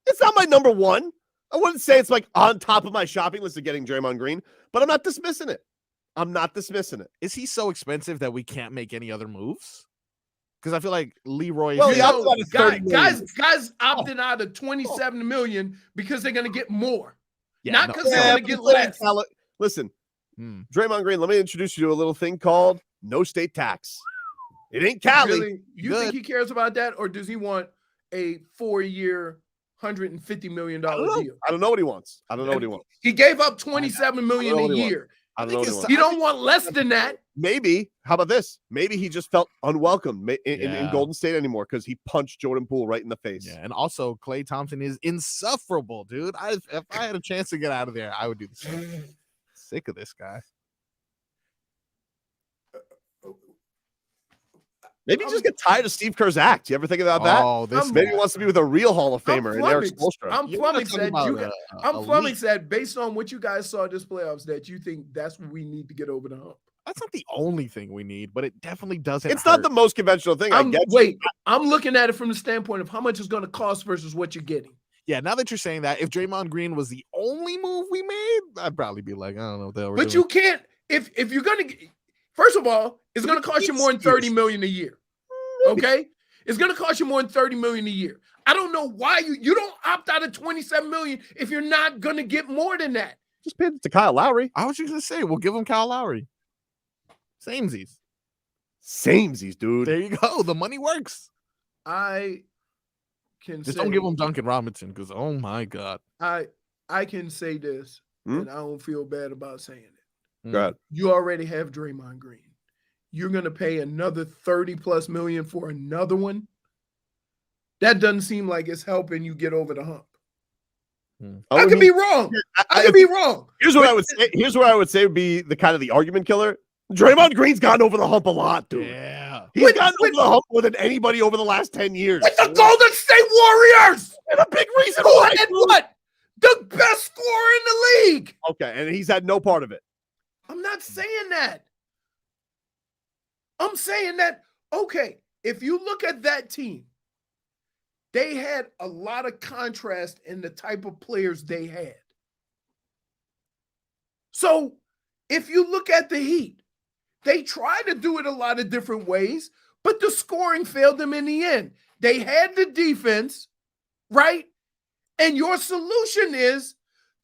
It's not my number one. I wouldn't say it's like on top of my shopping list of getting Draymond Green, but I'm not dismissing it. Is he so expensive that we can't make any other moves? Because I feel like Leroy. Well, guys opting out of $27 million because they're going to get more, not because they're going to get less. Listen, Draymond Green, let me introduce you to a little thing called no state tax. It ain't Cali. Really? You think he cares about that, or does he want a 4-year, $150 million deal? I don't know what he wants. He gave up $27 million a year. He don't want less than that. Maybe. How about this? Maybe he just felt unwelcome in Golden State anymore because he punched Jordan Poole right in the face. Yeah, and also Klay Thompson is insufferable, dude. If I had a chance to get out of there, I would do the same. Sick of this guy. Maybe just get tired of Steve Kerr's act. You ever think about that? Maybe he wants to be with a real Hall of Famer in Eric Spoelstra. I'm flummoxed that based on what you guys saw this playoffs, that you think that's what we need to get over the hump. That's not the only thing we need, but it definitely doesn't. It's not the most conventional thing. I'm looking at it from the standpoint of how much it's going to cost versus what you're getting. Yeah, now that you're saying that, if Draymond Green was the only move we made, I'd probably be like, I don't know what the hell we're doing. But you can't, if you're going to, first of all, it's going to cost you more than $30 million a year. Okay? It's going to cost you more than $30 million a year. I don't know why you don't opt out of $27 million if you're not going to get more than that. Just pay it to Kyle Lowry. I was just going to say, we'll give him Kyle Lowry. Samesies, dude. There you go. The money works. I can just don't give him Duncan Robinson because, oh my God. I can say this, and I don't feel bad about saying it. God. You already have Draymond Green. You're going to pay another $30+ million for another one. That doesn't seem like it's helping you get over the hump. I could be wrong. I could be wrong. Here's what I would say. Here's what I would say would be the kind of the argument killer. Draymond Green's gotten over the hump a lot, dude. Yeah. He's gotten over the hump more than anybody over the last 10 years. With the Golden State Warriors! And a big reason why. And what? The best scorer in the league. Okay, and he's had no part of it. I'm not saying that. I'm saying that, okay, if you look at that team, they had a lot of contrast in the type of players they had. So if you look at the Heat, they tried to do it a lot of different ways, but the scoring failed them in the end. They had the defense, right? And your solution is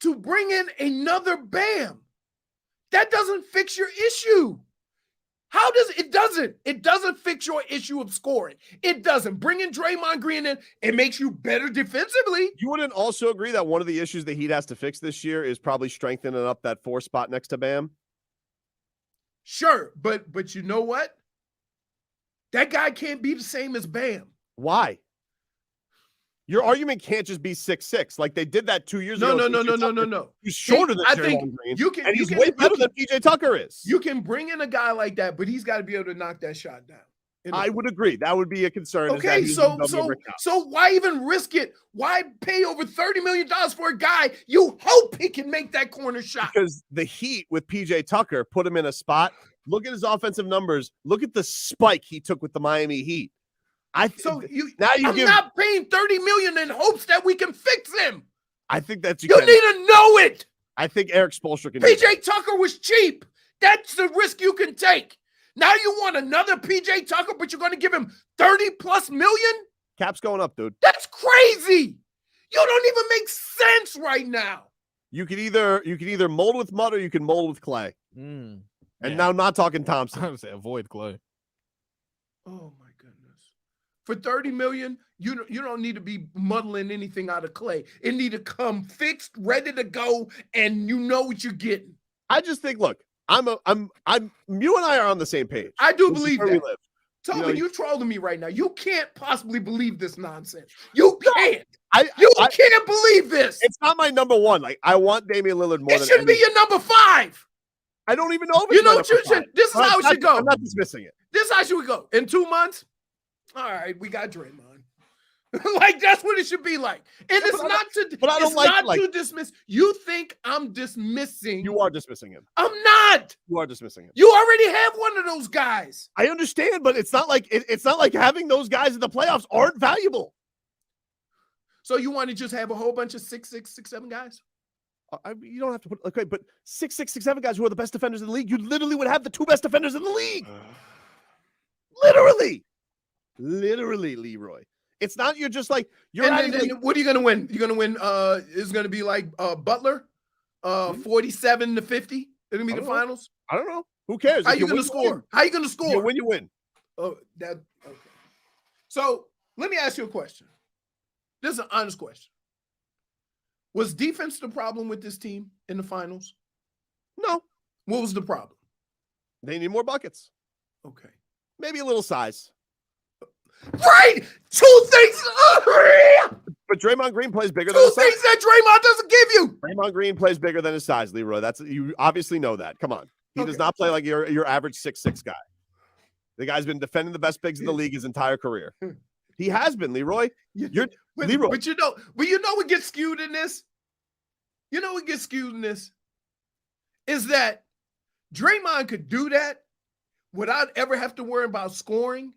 to bring in another Bam. That doesn't fix your issue. How does it doesn't? It doesn't fix your issue of scoring. It doesn't. Bringing Draymond Green in, it makes you better defensively. You wouldn't also agree that one of the issues the Heat has to fix this year is probably strengthening up that 4 spot next to Bam? Sure, but you know what? That guy can't be the same as Bam. Why? Your argument can't just be 6'6". Like they did that 2 years ago. No. He's shorter than Draymond Green. And he's way better than PJ Tucker is. You can bring in a guy like that, but he's got to be able to knock that shot down. I would agree. That would be a concern. Okay, so why even risk it? Why pay over $30 million for a guy you hope he can make that corner shot? Because the Heat with PJ Tucker put him in a spot. Look at his offensive numbers. Look at the spike he took with the Miami Heat. I'm not paying $30 million in hopes that we can fix him. I think that's you need to know it. I think Eric Spoelstra can. PJ Tucker was cheap. That's the risk you can take. Now you want another PJ Tucker, but you're going to give him $30+ million? Cap's going up, dude. That's crazy. You don't even make sense right now. You could either mold with mud or you can mold with clay. And now I'm not talking Thompson. I would say avoid clay. Oh my goodness. For $30 million, you don't need to be muddling anything out of clay. It need to come fixed, ready to go, and you know what you're getting. I just think, look, you and I are on the same page. I do believe that. Tobin, you trolling me right now. You can't possibly believe this nonsense. You can't. You can't believe this. It's not my number one. Like, I want Damian Lillard more. It shouldn't be your number 5. I don't even know if you know what you should. This is how it should go. I'm not dismissing it. This is how it should go. In 2 months, all right, we got Draymond. Like, that's what it should be like. And it's not to dismiss. You think I'm dismissing? You are dismissing him. I'm not. You are dismissing him. You already have one of those guys. I understand, but it's not like it's not like having those guys in the playoffs aren't valuable. So you want to just have a whole bunch of 6'6", 6'7" guys? You don't have to put but 6'6", 6'7" guys who are the best defenders in the league. You literally would have the 2 best defenders in the league. Literally, Leroy. It's not you're just like you're. And then what are you gonna win? You're gonna win. It's gonna be like Butler, 47-50. It's gonna be the finals. I don't know. Who cares? How you gonna score? How you gonna score? When you win. Oh, that okay. So let me ask you a question. This is an honest question. Was defense the problem with this team in the finals? No. What was the problem? They need more buckets. Okay. Maybe a little size. Right! 2 things. But Draymond Green plays bigger than 2 things that Draymond doesn't give you. Draymond Green plays bigger than his size, Leroy. You obviously know that. Come on. He does not play like your average 6'6" guy. The guy's been defending the best bigs in the league his entire career. He has been, Leroy. Leroy. But you know what gets skewed in this? You know what gets skewed in this? Is that Draymond could do that without ever have to worry about scoring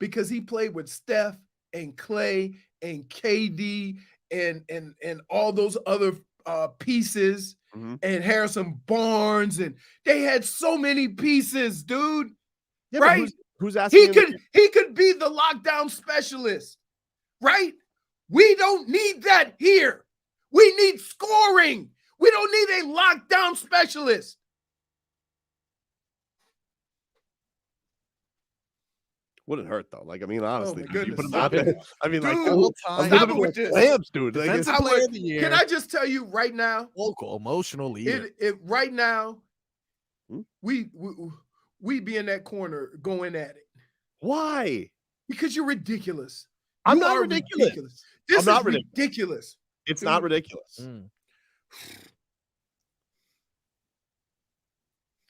because he played with Steph and Clay and KD and all those other pieces and Harrison Barnes, and they had so many pieces, dude. Yeah, right? Who's asking? He could be the lockdown specialist, right? We don't need that here. We need scoring. We don't need a lockdown specialist. Wouldn't hurt though. Like, I mean, honestly, oh you put him out there. I mean, dude, like, lamps, dude. Like, can I just tell you right now? Local emotional leader. Right now, we be in that corner going at it. Why? Because you're ridiculous. I'm not ridiculous. This is ridiculous. It's not ridiculous.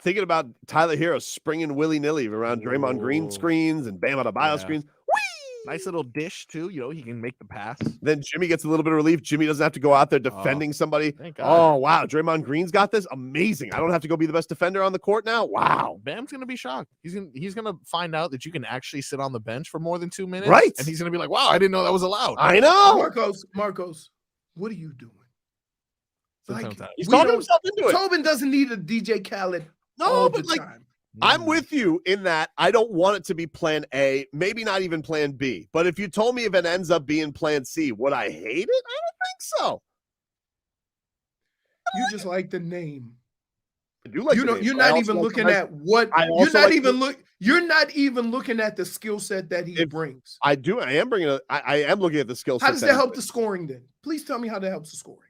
Thinking about Tyler Hero springing willy-nilly around Draymond Green screens and Bam Adebayo screens. Whee! Nice little dish, too. You know, he can make the pass. Then Jimmy gets a little bit of relief. Jimmy doesn't have to go out there defending somebody. Thank God. Oh, wow. Draymond Green's got this. Amazing. I don't have to go be the best defender on the court now. Wow. Bam's going to be shocked. He's gonna find out that you can actually sit on the bench for more than 2 minutes. Right. And he's going to be like, wow, I didn't know that was allowed. I know. Marcos, what are you doing? Like, he's talking himself into it. Tobin doesn't need a DJ Khaled. No, but like, I'm with you in that I don't want it to be plan A, maybe not even plan B. But if you told me if it ends up being plan C, would I hate it? I don't think so. You just like the name. I do like you're not even looking at what you're not even looking at the skill set that he brings. I do. I am bringing I am looking at the skill set. How does that help the scoring then? Please tell me how that helps the scoring.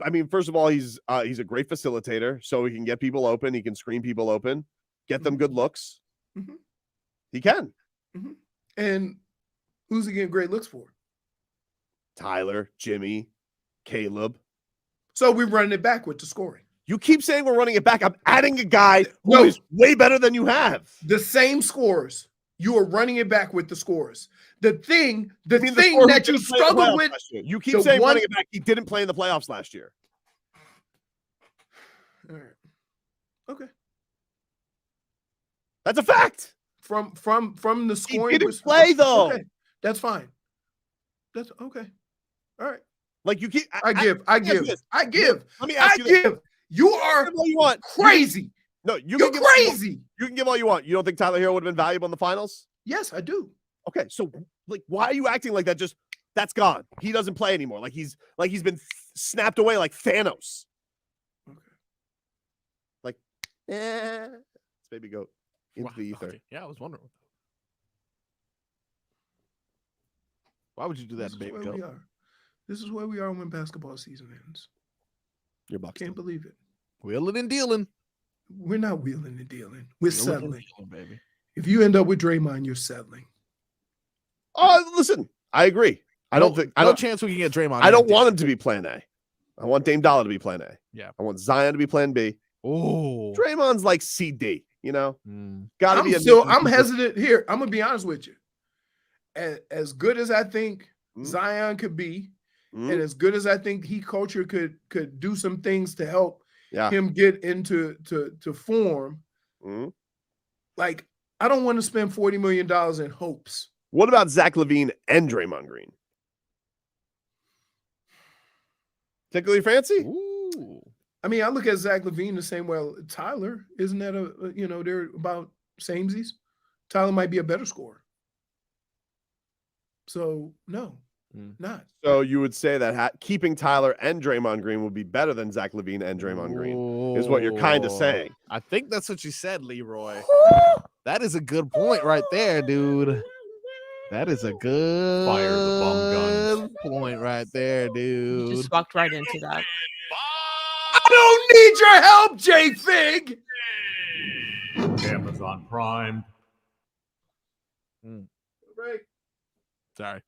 I mean, first of all, he's a great facilitator, so he can get people open. He can screen people open, get them good looks. He can. And who's he getting great looks for? Tyler, Jimmy, Caleb. So we're running it back with the scoring. You keep saying we're running it back. I'm adding a guy who is way better than you have. The same scores. You are running it back with the scores. The thing that you struggle with. You keep saying running it back. He didn't play in the playoffs last year. All right. Okay. That's a fact. From the scoring. He didn't play though. Okay. That's fine. That's okay. All right. Like you keep. I give. Let me ask you. You are crazy. No, you're crazy. You can give all you want. You don't think Tyler Hero would have been valuable in the finals? Yes, I do. Okay, so like, why are you acting like that? Just that's gone. He doesn't play anymore. Like he's been snapped away like Thanos. Okay. Like, let's maybe go into the ether. Okay. Yeah, I was wondering. Why would you do that, baby? This is where we are when basketball season ends. Your Bucks. Can't believe it. Wheeling and dealing. We're not wheeling and dealing. We're settling, baby. If you end up with Draymond, you're settling. Listen, I agree. I don't think no chance we can get Draymond. I don't want him to be plan A. I want Dame Dollar to be plan A. Yeah. I want Zion to be plan B. Oh, Draymond's like CD, you know? I'm hesitant here. I'm gonna be honest with you. As good as I think Zion could be, and as good as I think culture could do some things to help him get into to form, like I don't want to spend $40 million in hopes. What about Zach LaVine and Draymond Green? Particularly fancy? Ooh. I mean, I look at Zach LaVine the same way. Tyler, isn't that they're about samesies? Tyler might be a better scorer. So no, not. So you would say that keeping Tyler and Draymond Green would be better than Zach LaVine and Draymond Green is what you're kind of saying. I think that's what you said, Leroy. That is a good point right there, dude. That is a good Fire the bum guns. point right there, dude. You just walked right into that. I don't need your help, J-Fig. Amazon Prime. Sorry.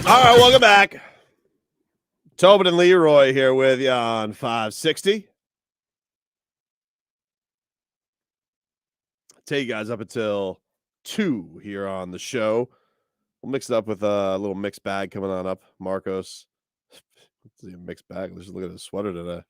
All right, welcome back. Tobin and Leroy here with you on 560. Take you guys up until 2 here on the show. We'll mix it up with a little mixed bag coming on up. Marcos. It's a mixed bag. Let's just look at his sweater today.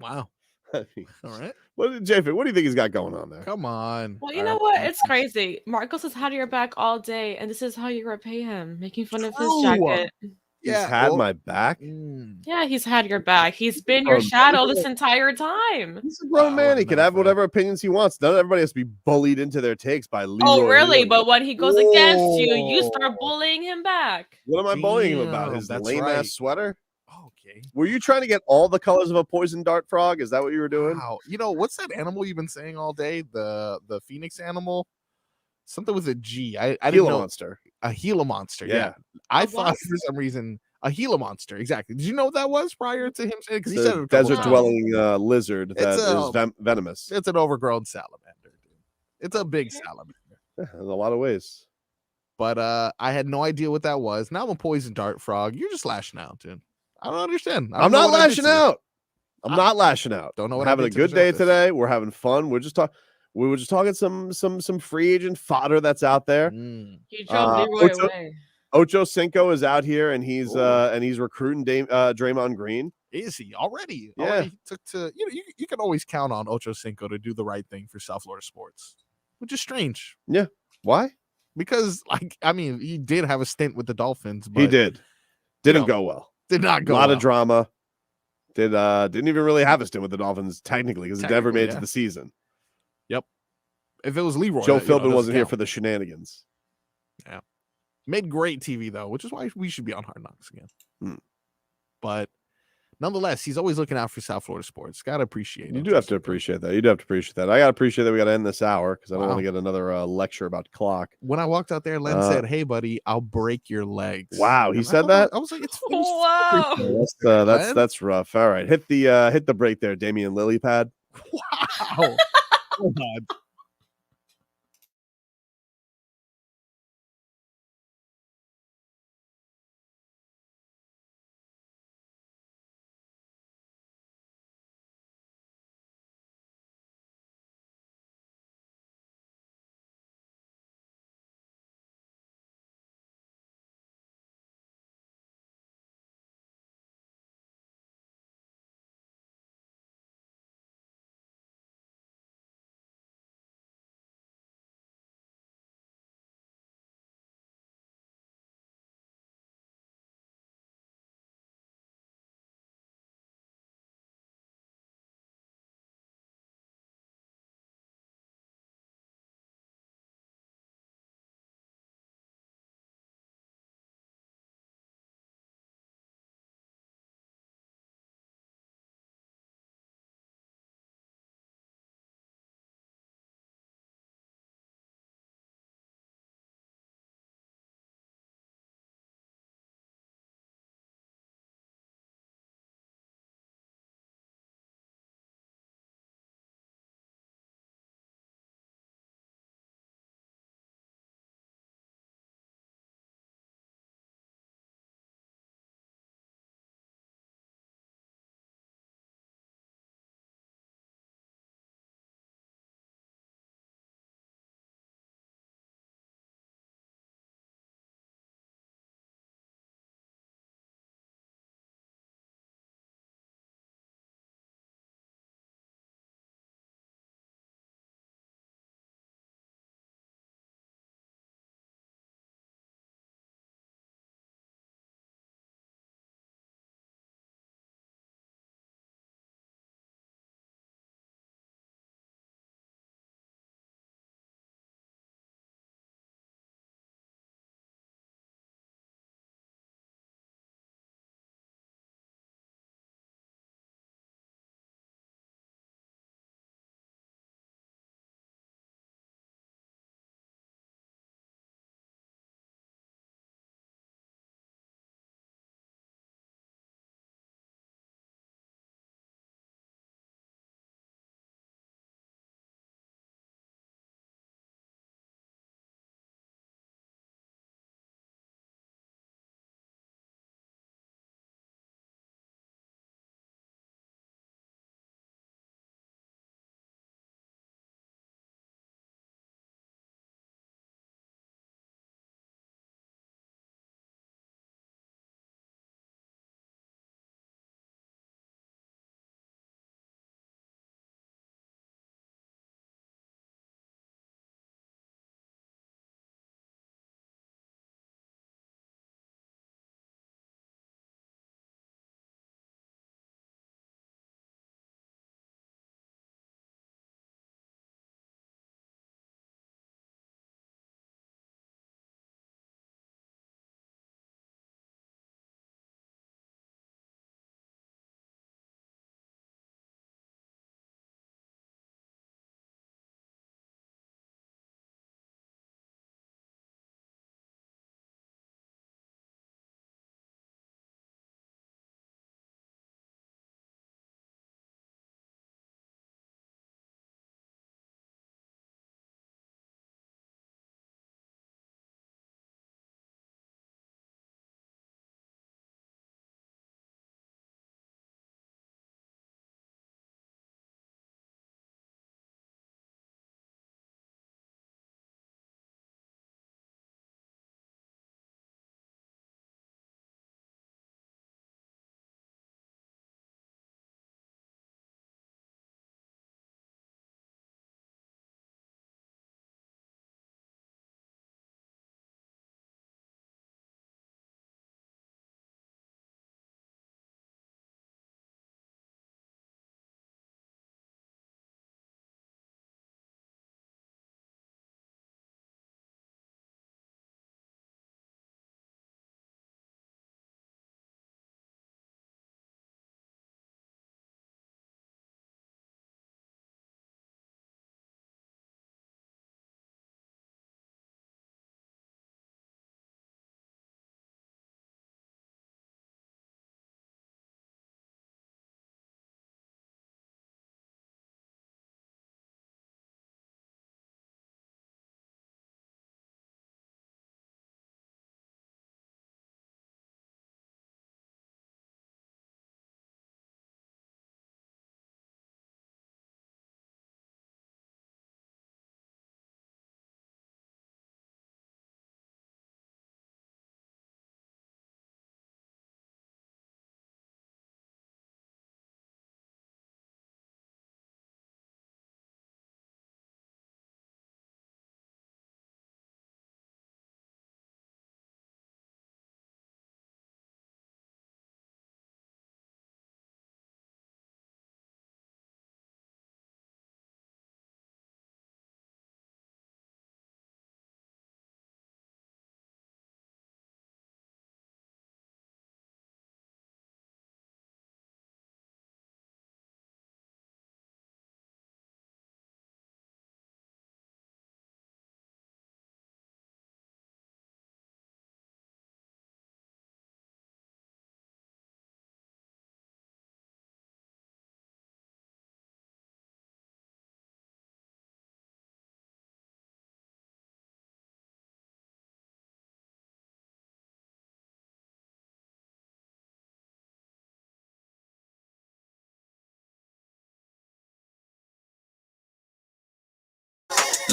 Wow. I mean, all right. What do you think he's got going on there? Come on. Well, you know what? It's crazy. Marcos has had your back all day, and this is how you repay him, making fun of his jacket. He's had my back. Yeah, he's had your back. He's been your shadow this entire time. He's a grown man. He can have whatever opinions he wants. Not everybody has to be bullied into their takes by Leroy. Oh, really? Leroy. But when he goes against you, you start bullying him back. What am I bullying him about? His that's lame right. ass sweater? Okay. Were you trying to get all the colors of a poison dart frog? Is that what you were doing? Wow. You know, what's that animal you've been saying all day? The phoenix animal? Something with a G. I didn't Gila know. monster. A Gila monster. Yeah. Yeah. I thought for some reason a Gila monster. Exactly. Did you know what that was prior to him saying? Because he said it a couple desert times. dwelling lizard that is venomous. It's an overgrown salamander. Dude. It's a big salamander. Yeah, in a lot of ways. But I had no idea what that was. Now I'm a poison dart frog. You're just lashing out, dude. I don't understand. I'm not lashing out. I'm not lashing out. Don't know We're what I having a did to good day deserve this. today. We're having fun. We were just talking some free agent fodder that's out there. He drove Leroy away. Ocho Cinco is out here and he's recruiting Draymond Green. Is he already? Yeah. Already took to you can always count on Ocho Cinco to do the right thing for South Florida sports, which is strange. Yeah. Why? Because he did have a stint with the Dolphins. But, He did. Didn't go well. Did not go. A lot well. of drama. Didn't even really have a stint with the Dolphins technically because it never made it to the season. Yep. If it was Leroy, Joe that, Philbin wasn't here count. for the shenanigans. Yeah. Made great TV though, which is why we should be on Hard Knocks again. But nonetheless, he's always looking out for South Florida sports. Gotta appreciate it. You do have to appreciate that. You do have to appreciate that. I gotta appreciate that we gotta end this hour because I don't want to get another lecture about clock. When I walked out there, Len said, "Hey, buddy, I'll break your legs." Wow, he said that. I was like, "It's Wow. That's rough. All right, hit the break there, Damian Lillard pad. Wow. Hold on.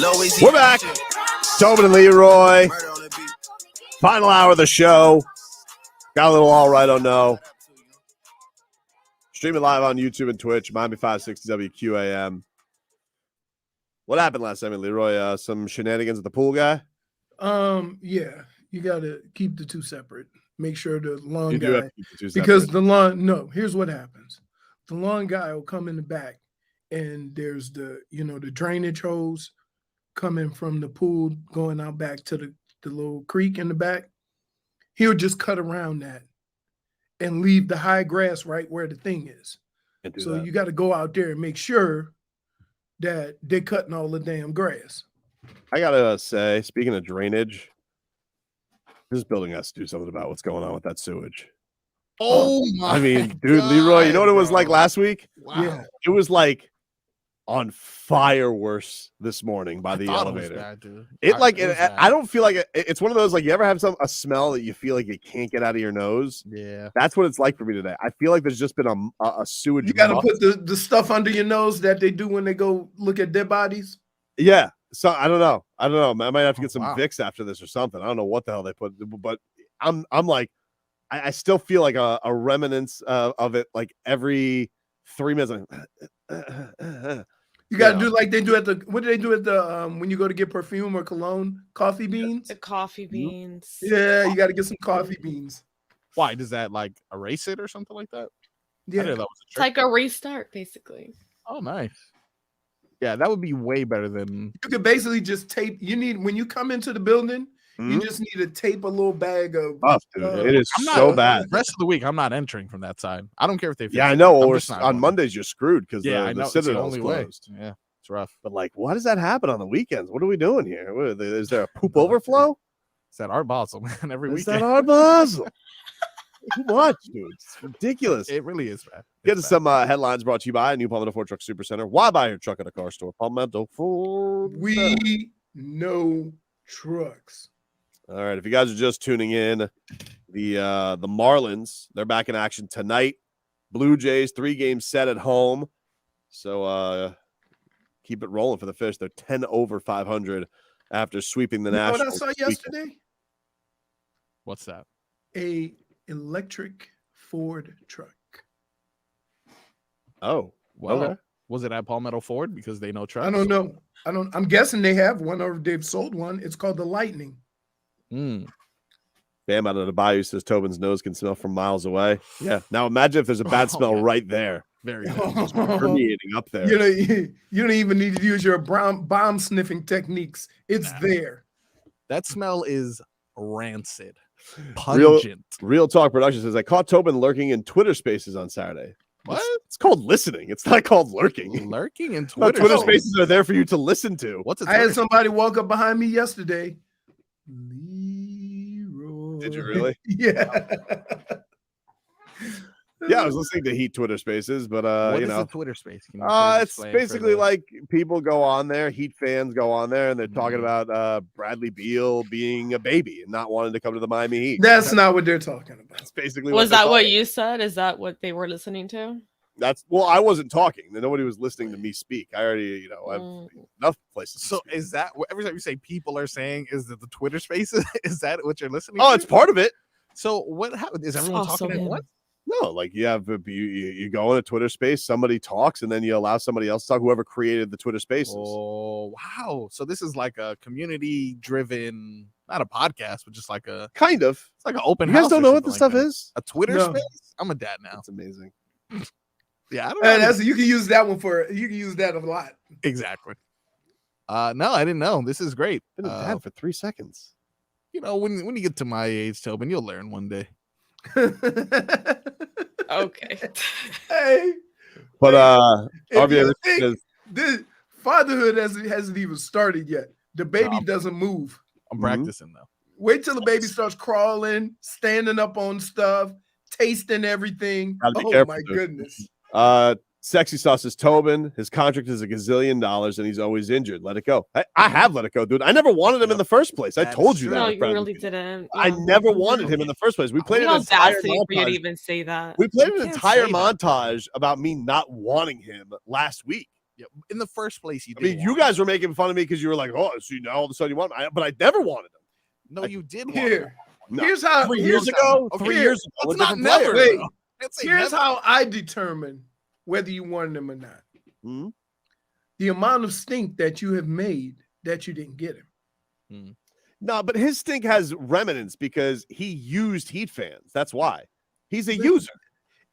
We're back. Tobin and Leroy. Final hour of the show. Got a little all right on no. Streaming live on YouTube and Twitch. Miami 560 WQAM. What happened last time, Leroy? Some shenanigans with the pool guy? Yeah. You got to keep the two separate. Make sure the lawn You do have guy, to keep the two because separate. the lawn. No, here's what happens: the lawn guy will come in the back, and there's the the drainage hose coming from the pool going out back to the little creek in the back. He'll just cut around that and leave the high grass right where the thing is. So you got to go out there and make sure that they're cutting all the damn grass. I gotta say, speaking of drainage, this building has to do something about what's going on with that sewage. Oh my! I mean, dude, Leroy, you know what it was like last week? Wow. Yeah. It was like on fire worse this morning by the thought it was elevator. bad, dude. I don't feel like it's one of those, like, you ever have a smell that you feel like you can't get out of your nose? Yeah. That's what it's like for me today. I feel like there's just been a sewage. You got to muck. put the stuff under your nose that they do when they go look at dead bodies. Yeah. So I don't know. I might have to get some wow. Vicks after this or something. I don't know what the hell they put, but I'm like, I still feel like a remnants of it, like every 3 minutes. You got to do like they do at the, what do they do at the, when you go to get perfume or cologne? Coffee beans? The coffee beans. Yeah, you got to get some coffee beans. Why does that like erase it or something like that? Yeah. I didn't know that was a It's trick. like a restart, basically. Oh, nice. Yeah, that would be way better than. You could basically just tape. When you come into the building, you just need to tape a little bag of. Oh, dude, it is so bad. The rest of the week, I'm not entering from that side. I don't care if they. Yeah, I know. On Mondays, you're screwed because the Citadel's closed. Yeah, it's rough. But like, why does that happen on the weekends? What are we doing here? Is there a poop overflow? It's that Art Basel, man. Every Is weekend. that Art Basel? Too much, dude. It's ridiculous. It really is, man. Get to some headlines brought to you by New Palmetto Ford Truck Supercenter. Why buy your truck at a car store? Palmetto Ford. We know trucks. All right. If you guys are just tuning in, the Marlins, they're back in action tonight. Blue Jays, 3-game set at home. So keep it rolling for the Fish. They're 10 over 500 after sweeping the Nationals. What I saw yesterday? What's that? A electric Ford truck. Oh, well, okay. Was it at Palmetto Ford because they know trucks? I don't know. I'm guessing they have one or they've sold one. It's called the Lightning. Bam out of the bayou says Tobin's nose can smell from miles away. Yeah. Now imagine if there's a bad smell right there. Very good. Permeating up there. You don't even need to use your bomb sniffing techniques. It's there. That smell is rancid. Pungent. Real Talk Production says I caught Tobin lurking in Twitter Spaces on Saturday. What? It's called listening. It's not called lurking. Lurking in Twitter. Twitter Spaces are there for you to listen to. What's I had somebody walk up behind me yesterday. Leroy. Did you really? Yeah. Yeah, I was listening to Heat Twitter Spaces, but What you is know, a Twitter Space? Can you please it's explain for basically the- like people go on there, Heat fans go on there, and they're talking about Bradley Beal being a baby and not wanting to come to the Miami Heat. That's not what they're talking about. That's basically Was they're that what talking you said? Is that what they were listening to? Well, I wasn't talking. Nobody was listening to me speak. I already, I have enough places. So is that every time you say people are saying is that the Twitter Spaces? Is that what you're listening? Oh, to? it's part of it. So what happened? Is everyone talking at once? No, like you have you go in a Twitter space, somebody talks, and then you allow somebody else to talk. Whoever created the Twitter Spaces. Oh wow! So this is like a community-driven, not a podcast, but just like a kind of. It's like an open. You guys house don't or know what something this like stuff that. is? A Twitter No. space. I'm a dad now. It's amazing. Yeah, I don't know. You can use that one you can use that a lot. Exactly. No, I didn't know. This is great. Been a dad for 3 seconds. You know, when you get to my age, Tobin, you'll learn one day. Okay. Hey, But if RBA you think says, this fatherhood hasn't even started yet. The baby doesn't move. I'm practicing though. Wait till the baby starts crawling, standing up on stuff, tasting everything. Gotta be Oh careful, my dude. goodness. Sexy Sauce is Tobin. His contract is $1 gazillion, and he's always injured. Let it go. I have let it go, dude. I never wanted him in the first place. I told you that. No, with you Bradley really Beal. didn't. I never wanted him in the first place. We played an How entire audacity for you to montage. even say that. We played You an can't entire say that. montage about me not wanting him last week. Yeah, in the first place, I mean, you guys were making fun of me because you were like, "Oh, so now all of a sudden you want him," but I never wanted him. No, you did want Here, him. No. here's how. 3 years ago. Okay, 3 years ago. That's a not different never. player. Wait, Let's say here's never. how I determine whether you wanted him or not. Hmm? The amount of stink that you have made that you didn't get him. No, but his stink has remnants because he used Heat fans. That's why. He's a user.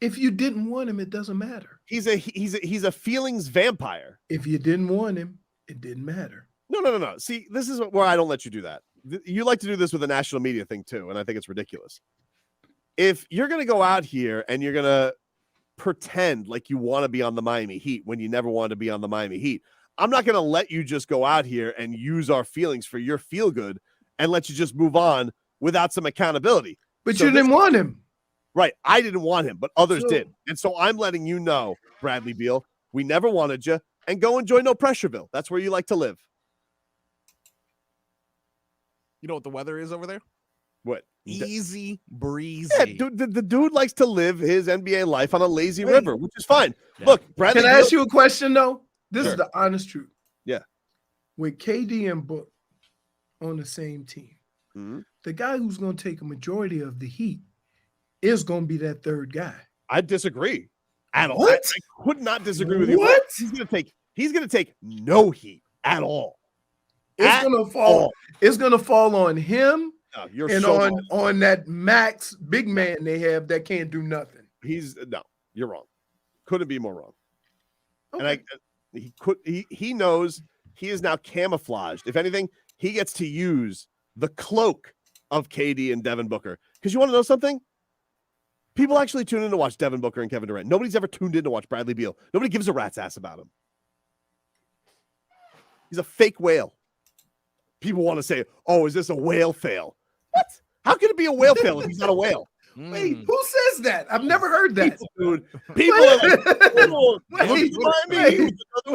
If you didn't want him, it doesn't matter. He's a feelings vampire. If you didn't want him, it didn't matter. No. See, this is where I don't let you do that. You like to do this with the national media thing too, and I think it's ridiculous. If you're going to go out here and you're going to pretend like you want to be on the Miami Heat when you never wanted to be on the Miami Heat, I'm not going to let you just go out here and use our feelings for your feel good and let you just move on without some accountability. But you didn't want him. Right. I didn't want him, but others So- did. And so I'm letting you know, Bradley Beal, we never wanted you, and go enjoy No Pressureville. That's where you like to live. You know what the weather is over there? What? Easy breezy. Yeah, dude, the dude likes to live his NBA life on a lazy river, which is fine. Look, Bradley Can I Beal- ask you a question, though? This is Sure. the honest truth. Yeah. With KD and Book on the same team, the guy who's going to take a majority of the heat is going to be that third guy. I disagree at all. What? I could not disagree with you. What? He's gonna take no heat at all. It's going to fall. It's going to fall on him No, you're and so wrong. on that max big man they have that can't do nothing. You're wrong. Couldn't be more wrong. And he knows he is now camouflaged. If anything, he gets to use the cloak of KD and Devin Booker. Because you want to know something? People actually tune in to watch Devin Booker and Kevin Durant. Nobody's ever tuned in to watch Bradley Beal. Nobody gives a rat's ass about him. He's a fake whale. People want to say, "Oh, is this a whale fail?" What? How can it be a whale fail if he's not a whale? Wait, who says that? I've never heard that. Dude, people are like, another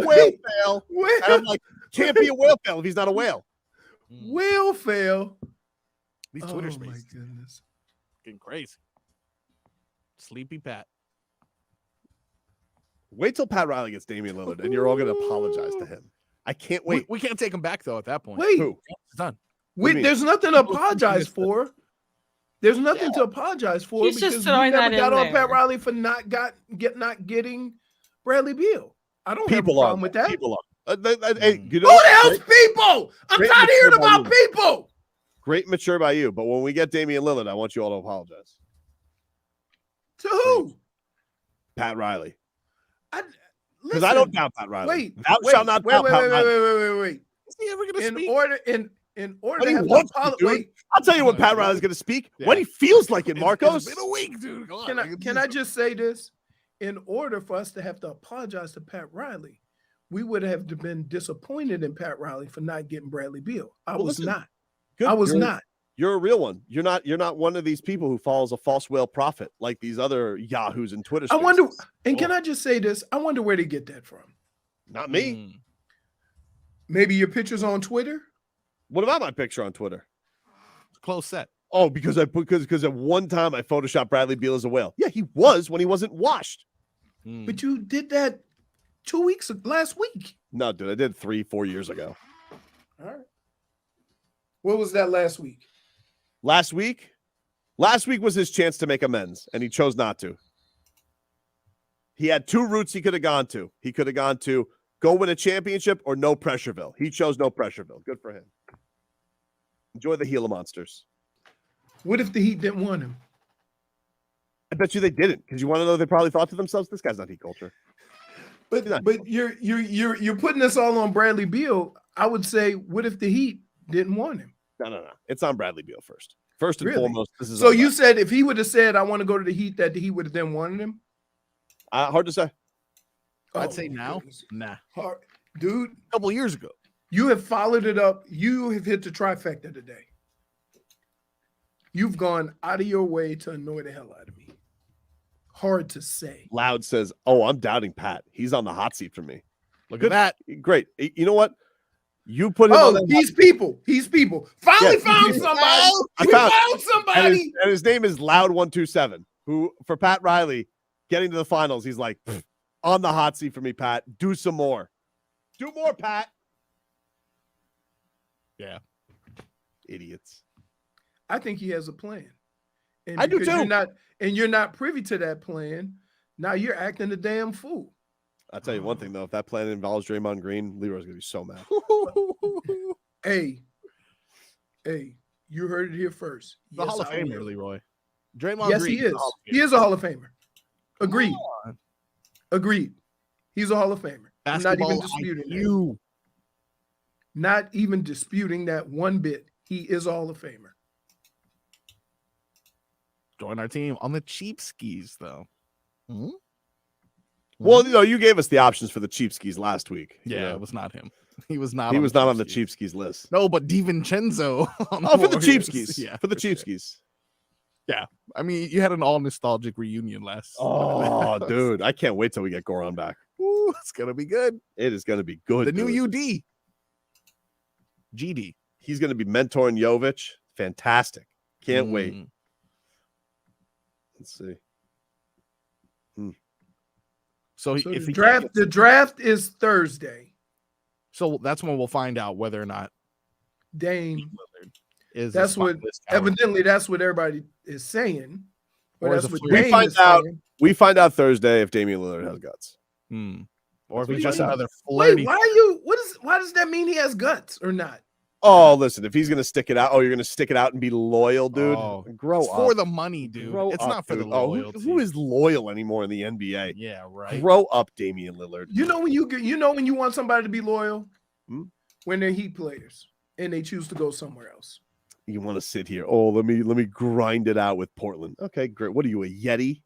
whale fail. And I'm like, can't be a whale fail if he's not a whale. Whale fail. These Twitter Oh, spaces. my goodness. Getting crazy. Sleepy Pat. Wait till Pat Riley gets Damian Lillard, and you're all going to apologize to him. I can't wait. We can't take him back though. At that point, Wait. Who? It's done. There's nothing to apologize for. There's nothing to apologize for He's just because we throwing never that got in on there. Pat Riley for not getting Bradley Beal. I don't have a People problem are. with that. People are. Hey, you Who know, the hell's people? I'm great tired of hearing mature by about you. people. Great mature by you, but when we get Damian Lillard, I want you all to apologize. To who? Pat Riley. Because Listen, I don't doubt Pat Riley. Wait, Thou shalt not doubt Pat Riley. wait. Is he ever going to In speak? order When to he have wants to to, dude. wait, I'll tell you when Pat Riley's going to speak. When he feels like it, Marcos. It's been a week, dude. Come on, can I just say this? In order for us to have to apologize to Pat Riley, we would have been disappointed in Pat Riley for not getting Bradley Beal. I Well, was listen, not. Good. I was You're- not. You're a real one. You're not one of these people who follows a false whale prophet like these other yahoos in Twitter I spaces. wonder, and can I just say this? I wonder where they get that from. Not me. Maybe your pictures on Twitter? What about my picture on Twitter? Close set. Oh, because at one time I photoshopped Bradley Beal as a whale. Yeah, he was when he wasn't washed. But you did that last week. No, dude, I did 3-4 years ago. All right. What was that last week? Last week was his chance to make amends, and he chose not to. He had two routes he could have gone to. He could have gone to go win a championship or No Pressureville. He chose No Pressureville. Good for him. Enjoy the Gila Monsters. What if the Heat didn't want him? I bet you they didn't, because you want to know they probably thought to themselves, this guy's not Heat culture. But you're putting this all on Bradley Beal. I would say, what if the Heat didn't want him? No. It's on Bradley Beal first. First and Really? foremost, this is So on you Bradley. said if he would have said, I want to go to the Heat, that the Heat would have then wanted him? Hard to say. I'd say now. Goodness. Nah. Hard. Dude, A couple years ago. you have followed it up. You have hit the trifecta today. You've gone out of your way to annoy the hell out of me. Hard to say. Loud says, "Oh, I'm doubting Pat. He's on the hot seat for me." Look Good. at that. Great. You know what? You put him on that He's people. He's people. Finally Yeah, found he's- somebody. I We found- found somebody. and his name is Loud127, who for Pat Riley getting to the finals, he's like, on the hot seat for me, Pat. Do some more. Do more, Pat. Yeah. Idiots. I think he has a plan. And I do because too. You're not privy to that plan. Now you're acting a damn fool. I'll tell you one thing, though. If that plan involves Draymond Green, Leroy's going to be so mad. Hey, you heard it here first. The Hall of Famer, Leroy. Draymond Yes, Green. he is. He is a Hall of Famer. Agreed. Agreed. He's a Hall of Famer. I'm not even disputing that. Not even disputing that one bit. He is a Hall of Famer. Join our team on the cheap skis, though. Well, you gave us the options for the cheap skis last week. Yeah, it was not him. He was not. He on was the not cheap on the skis. cheap skis list. No, but DiVincenzo. For the cheap skis. Yeah, for the cheap skis. Yeah, I mean, you had an all nostalgic reunion last. Oh, dude, I can't wait till we get Goran back. Ooh, it's gonna be good. It is gonna be good. The new dude. UD, GD. He's gonna be mentoring Jovic. Fantastic. Can't wait. Let's see. So if the draft is Thursday. So that's when we'll find out whether or not Dame is. That's what evidently that's what everybody is saying. Or that's what we Dame find is out. saying. We find out Thursday if Damian Lillard has guts. Or if he's just Wait, another flirty. why does that mean he has guts or not? Oh, listen, if he's going to stick it out, you're going to stick it out and be loyal, dude. Grow It's up. for the money, dude. It's not for the dude. loyalty. Who is loyal anymore in the NBA? Yeah, right. Grow up, Damian Lillard. You know when you want somebody to be loyal? When they're Heat players and they choose to go somewhere else. You want to sit here. Oh, let me grind it out with Portland. Okay, great. What are you, a Yeti?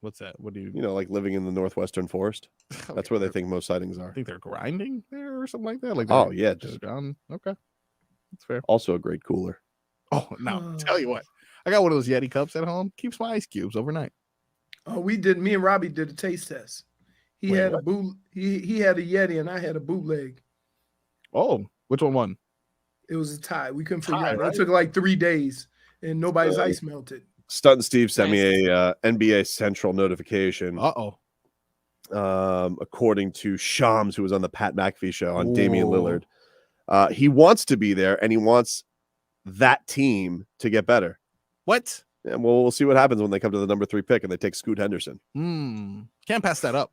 What's that? What do you like living in the Northwestern Forest? That's where they think most sightings are. I think they're grinding there or something like that. Like just gone. Okay, that's fair. Also a great cooler. Oh, no, tell you what, I got one of those Yeti cups at home. Keeps my ice cubes overnight. Oh, me and Robbie did a taste test. He had a Yeti and I had a bootleg. Oh, which one won? It was a tie. We couldn't figure Tie, out. right? It took like 3 days and nobody's ice melted. Stunt and Steve sent me a NBA Central notification. According to Shams, who was on the Pat McAfee show on Damian Lillard, he wants to be there and he wants that team to get better. What? And we'll see what happens when they come to the number 3 pick and they take Scoot Henderson. Can't pass that up.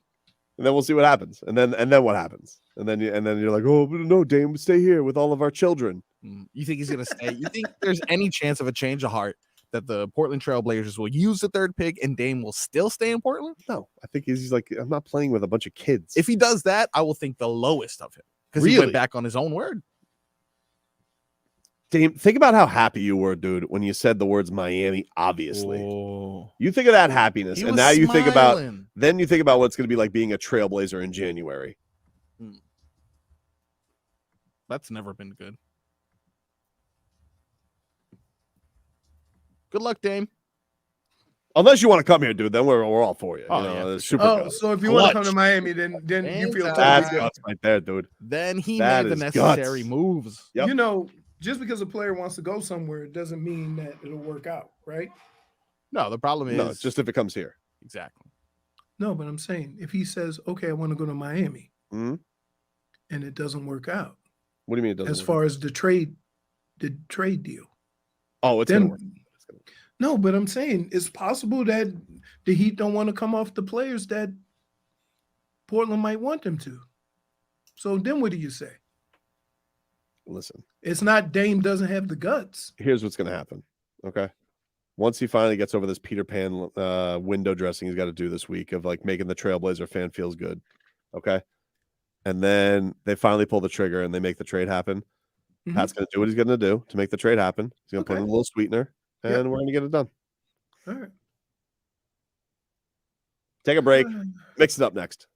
And then we'll see what happens. And then what happens? And then you're like, oh, but no, Dame, stay here with all of our children. You think he's gonna stay? You think there's any chance of a change of heart that the Portland Trail Blazers will use the 3rd pick and Dame will still stay in Portland? No, I think he's like, I'm not playing with a bunch of kids. If he does that, I will think the lowest of him because he went back on his own word. Dame, think about how happy you were, dude, when you said the words Miami, obviously. You think of that happiness, and now you think about what it's going to be like being a Trailblazer in January. That's never been good. Good luck, Dame. Unless you want to come here, dude, then we're all for you. So if you want to come to Miami, then you feel that's totally guts right there, dude. Then he made the necessary moves. Yep. Just because a player wants to go somewhere, it doesn't mean that it'll work out, right? No, the problem is it's just if it comes here. Exactly. No, but I'm saying if he says, okay, I want to go to Miami, and it doesn't work out. What do you mean it doesn't as work far out? as the trade deal? Oh, it's gonna work. No, but I'm saying it's possible that the Heat don't want to come off the players that Portland might want them to. So then what do you say? Listen. It's not Dame doesn't have the guts. Here's what's going to happen, okay? Once he finally gets over this Peter Pan window dressing he's got to do this week of like making the Trailblazer fan feels good, okay? And then they finally pull the trigger and they make the trade happen. Pat's going to do what he's going to do to make the trade happen. He's going to put in a little sweetener, and we're going to get it done. All right. Take a break. Mix it up next.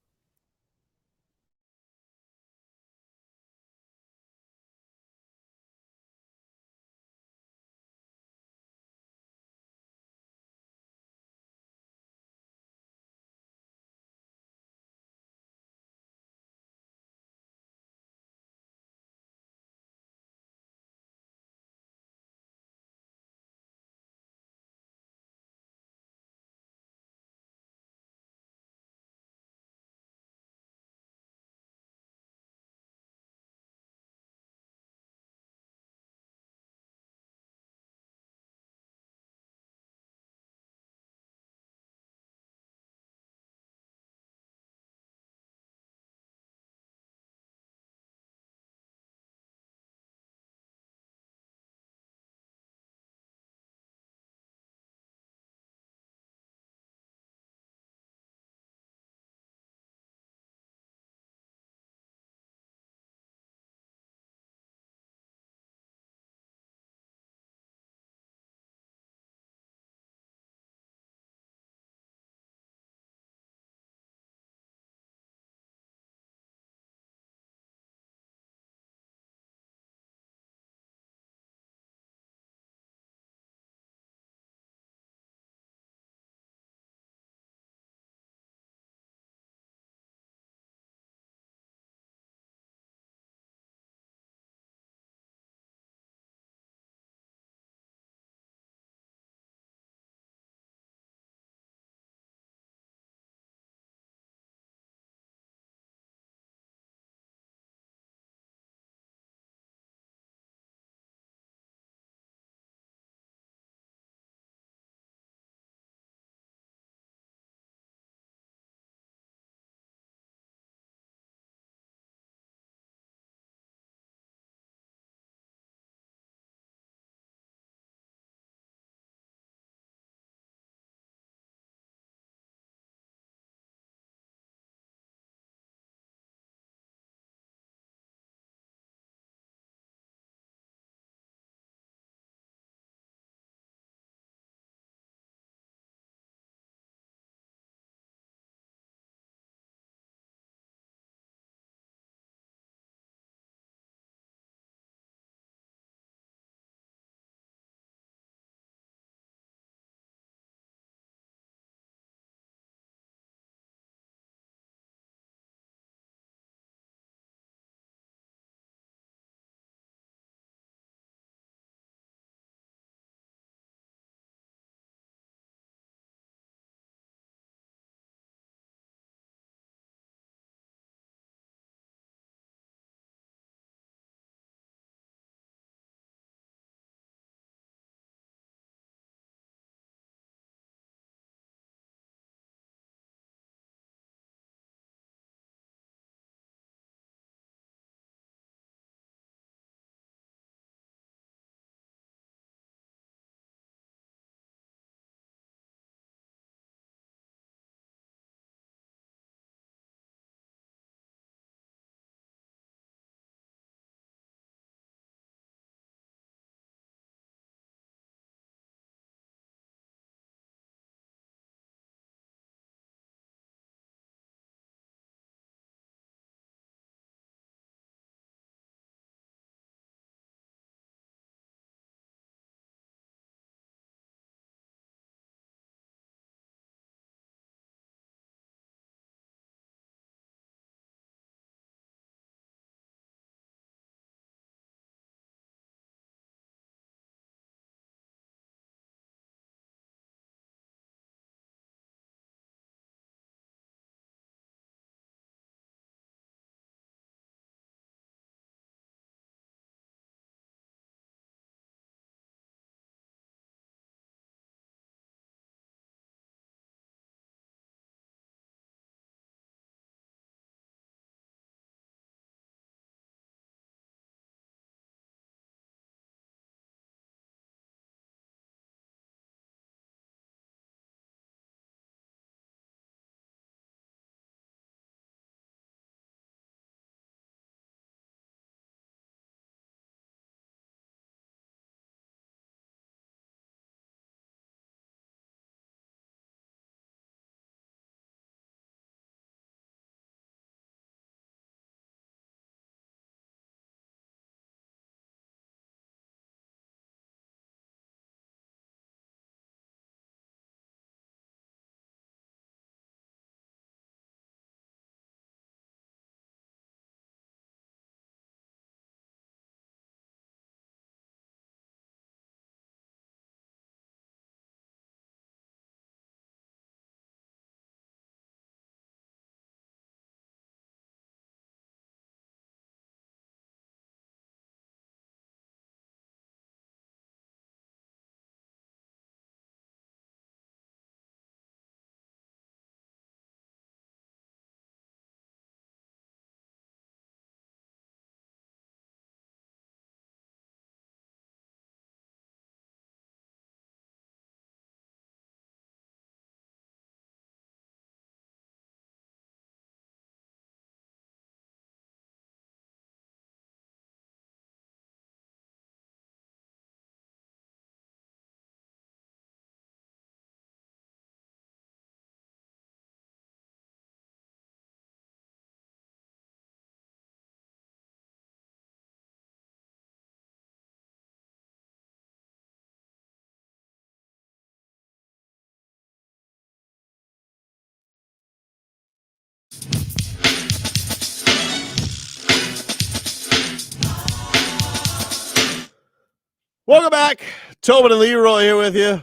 Welcome back. Tobin and Leroy here with you.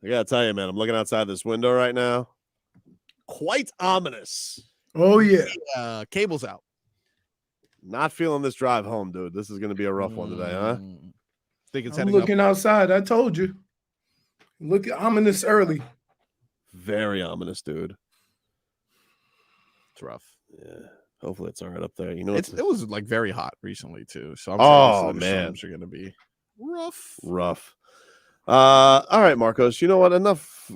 I gotta tell you, man, I'm looking outside this window right now. Quite ominous. Oh, yeah. Cable's out. Not feeling this drive home, dude. This is going to be a rough one today, huh? Think it's I'm looking outside. I told you. Look, ominous early. Very ominous, dude. It's rough. Yeah. Hopefully it's all right up there. You know, it was like very hot recently too. So I'm oh sure man, are going to be rough. All right, Marcos. You know what? Enough.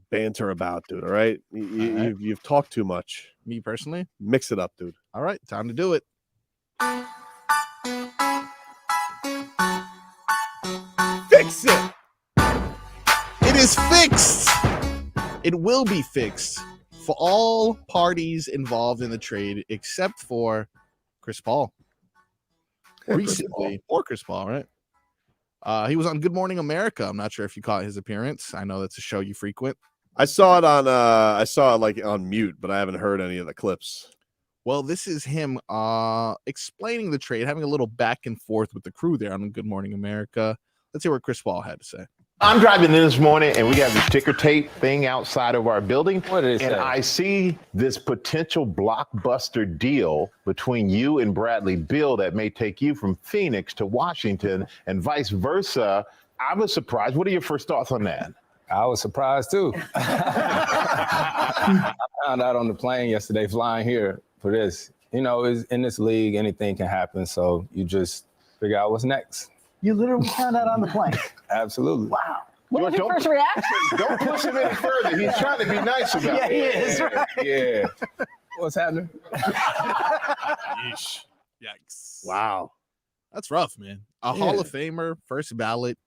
Banter about, dude. All right. You've talked too much. Me personally, mix it up, dude. All right, time to do it. Fix it. It is fixed. It will be fixed for all parties involved in the trade, except for Chris Paul. Recently, or Chris Paul, right? He was on Good Morning America. I'm not sure if you caught his appearance. I know that's a show you frequent. I saw it like on mute, but I haven't heard any of the clips. Well, this is him explaining the trade, having a little back and forth with the crew there on Good Morning America. Let's hear what Chris Paul had to say. I'm driving in this morning, and we got this ticker tape thing outside of our building. What did it say? And I see this potential blockbuster deal between you and Bradley Beal that may take you from Phoenix to Washington and vice versa. I was surprised. What are your first thoughts on that? I was surprised, too. I found out on the plane yesterday flying here for this. You know, in this league, anything can happen, so you just figure out what's next. You literally found out on the plane. Absolutely. Wow. What was your first reaction? Don't push him any further. He's trying to be nice about it. Yeah, he is, right? Yeah. What's happening? Yeesh. Yikes. Wow. That's rough, man. Hall of Famer, first ballot,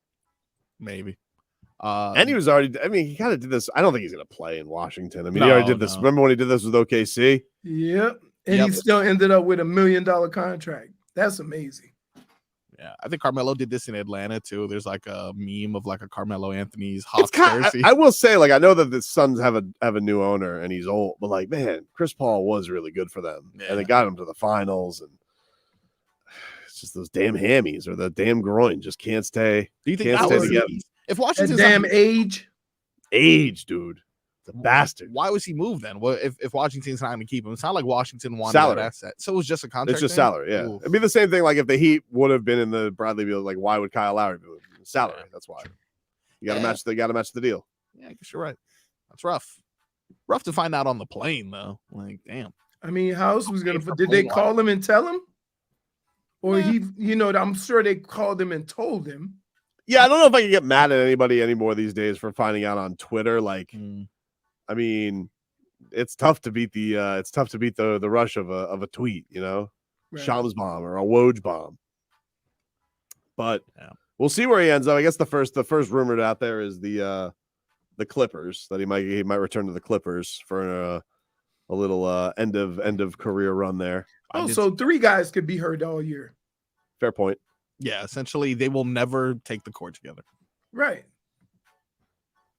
maybe. And he was already, he kind of did this. I don't think he's going to play in Washington. He already did this. Remember when he did this with OKC? Yep. And he still ended up with $1 million contract. That's amazing. Yeah, I think Carmelo did this in Atlanta too. There's like a meme of like a Carmelo Anthony's Hawks jersey. I will say, I know that the Suns have a new owner and he's old, but man, Chris Paul was really good for them, and they got him to the finals. And it's just those damn hammies or the damn groin just can't stay. Do you think can't stay together? If Washington's damn age, dude, the bastard. Why was he moved then? Well, if Washington's not going to keep him, it's not like Washington wanted salary. that asset. So it was just a contract. It's just thing? salary. Yeah, Ooh. it'd be the same thing. Like if the Heat would have been in the Bradley Beal, why would Kyle Lowry be salary? That's why you got to match. They got to match the deal. Yeah, I guess you're right. That's rough. Rough to find out on the plane though. Damn. How else was gonna? Did they call him and tell him, or he? I'm sure they called him and told him. Yeah, I don't know if I can get mad at anybody anymore these days for finding out on Twitter. It's tough to beat the rush of a tweet, right. Shams bomb or a Woj bomb. But we'll see where he ends up. I guess the first rumored out there is the Clippers, that he might return to the Clippers for a little end of career run there. Oh, so 3 guys could be hurt all year. Fair point. Yeah, essentially they will never take the court together. Right.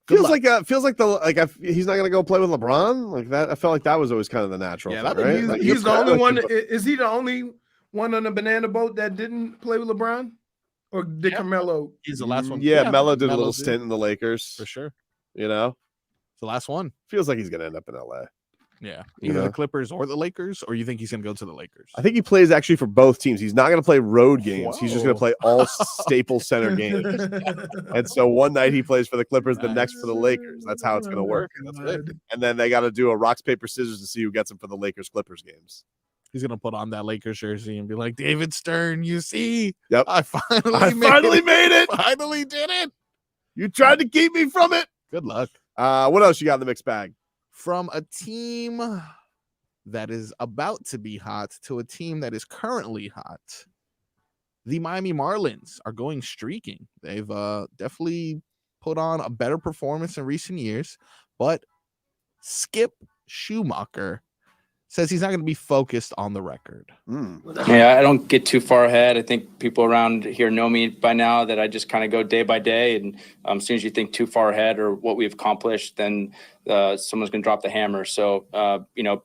He's not gonna go play with LeBron like that. I felt like that was always kind of the natural. Yeah, thing, right? he's the only one. Is he the only one on the banana boat that didn't play with LeBron, or did Carmelo? He's the last one. Yeah, Melo did a little stint in the Lakers for sure. It's the last one. Feels like he's gonna end up in LA. Yeah, either the Clippers or the Lakers, or you think he's going to go to the Lakers? I think he plays actually for both teams. He's not going to play road games. Whoa. He's just going to play all Staples Center games. And so one night he plays for the Clippers, the next for the Lakers. That's how it's going to work. That's good. And then they got to do a rocks, paper, scissors to see who gets him for the Lakers-Clippers games. He's going to put on that Lakers jersey and be like, David Stern, you see? Yep. I finally made it. Finally did it. You tried to keep me from it. Good luck. What else you got in the mixed bag? From a team that is about to be hot to a team that is currently hot, the Miami Marlins are going streaking. They've definitely put on a better performance in recent years, but Skip Schumaker says he's not going to be focused on the record. Yeah, I don't get too far ahead. I think people around here know me by now that I just kind of go day by day. And as soon as you think too far ahead or what we've accomplished, then someone's going to drop the hammer. So,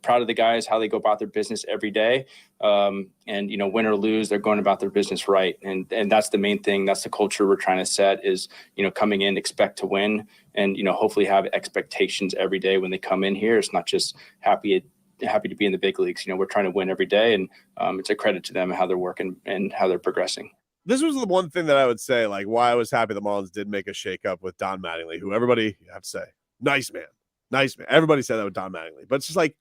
proud of the guys, how they go about their business every day. And, win or lose, they're going about their business right. And that's the main thing. That's the culture we're trying to set is, coming in, expect to win and, hopefully have expectations every day when they come in here. It's not just happy to be in the big leagues. We're trying to win every day, and it's a credit to them and how they're working and how they're progressing. This was the one thing that I would say, like, why I was happy the Marlins did make a shakeup with Don Mattingly, who everybody, you have to say, nice man. Everybody said that with Don Mattingly, but it's just like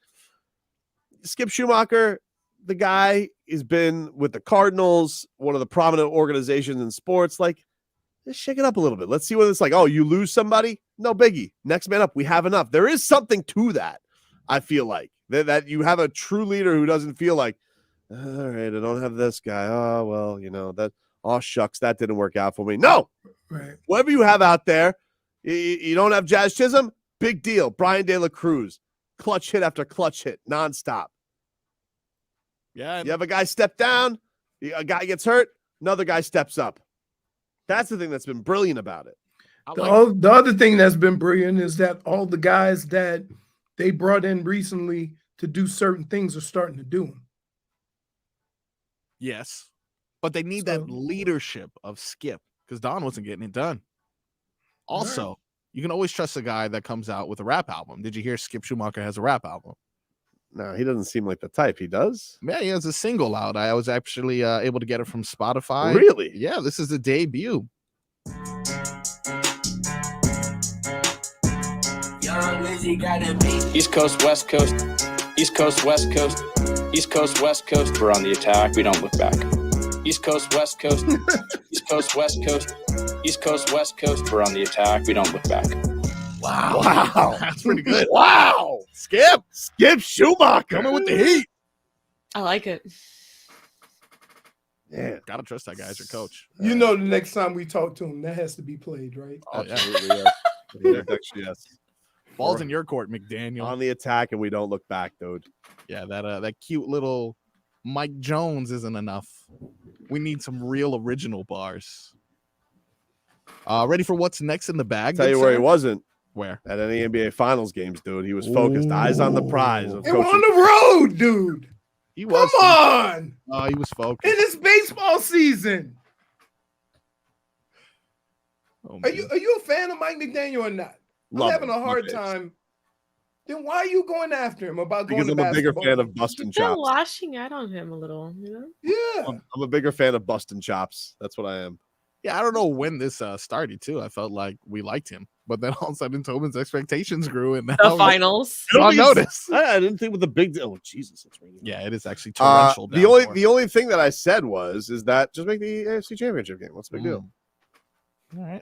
Skip Schumaker, the guy has been with the Cardinals, one of the prominent organizations in sports. Like, let's shake it up a little bit. Let's see what it's like. Oh, you lose somebody? No biggie. Next man up. We have enough. There is something to that. I feel like that you have a true leader who doesn't feel like, all right, I don't have this guy. Oh, well, that, oh, shucks, that didn't work out for me. No, right. Whatever you have out there, you don't have Jazz Chisholm, big deal. Brian De La Cruz, clutch hit after clutch hit, nonstop. Yeah. You have a guy step down, a guy gets hurt, another guy steps up. That's the thing that's been brilliant about it. The other thing that's been brilliant is that all the guys that they brought in recently to do certain things are starting to do them. Yes. But they need that leadership of Skip because Don wasn't getting it done. Also, you can always trust a guy that comes out with a rap album. Did you hear Skip Schumaker has a rap album? No, he doesn't seem like the type. He does? Yeah, he has a single out. I was actually able to get it from Spotify. Really? Yeah, this is the debut. East Coast, West Coast, East Coast, West Coast, East Coast, West Coast. We're on the attack. We don't look back. East Coast, West Coast, East Coast, West Coast, East Coast, West Coast. We're on the attack. We don't look back. Wow. That's pretty good. Wow. Skip Schumaker. Coming with the heat. I like it. Yeah. Gotta trust that guy as your coach. The next time we talk to him, that has to be played, right? Absolutely, yes. Yeah, actually, yes. Ball's in your court, McDaniel. On the attack, and we don't look back, dude. Yeah, that cute little Mike Jones isn't enough. We need some real original bars. Ready for what's next in the bag? Tell you where he wasn't. Where? At any NBA Finals games, dude. He was focused. Eyes on the prize. Of And we're on the road, dude. He was. Come on. Oh, he was focused. It is baseball season. Oh, Are you a fan of Mike McDaniel or not? Love I'm having him. a hard Love time. Then why are you going after him about because going to I'm a bigger basketball? fan of busting You've been chops. lashing out on him a little, Yeah. I'm a bigger fan of busting chops. That's what I am. Yeah, I don't know when this started too. I felt like we liked him, but then all of a sudden Tobin's expectations grew, and now The finals. on notice. I didn't think with the big deal. Oh, Jesus, it's raining. Yeah, it is actually torrential. The only thing that I said is that just make the AFC Championship game. What's the big deal? All right,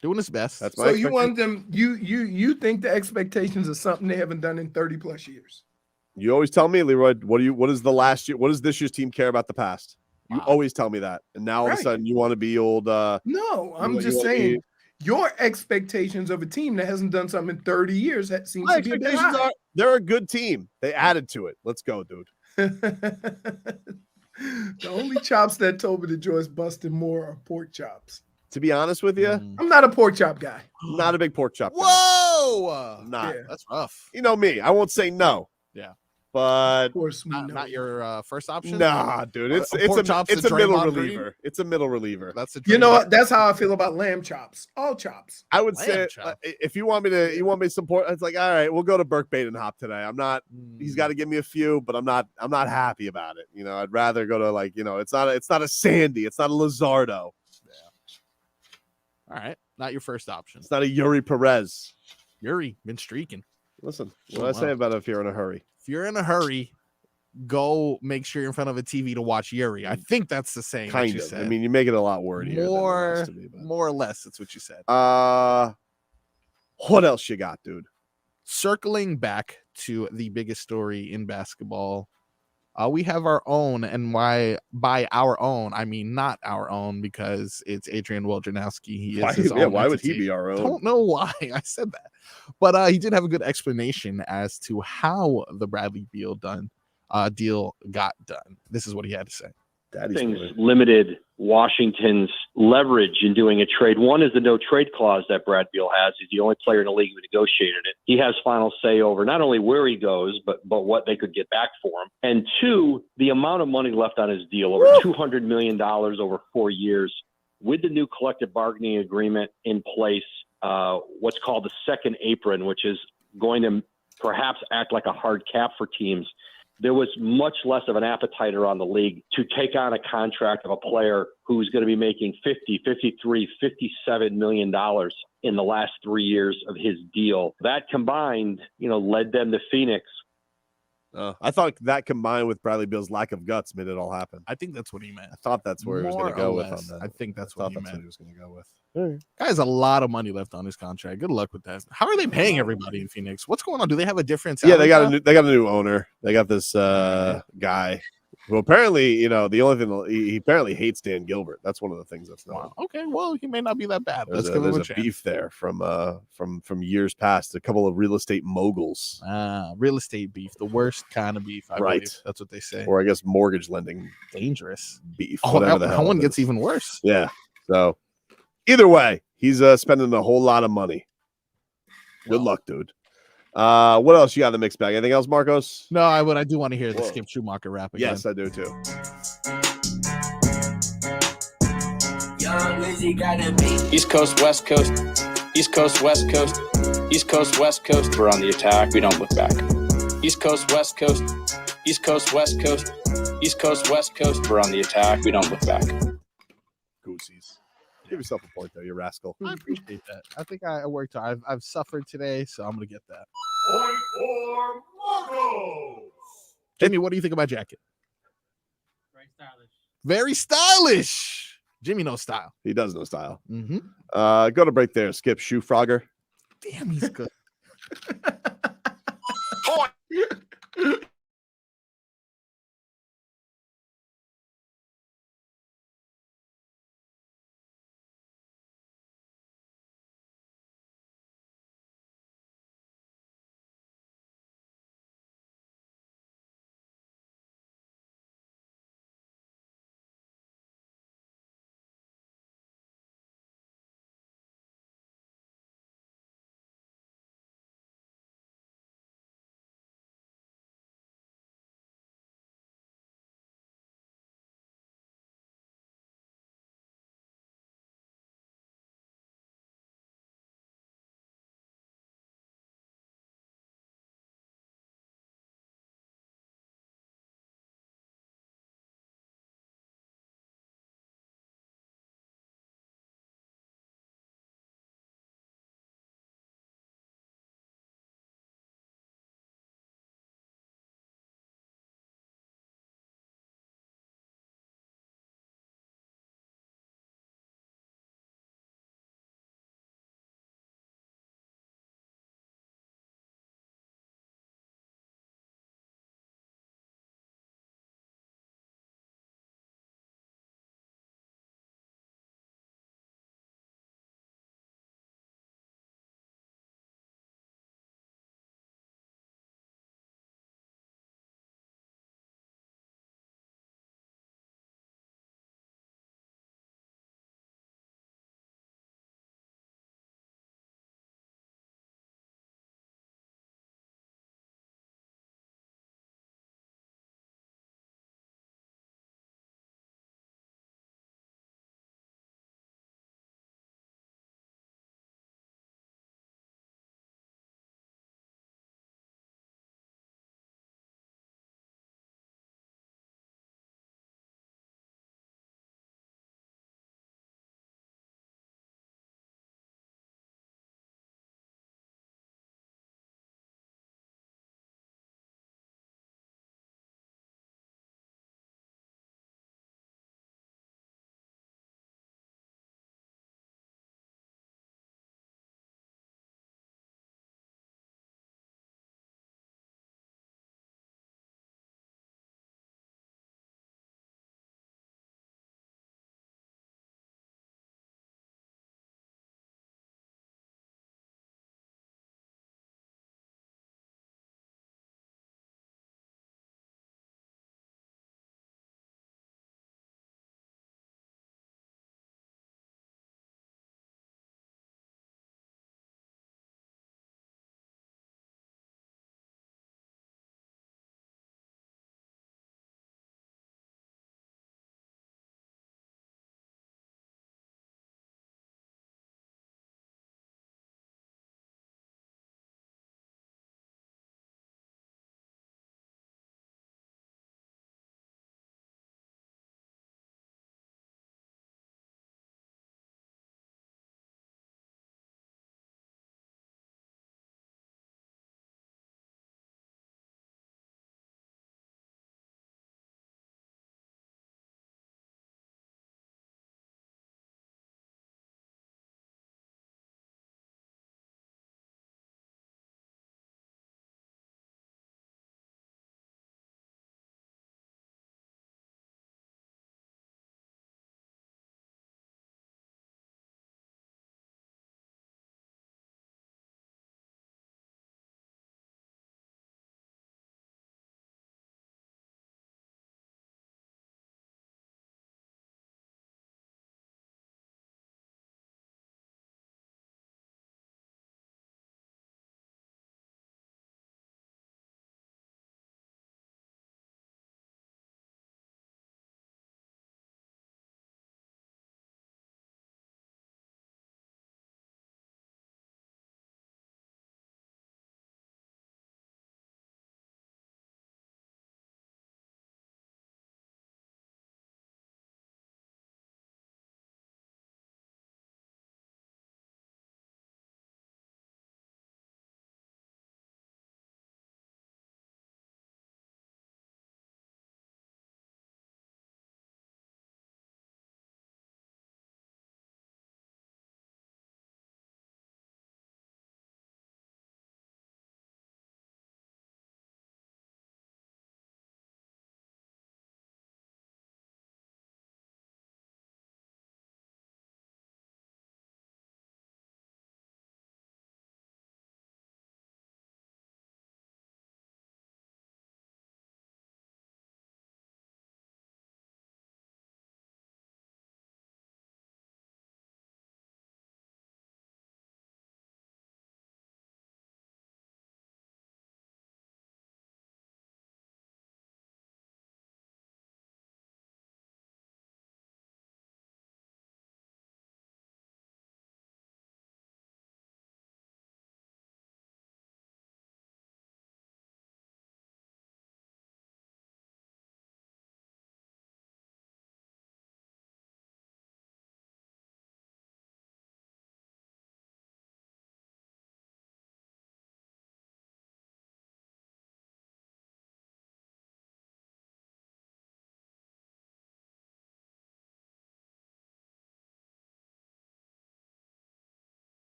doing his best. That's my So you want them? You think the expectations are something they haven't done in 30 plus years? You always tell me, Leroy. What is the last year? What does this year's team care about the past? You always tell me that, and now all of a sudden you want to be old. No, I'm just saying your expectations of a team that hasn't done something in 30 years that seems My to be a bit expectations high. are they're a good team. They added to it. Let's go, dude. The only chops that Tobin enjoys busting more are pork chops. To be honest with you, I'm not a pork chop guy. I'm not a big pork chop guy. Whoa, I'm not. Yeah. that's rough. You know me. I won't say no. Yeah, but Of course, we know. not your first option. nah, dude. It's pork chops it's to a middle Draymond Green? reliever. It's a middle reliever. That's a You know what? That's how I feel about lamb chops. All chops. I would Lamb say chop. if you want me to support. It's like, all right, we'll go to Burke Bait and Hop today. I'm not. He's got to give me a few, but I'm not happy about it. I'd rather go to it's not a Sandy. It's not a Lizardo. All right, not your first option. It's not a Yuri Perez. Yuri been streaking. Listen, what do I say about it if you're in a hurry? If you're in a hurry, go make sure you're in front of a TV to watch Yuri. I think that's the saying. Kind that you of. said. I mean, you make it a lot wordier. than it has to be, but- more or less. That's what you said. What else you got, dude? Circling back to the biggest story in basketball We have our own, and by our own, I mean not our own, because it's Adrian Wojnarowski. He is his own why would he entity. be our own? Don't know why I said that, but he did have a good explanation as to how the Bradley Beal deal got done. This is what he had to say. Things limited Washington's leverage in doing a trade. One is the no trade clause that Brad Beal has. He's the only player in the league who negotiated it. He has final say over not only where he goes, but what they could get back for him. And two, the amount of money left on his deal, over $200 million over 4 years, with the new collective bargaining agreement in place, what's called the second apron, which is going to perhaps act like a hard cap for teams. There was much less of an appetite around the league to take on a contract of a player who's going to be making $50, $53, $57 million in the last 3 years of his deal. That combined, led them to Phoenix. I thought that combined with Bradley Beal's lack of guts made it all happen. I think that's what he meant. I thought that's where he was going to go with on that. I think that's what he meant. He was going to go with. Guy has a lot of money left on his contract. Good luck with that. How are they paying everybody in Phoenix? What's going on? Do they have a different? Yeah, they got a new owner. They got this guy who apparently, the only thing he apparently hates Dan Gilbert. That's one of the things that's known. Okay, well, he may not be that bad. There's Let's give him a a chance. beef there from years past. A couple of real estate moguls. Real estate beef, the worst kind of beef. I believe. That's what they say. Or I guess mortgage lending dangerous beef. Oh, Whatever the hell that one it gets is. even worse. Yeah. So either way, he's spending a whole lot of money. Good luck, dude. What else you got in the mixed bag? Anything else, Marcos? No, I do want to hear the Skip Schumaker rap again. Yes, I do too. East Coast, West Coast, East Coast, West Coast, East Coast, West Coast. We're on the attack. We don't look back. East Coast, West Coast, East Coast, West Coast, East Coast, West Coast. We're on the attack. We don't look back. Goosies. Give yourself a point, though, you rascal. I appreciate that. I think I worked hard. I've suffered today, so I'm gonna get that. Point for Marcos. Jimmy, what do you think about jacket? Very stylish. Very stylish. Jimmy knows style. He does know style. Mm-hmm. Go to break there. Skip Schumaker. Damn, he's good.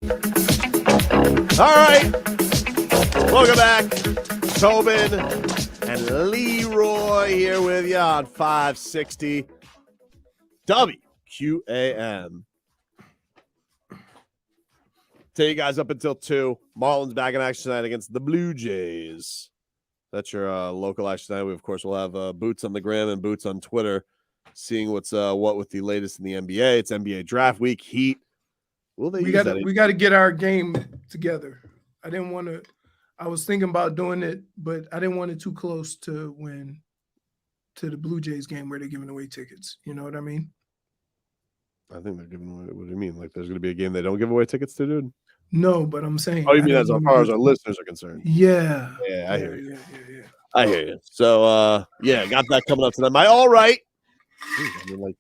All right. Welcome back. Tobin and Leroy here with you on 560 WQAM. Take you guys up until 2. Marlins back in action tonight against the Blue Jays. That's your local action tonight. We, of course, will have Boots on the gram and Boots on Twitter, seeing what's what with the latest in the NBA. It's NBA draft week. Heat. Will they We got to get our game together. I was thinking about doing it, but I didn't want it too close to the Blue Jays game where they're giving away tickets. You know what I mean? I think they're giving away. What do you mean? Like there's going to be a game they don't give away tickets to, dude? No, but I'm saying. Oh, you mean as far as our listeners are concerned? Yeah. Yeah, I hear you. Yeah. I hear you. So, yeah, got that coming up tonight. My all right. I mean, like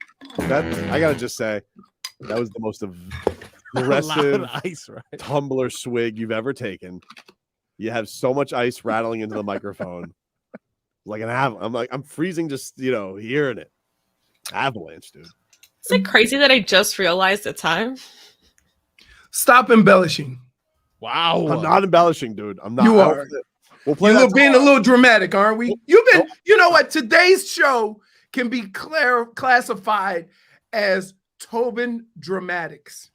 that. I gotta just say, that was the most aggressive ice, right? tumbler swig you've ever taken. You have so much ice rattling into the microphone, like an avalanche. I'm freezing just hearing it. Avalanche, dude. Is it crazy that I just realized the time? Stop embellishing. Wow, I'm not embellishing, dude. I'm not. You are. We'll play You're being a little dramatic, aren't we? You've been. You know what? Today's show can be classified as Tobin Dramatics.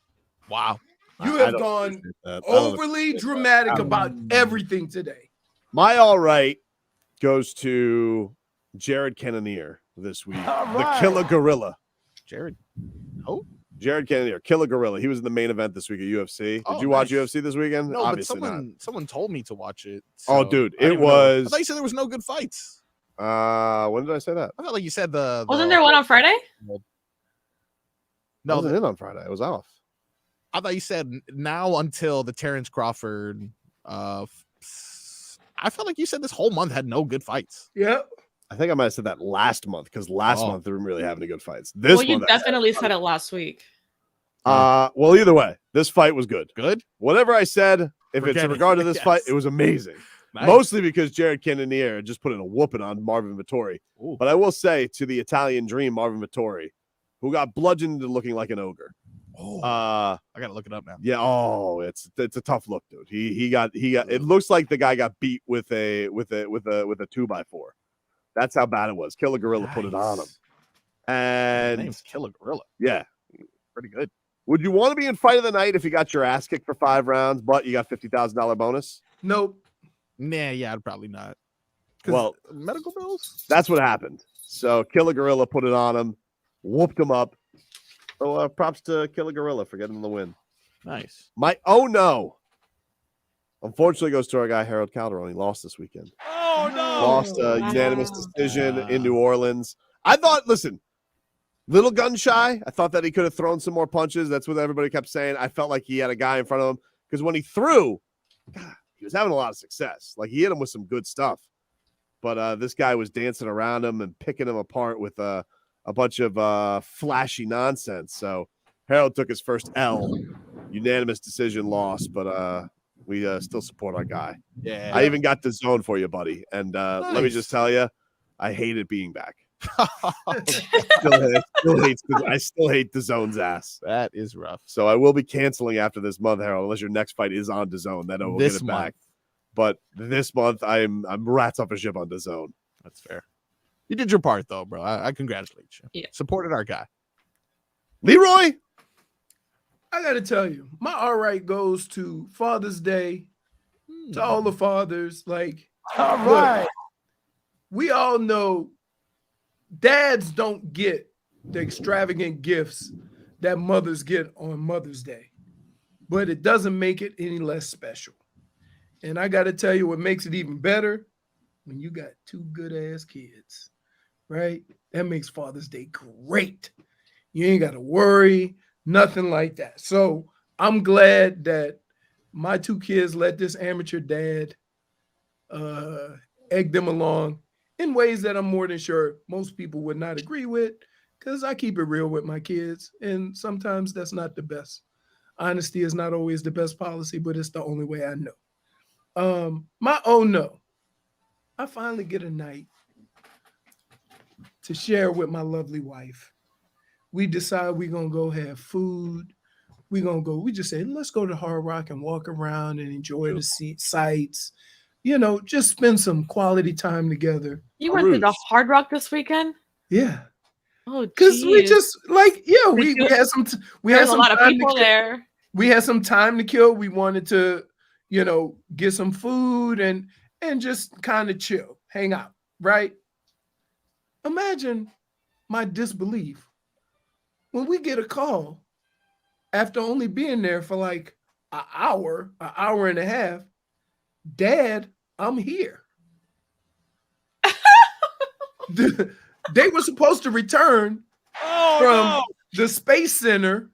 Wow. You have gone overly dramatic about everything today. My all right goes to Jared Cannonier this week. The Killer Gorilla. Jared. Oh, Jared Cannonier, Killer Gorilla. He was in the main event this week at UFC. Did you watch UFC this weekend? No, Obviously but someone told me to watch it. Oh, dude, it was. I thought you said there was no good fights. When did I say that? I felt like you said Wasn't there one on Friday? No, I wasn't in on Friday. I was off. I thought you said now until the Terrence Crawford. I felt like you said this whole month had no good fights. Yeah. I think I might have said that last month because last month they didn't really have any good fights. This Well, you month, definitely said it last week. Well, either way, this fight was good. Good. Whatever I said, if it's in regard to this fight, it was amazing. Nice. Mostly because Jared Cannonier just put in a whooping on Marvin Vittori. Ooh. But I will say to the Italian dream, Marvin Vittori, who got bludgeoned into looking like an ogre. Oh, I gotta look it up now. Yeah. Oh, it's a tough look, dude. He got. It looks like the guy got beat with a 2x4. That's how bad it was. Killer Gorilla put it on him. And His name's Killer Gorilla. Yeah, pretty good. Would you want to be in fight of the night if you got your ass kicked for 5 rounds, but you got $50,000 bonus? Nope. Nah, yeah, I'd probably not. Well, medical bills. That's what happened. So Killer Gorilla put it on him, whooped him up. So props to Killer Gorilla for getting the win. Nice. My oh no. Unfortunately, goes to our guy Harold Calderon. He lost this weekend. Oh no! Lost a unanimous decision in New Orleans. I thought, listen, little gun shy. I thought that he could have thrown some more punches. That's what everybody kept saying. I felt like he had a guy in front of him because when he threw, God, he was having a lot of success. Like he hit him with some good stuff, but this guy was dancing around him and picking him apart with a bunch of flashy nonsense. So Harold took his first L, unanimous decision loss, but we still support our guy. Yeah, I even got the zone for you, buddy. And let me just tell you, I hated being back. I still hate the zone's ass. That is rough. So I will be canceling after this month, Harold, unless your next fight is on DAZN. Then I will get it back. But this month, I'm rats off a ship on DAZN. That's fair. You did your part, though, bro. I congratulate you. Yeah. Supported our guy. Leroy, I got to tell you, my all right goes to Father's Day, to all the fathers. Like, all right. We all know dads don't get the extravagant gifts that mothers get on Mother's Day, but it doesn't make it any less special. And I got to tell you what makes it even better when you got 2 good-ass kids, right? That makes Father's Day great. You ain't got to worry, nothing like that. So I'm glad that my 2 kids let this amateur dad egg them along in ways that I'm more than sure most people would not agree with, because I keep it real with my kids, and sometimes that's not the best. Honesty is not always the best policy, but it's the only way I know. My oh no, I finally get a night to share with my lovely wife. We decide we're going to go have food. we're gonna go. We just said, let's go to Hard Rock and walk around and enjoy the sights. Just spend some quality time together. You went to the Hard Rock this weekend? Yeah. Oh, because we just we had some a lot of people there. We had some time to kill. We wanted to, get some food and just kind of chill, hang out, right? Imagine my disbelief when we get a call after only being there for like an hour and a half. Dad, I'm here. They were supposed to return from the Space Center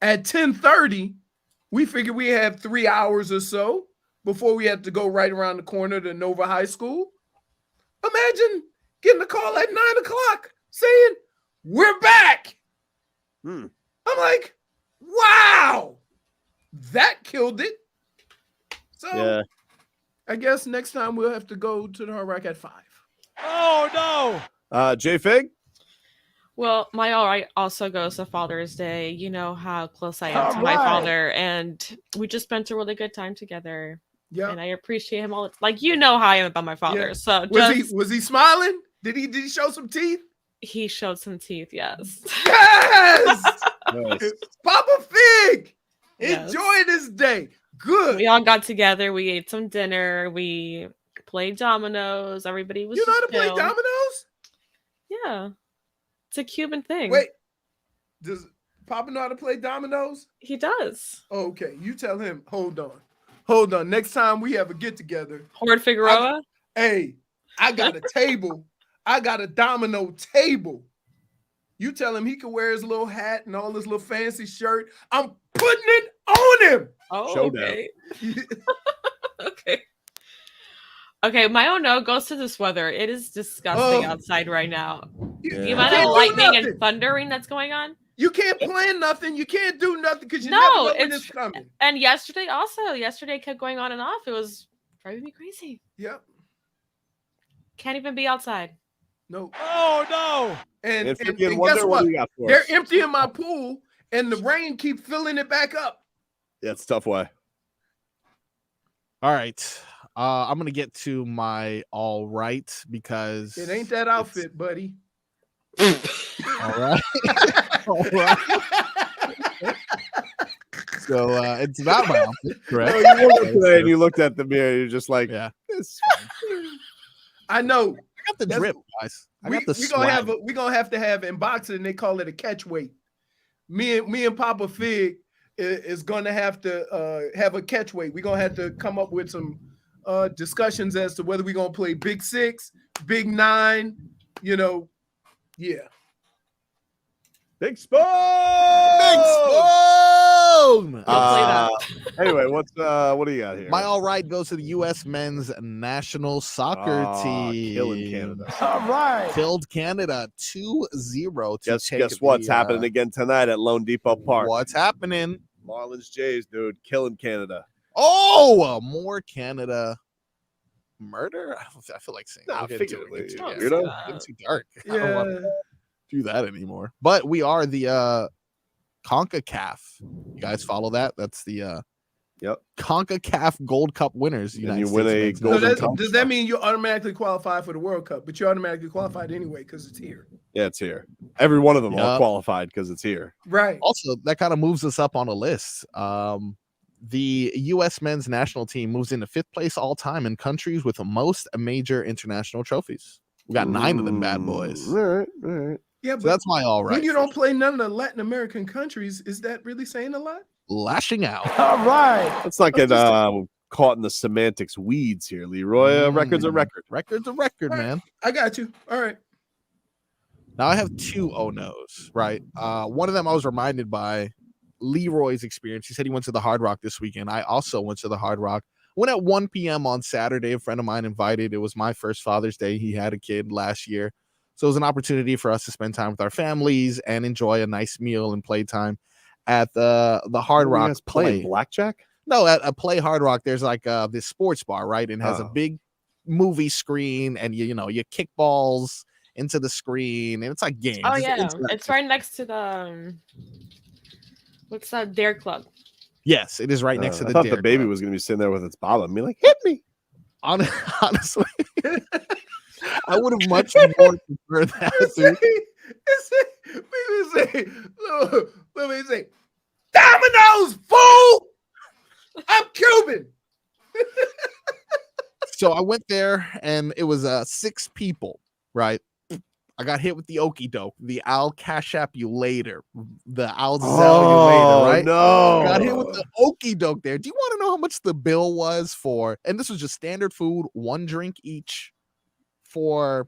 at 10:30. We figured we had 3 hours or so before we had to go right around the corner to Nova High School. Imagine getting a call at 9:00 saying, we're back. I'm like, wow, that killed it. So yeah. I guess next time we'll have to go to the Hard Rock at 5. Oh, no. J Fig? Well, my all right also goes to Father's Day. You know how close I am to my father, and we just spent a really good time together. Yeah, and I appreciate him all. How I am about my father. Yeah. So was he smiling? Did he show some teeth? He showed some teeth. Yes. Yes. Nice. Papa Fig, enjoy this day. Good. We all got together. We ate some dinner. We played dominoes. Everybody was. You know how to chill. play dominoes? Yeah. It's a Cuban thing. Wait, does Papa know how to play dominoes? He does. Okay, you tell him. Hold on. Next time we have a get together, Horde Figueroa. I got a table. I got a domino table. You tell him he can wear his little hat and all his little fancy shirt. I'm putting it on him. Oh, showdown. Okay. Okay, my own no goes to this weather. It is disgusting outside right now. The amount of lightning and thundering that's going on. You can't plan nothing. You can't do nothing because you never know when it's coming. And yesterday kept going on and off. It was driving me crazy. Yep. Can't even be outside. No. Oh, no. And guess what? They're emptying my pool and the rain keep filling it back up. Yeah, it's a tough way. All right. I'm going to get to my all right because it ain't that outfit, buddy. All right. All right. So it's not my outfit, correct? No, you woke up today and you looked at the mirror. You're just like, yeah. I know. I got the drip, guys. I got the we're gonna have to have in boxing. They call it a catch weight. Me and Papa Fig is gonna have to have a catch weight. We're gonna have to come up with some discussions as to whether we're gonna play Big 6, Big 9. Yeah. Big Spoon! Big Spoon! Anyway, what do you got here? My all right goes to the U.S. men's national soccer team. Killing Canada. All right. Killed Canada 2-0. Guess what's happening again tonight at Lone Depot Park? What's happening? Marlins Jays, dude. Killing Canada. Oh, more Canada. Murder? I feel like saying figuratively. It's too dark. Yeah. I don't want to do that anymore. But we are the CONCACAF. You guys follow that? That's the CONCACAF Gold Cup winners. And you win a Golden Cup. Does that mean you automatically qualify for the World Cup? But you automatically qualified anyway because it's here. Yeah, it's here. Every one of them all qualified because it's here. Right. Also, that kind of moves us up on a list. The U.S. men's national team moves into 5th place all time in countries with the most major international trophies. We got 9 of them bad boys. All right. Yeah, so that's my all right. When you don't play none of the Latin American countries, is that really saying a lot? Lashing out. All right. Let's not get caught in the semantics weeds here, Leroy. Record's a record. Record's a record, man. I got you. All right. Now I have 2 oh-nos, right? One of them I was reminded by Leroy's experience. He said he went to the Hard Rock this weekend. I also went to the Hard Rock. Went at 1 p.m. on Saturday. A friend of mine invited. It was my first Father's Day. He had a kid last year. So it was an opportunity for us to spend time with our families and enjoy a nice meal and playtime at the Hard Rock. Play blackjack? No, at a Play Hard Rock, there's like this sports bar, right? And has a big movie screen, and you kick balls into the screen, and it's like games. Oh yeah, it's right next to the What's that? Dare Club. Yes, it is right next to the I thought Dare the baby Club. was going to be sitting there with its bottle and be like, hit me. Honestly, I would have much more preferred that. Let me say, Domino's, fool! I'm Cuban. So I went there and it was 6 people, right? I got hit with the okie doke, the I'll cash app you later, the I'll sell you later, right? No. Got hit with the okie doke there. Do you want to know how much the bill was for? And this was just standard food, 1 drink each for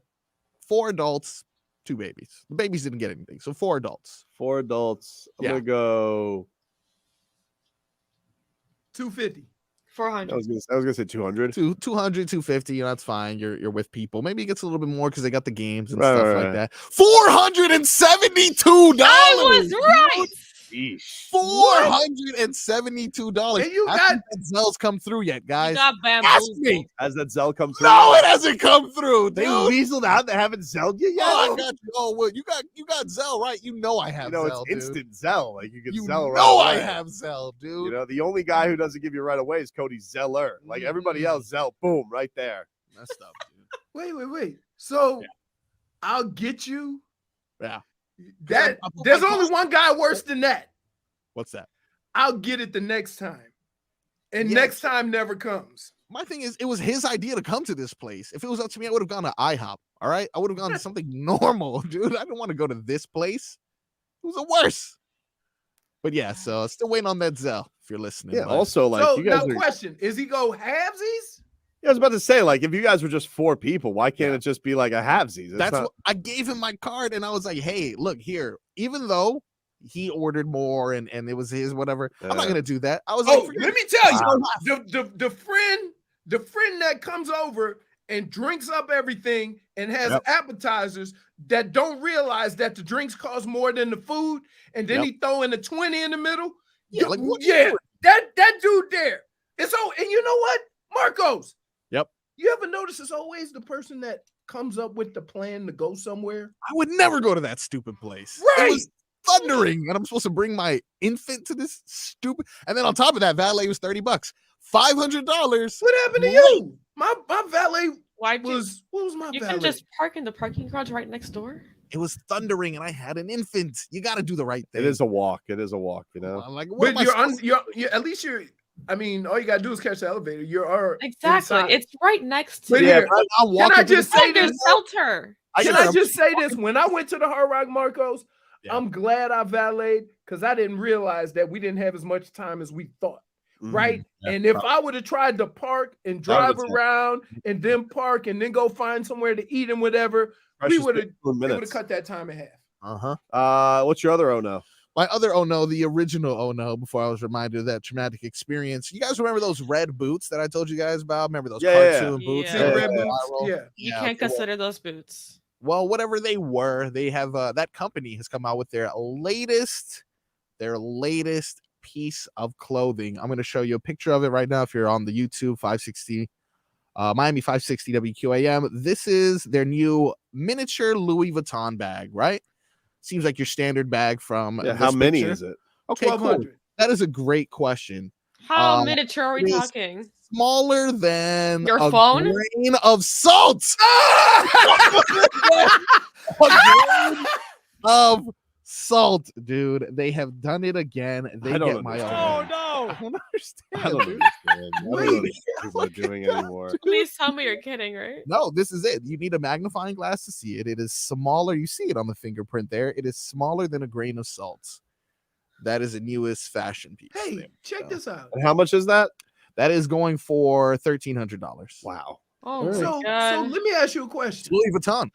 4 adults, 2 babies. The babies didn't get anything, so 4 adults. 4 adults. I'm Yeah. going to go $250. 400. I was gonna say 200. 200, 250, you know, that's fine. You're with people. Maybe it gets a little bit more because they got the games and Right, stuff right, like right. that. $472. I was right. $472. And you I got- think that Zell's come through yet, guys. You got Ask bamboozled. me. Has that Zell come through? No, it hasn't come through, They dude. weaseled out. They haven't Zelled you yet. Oh, I got you. Oh, well, you got Zell, right? You know I have You know, Zell, it's dude. instant Zell. Like you can You Zell right know I away. have Zell, dude. You know, the only guy who doesn't give you right away is Cody Zeller. Like everybody else, Zell, boom, right there. Messed up, dude. Wait. So I'll get you. Yeah. That I put there's my only cost- one guy worse than that. What's that? I'll get it the next time. And Yes. next time never comes. My thing is, it was his idea to come to this place. If it was up to me, I would have gone to IHOP. All right, I would have gone to something normal, dude. I didn't want to go to this place. It was the worst. But yeah, so still waiting on that Zell. If you're listening, Yeah. bud. Also, like So you guys now are. question, is he go halvesies? Yeah, I was about to say, like, if you guys were just 4 people, why can't it just be like a halvesies? It's That's not- what I gave him my card, and I was like, "Hey, look here." Even though he ordered more and it was his whatever, I'm not Yeah. gonna do that. I was Oh, like, let me tell you, Wow. the friend that comes over and drinks up everything and has Yep. appetizers that don't realize that the drinks cost more than the food, and then Yep. he throw in a 20 in the middle. Yeah, like, what you yeah, doing? that dude there. And so, and you know what, Marcos? Yep. You ever notice it's always the person that comes up with the plan to go somewhere? I would never go to that stupid place. Right. It was thundering, and I'm supposed to bring my infant to this stupid. And then on top of that, valet was $30, $500. What happened to you? My valet Why was what was my you valet? can just park in the parking garage right next door? It was thundering, and I had an infant. You got to do the right thing. It is a walk. It is a walk. You know. I'm like, what But you're at least you're. I mean, all you gotta do is catch the elevator. You're Exactly. inside. It's right next to But you. here, I'll walk can I into the just say There's this? shelter. Can I just say this? When I went to the Hard Rock Marcos, I'm glad I valeted because I didn't realize that we didn't have as much time as we thought. Right. Yeah, And if I would have tried to park and That would've drive been around and then park and then go find somewhere to eat and whatever, we Precious would have 15 minutes. cut that time in half. What's your other oh no? My other oh no, the original oh no, before I was reminded of that traumatic experience. You guys remember those red boots that I told you guys about? Remember those cartoon boots? Yeah. that were Red boots, viral? yeah. You Yeah, can't well- consider those boots. Well, whatever they were, they have that company has come out with their latest piece of clothing. I'm going to show you a picture of it right now if you're on the YouTube 560 Miami 560 WQAM. This is their new miniature Louis Vuitton bag, right? Seems like your standard bag from Yeah, this how many picture. is it? Okay, cool. 1,200. That is a great question. How miniature are we it is talking? Smaller than Your a phone? grain of salt. A grain of salt, dude. They have done it again. They I don't get my understand. own. I don't understand. I don't dude. understand. I don't know what people are doing anymore. Please tell me you're kidding, right? No, this is it. You need a magnifying glass to see it. It is smaller. You see it on the fingerprint there. It is smaller than a grain of salt. That is the newest fashion piece. Hey, there. check this out. And how much is that? That is going for $1,300. Wow. Oh my So god. let me ask you a question. Louis Vuitton.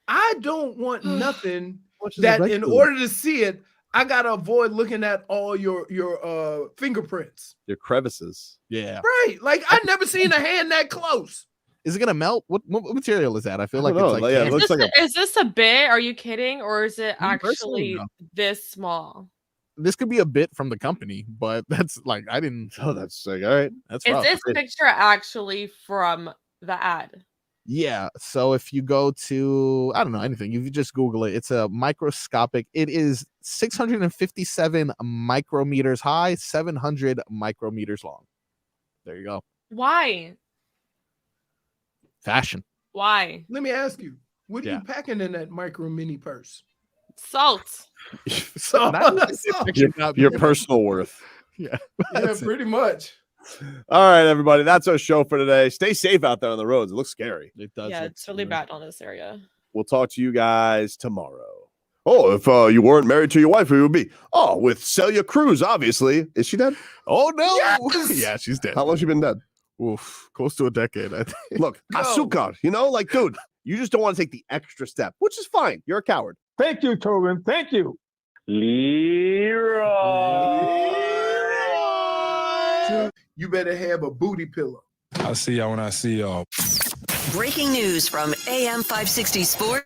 I don't want nothing much is that a in regular? order to see it, I gotta avoid looking at all your fingerprints. Your crevices. Yeah. Right. Like I never seen a hand that close. Is it gonna melt? What material is that? I feel I like don't it's know. like Yeah, it candy. looks like Is this a bit? Are you kidding? Or is it Me personally, actually no. this small? This could be a bit from the company, but that's like I didn't. Oh, that's sick. All right. That's Is rough. this picture actually from the ad? Yeah. So if you go to, I don't know, anything, if you just Google it, it's a microscopic. It is 657 micrometers high, 700 micrometers long. There you go. Why? Fashion. Why? Let me ask you, what are you packing in that micro mini purse? Salt. Your personal worth. Yeah. Yeah, pretty much. All right, everybody. That's our show for today. Stay safe out there on the roads. It looks scary. It does. Yeah, it's really bad on this area. We'll talk to you guys tomorrow. Oh, if you weren't married to your wife, who would be? Oh, with Celia Cruz, obviously. Is she dead? Oh, no. Yes! Yeah, she's dead. How long has she been dead? Oof, close to a decade, I think. Look, azúcar, like, dude, you just don't want to take the extra step, which is fine. You're a coward. Thank you, Tobin. Thank you. Leroy. You better have a booty pillow. I'll see y'all when I see y'all. Breaking news from AM 560 Sports.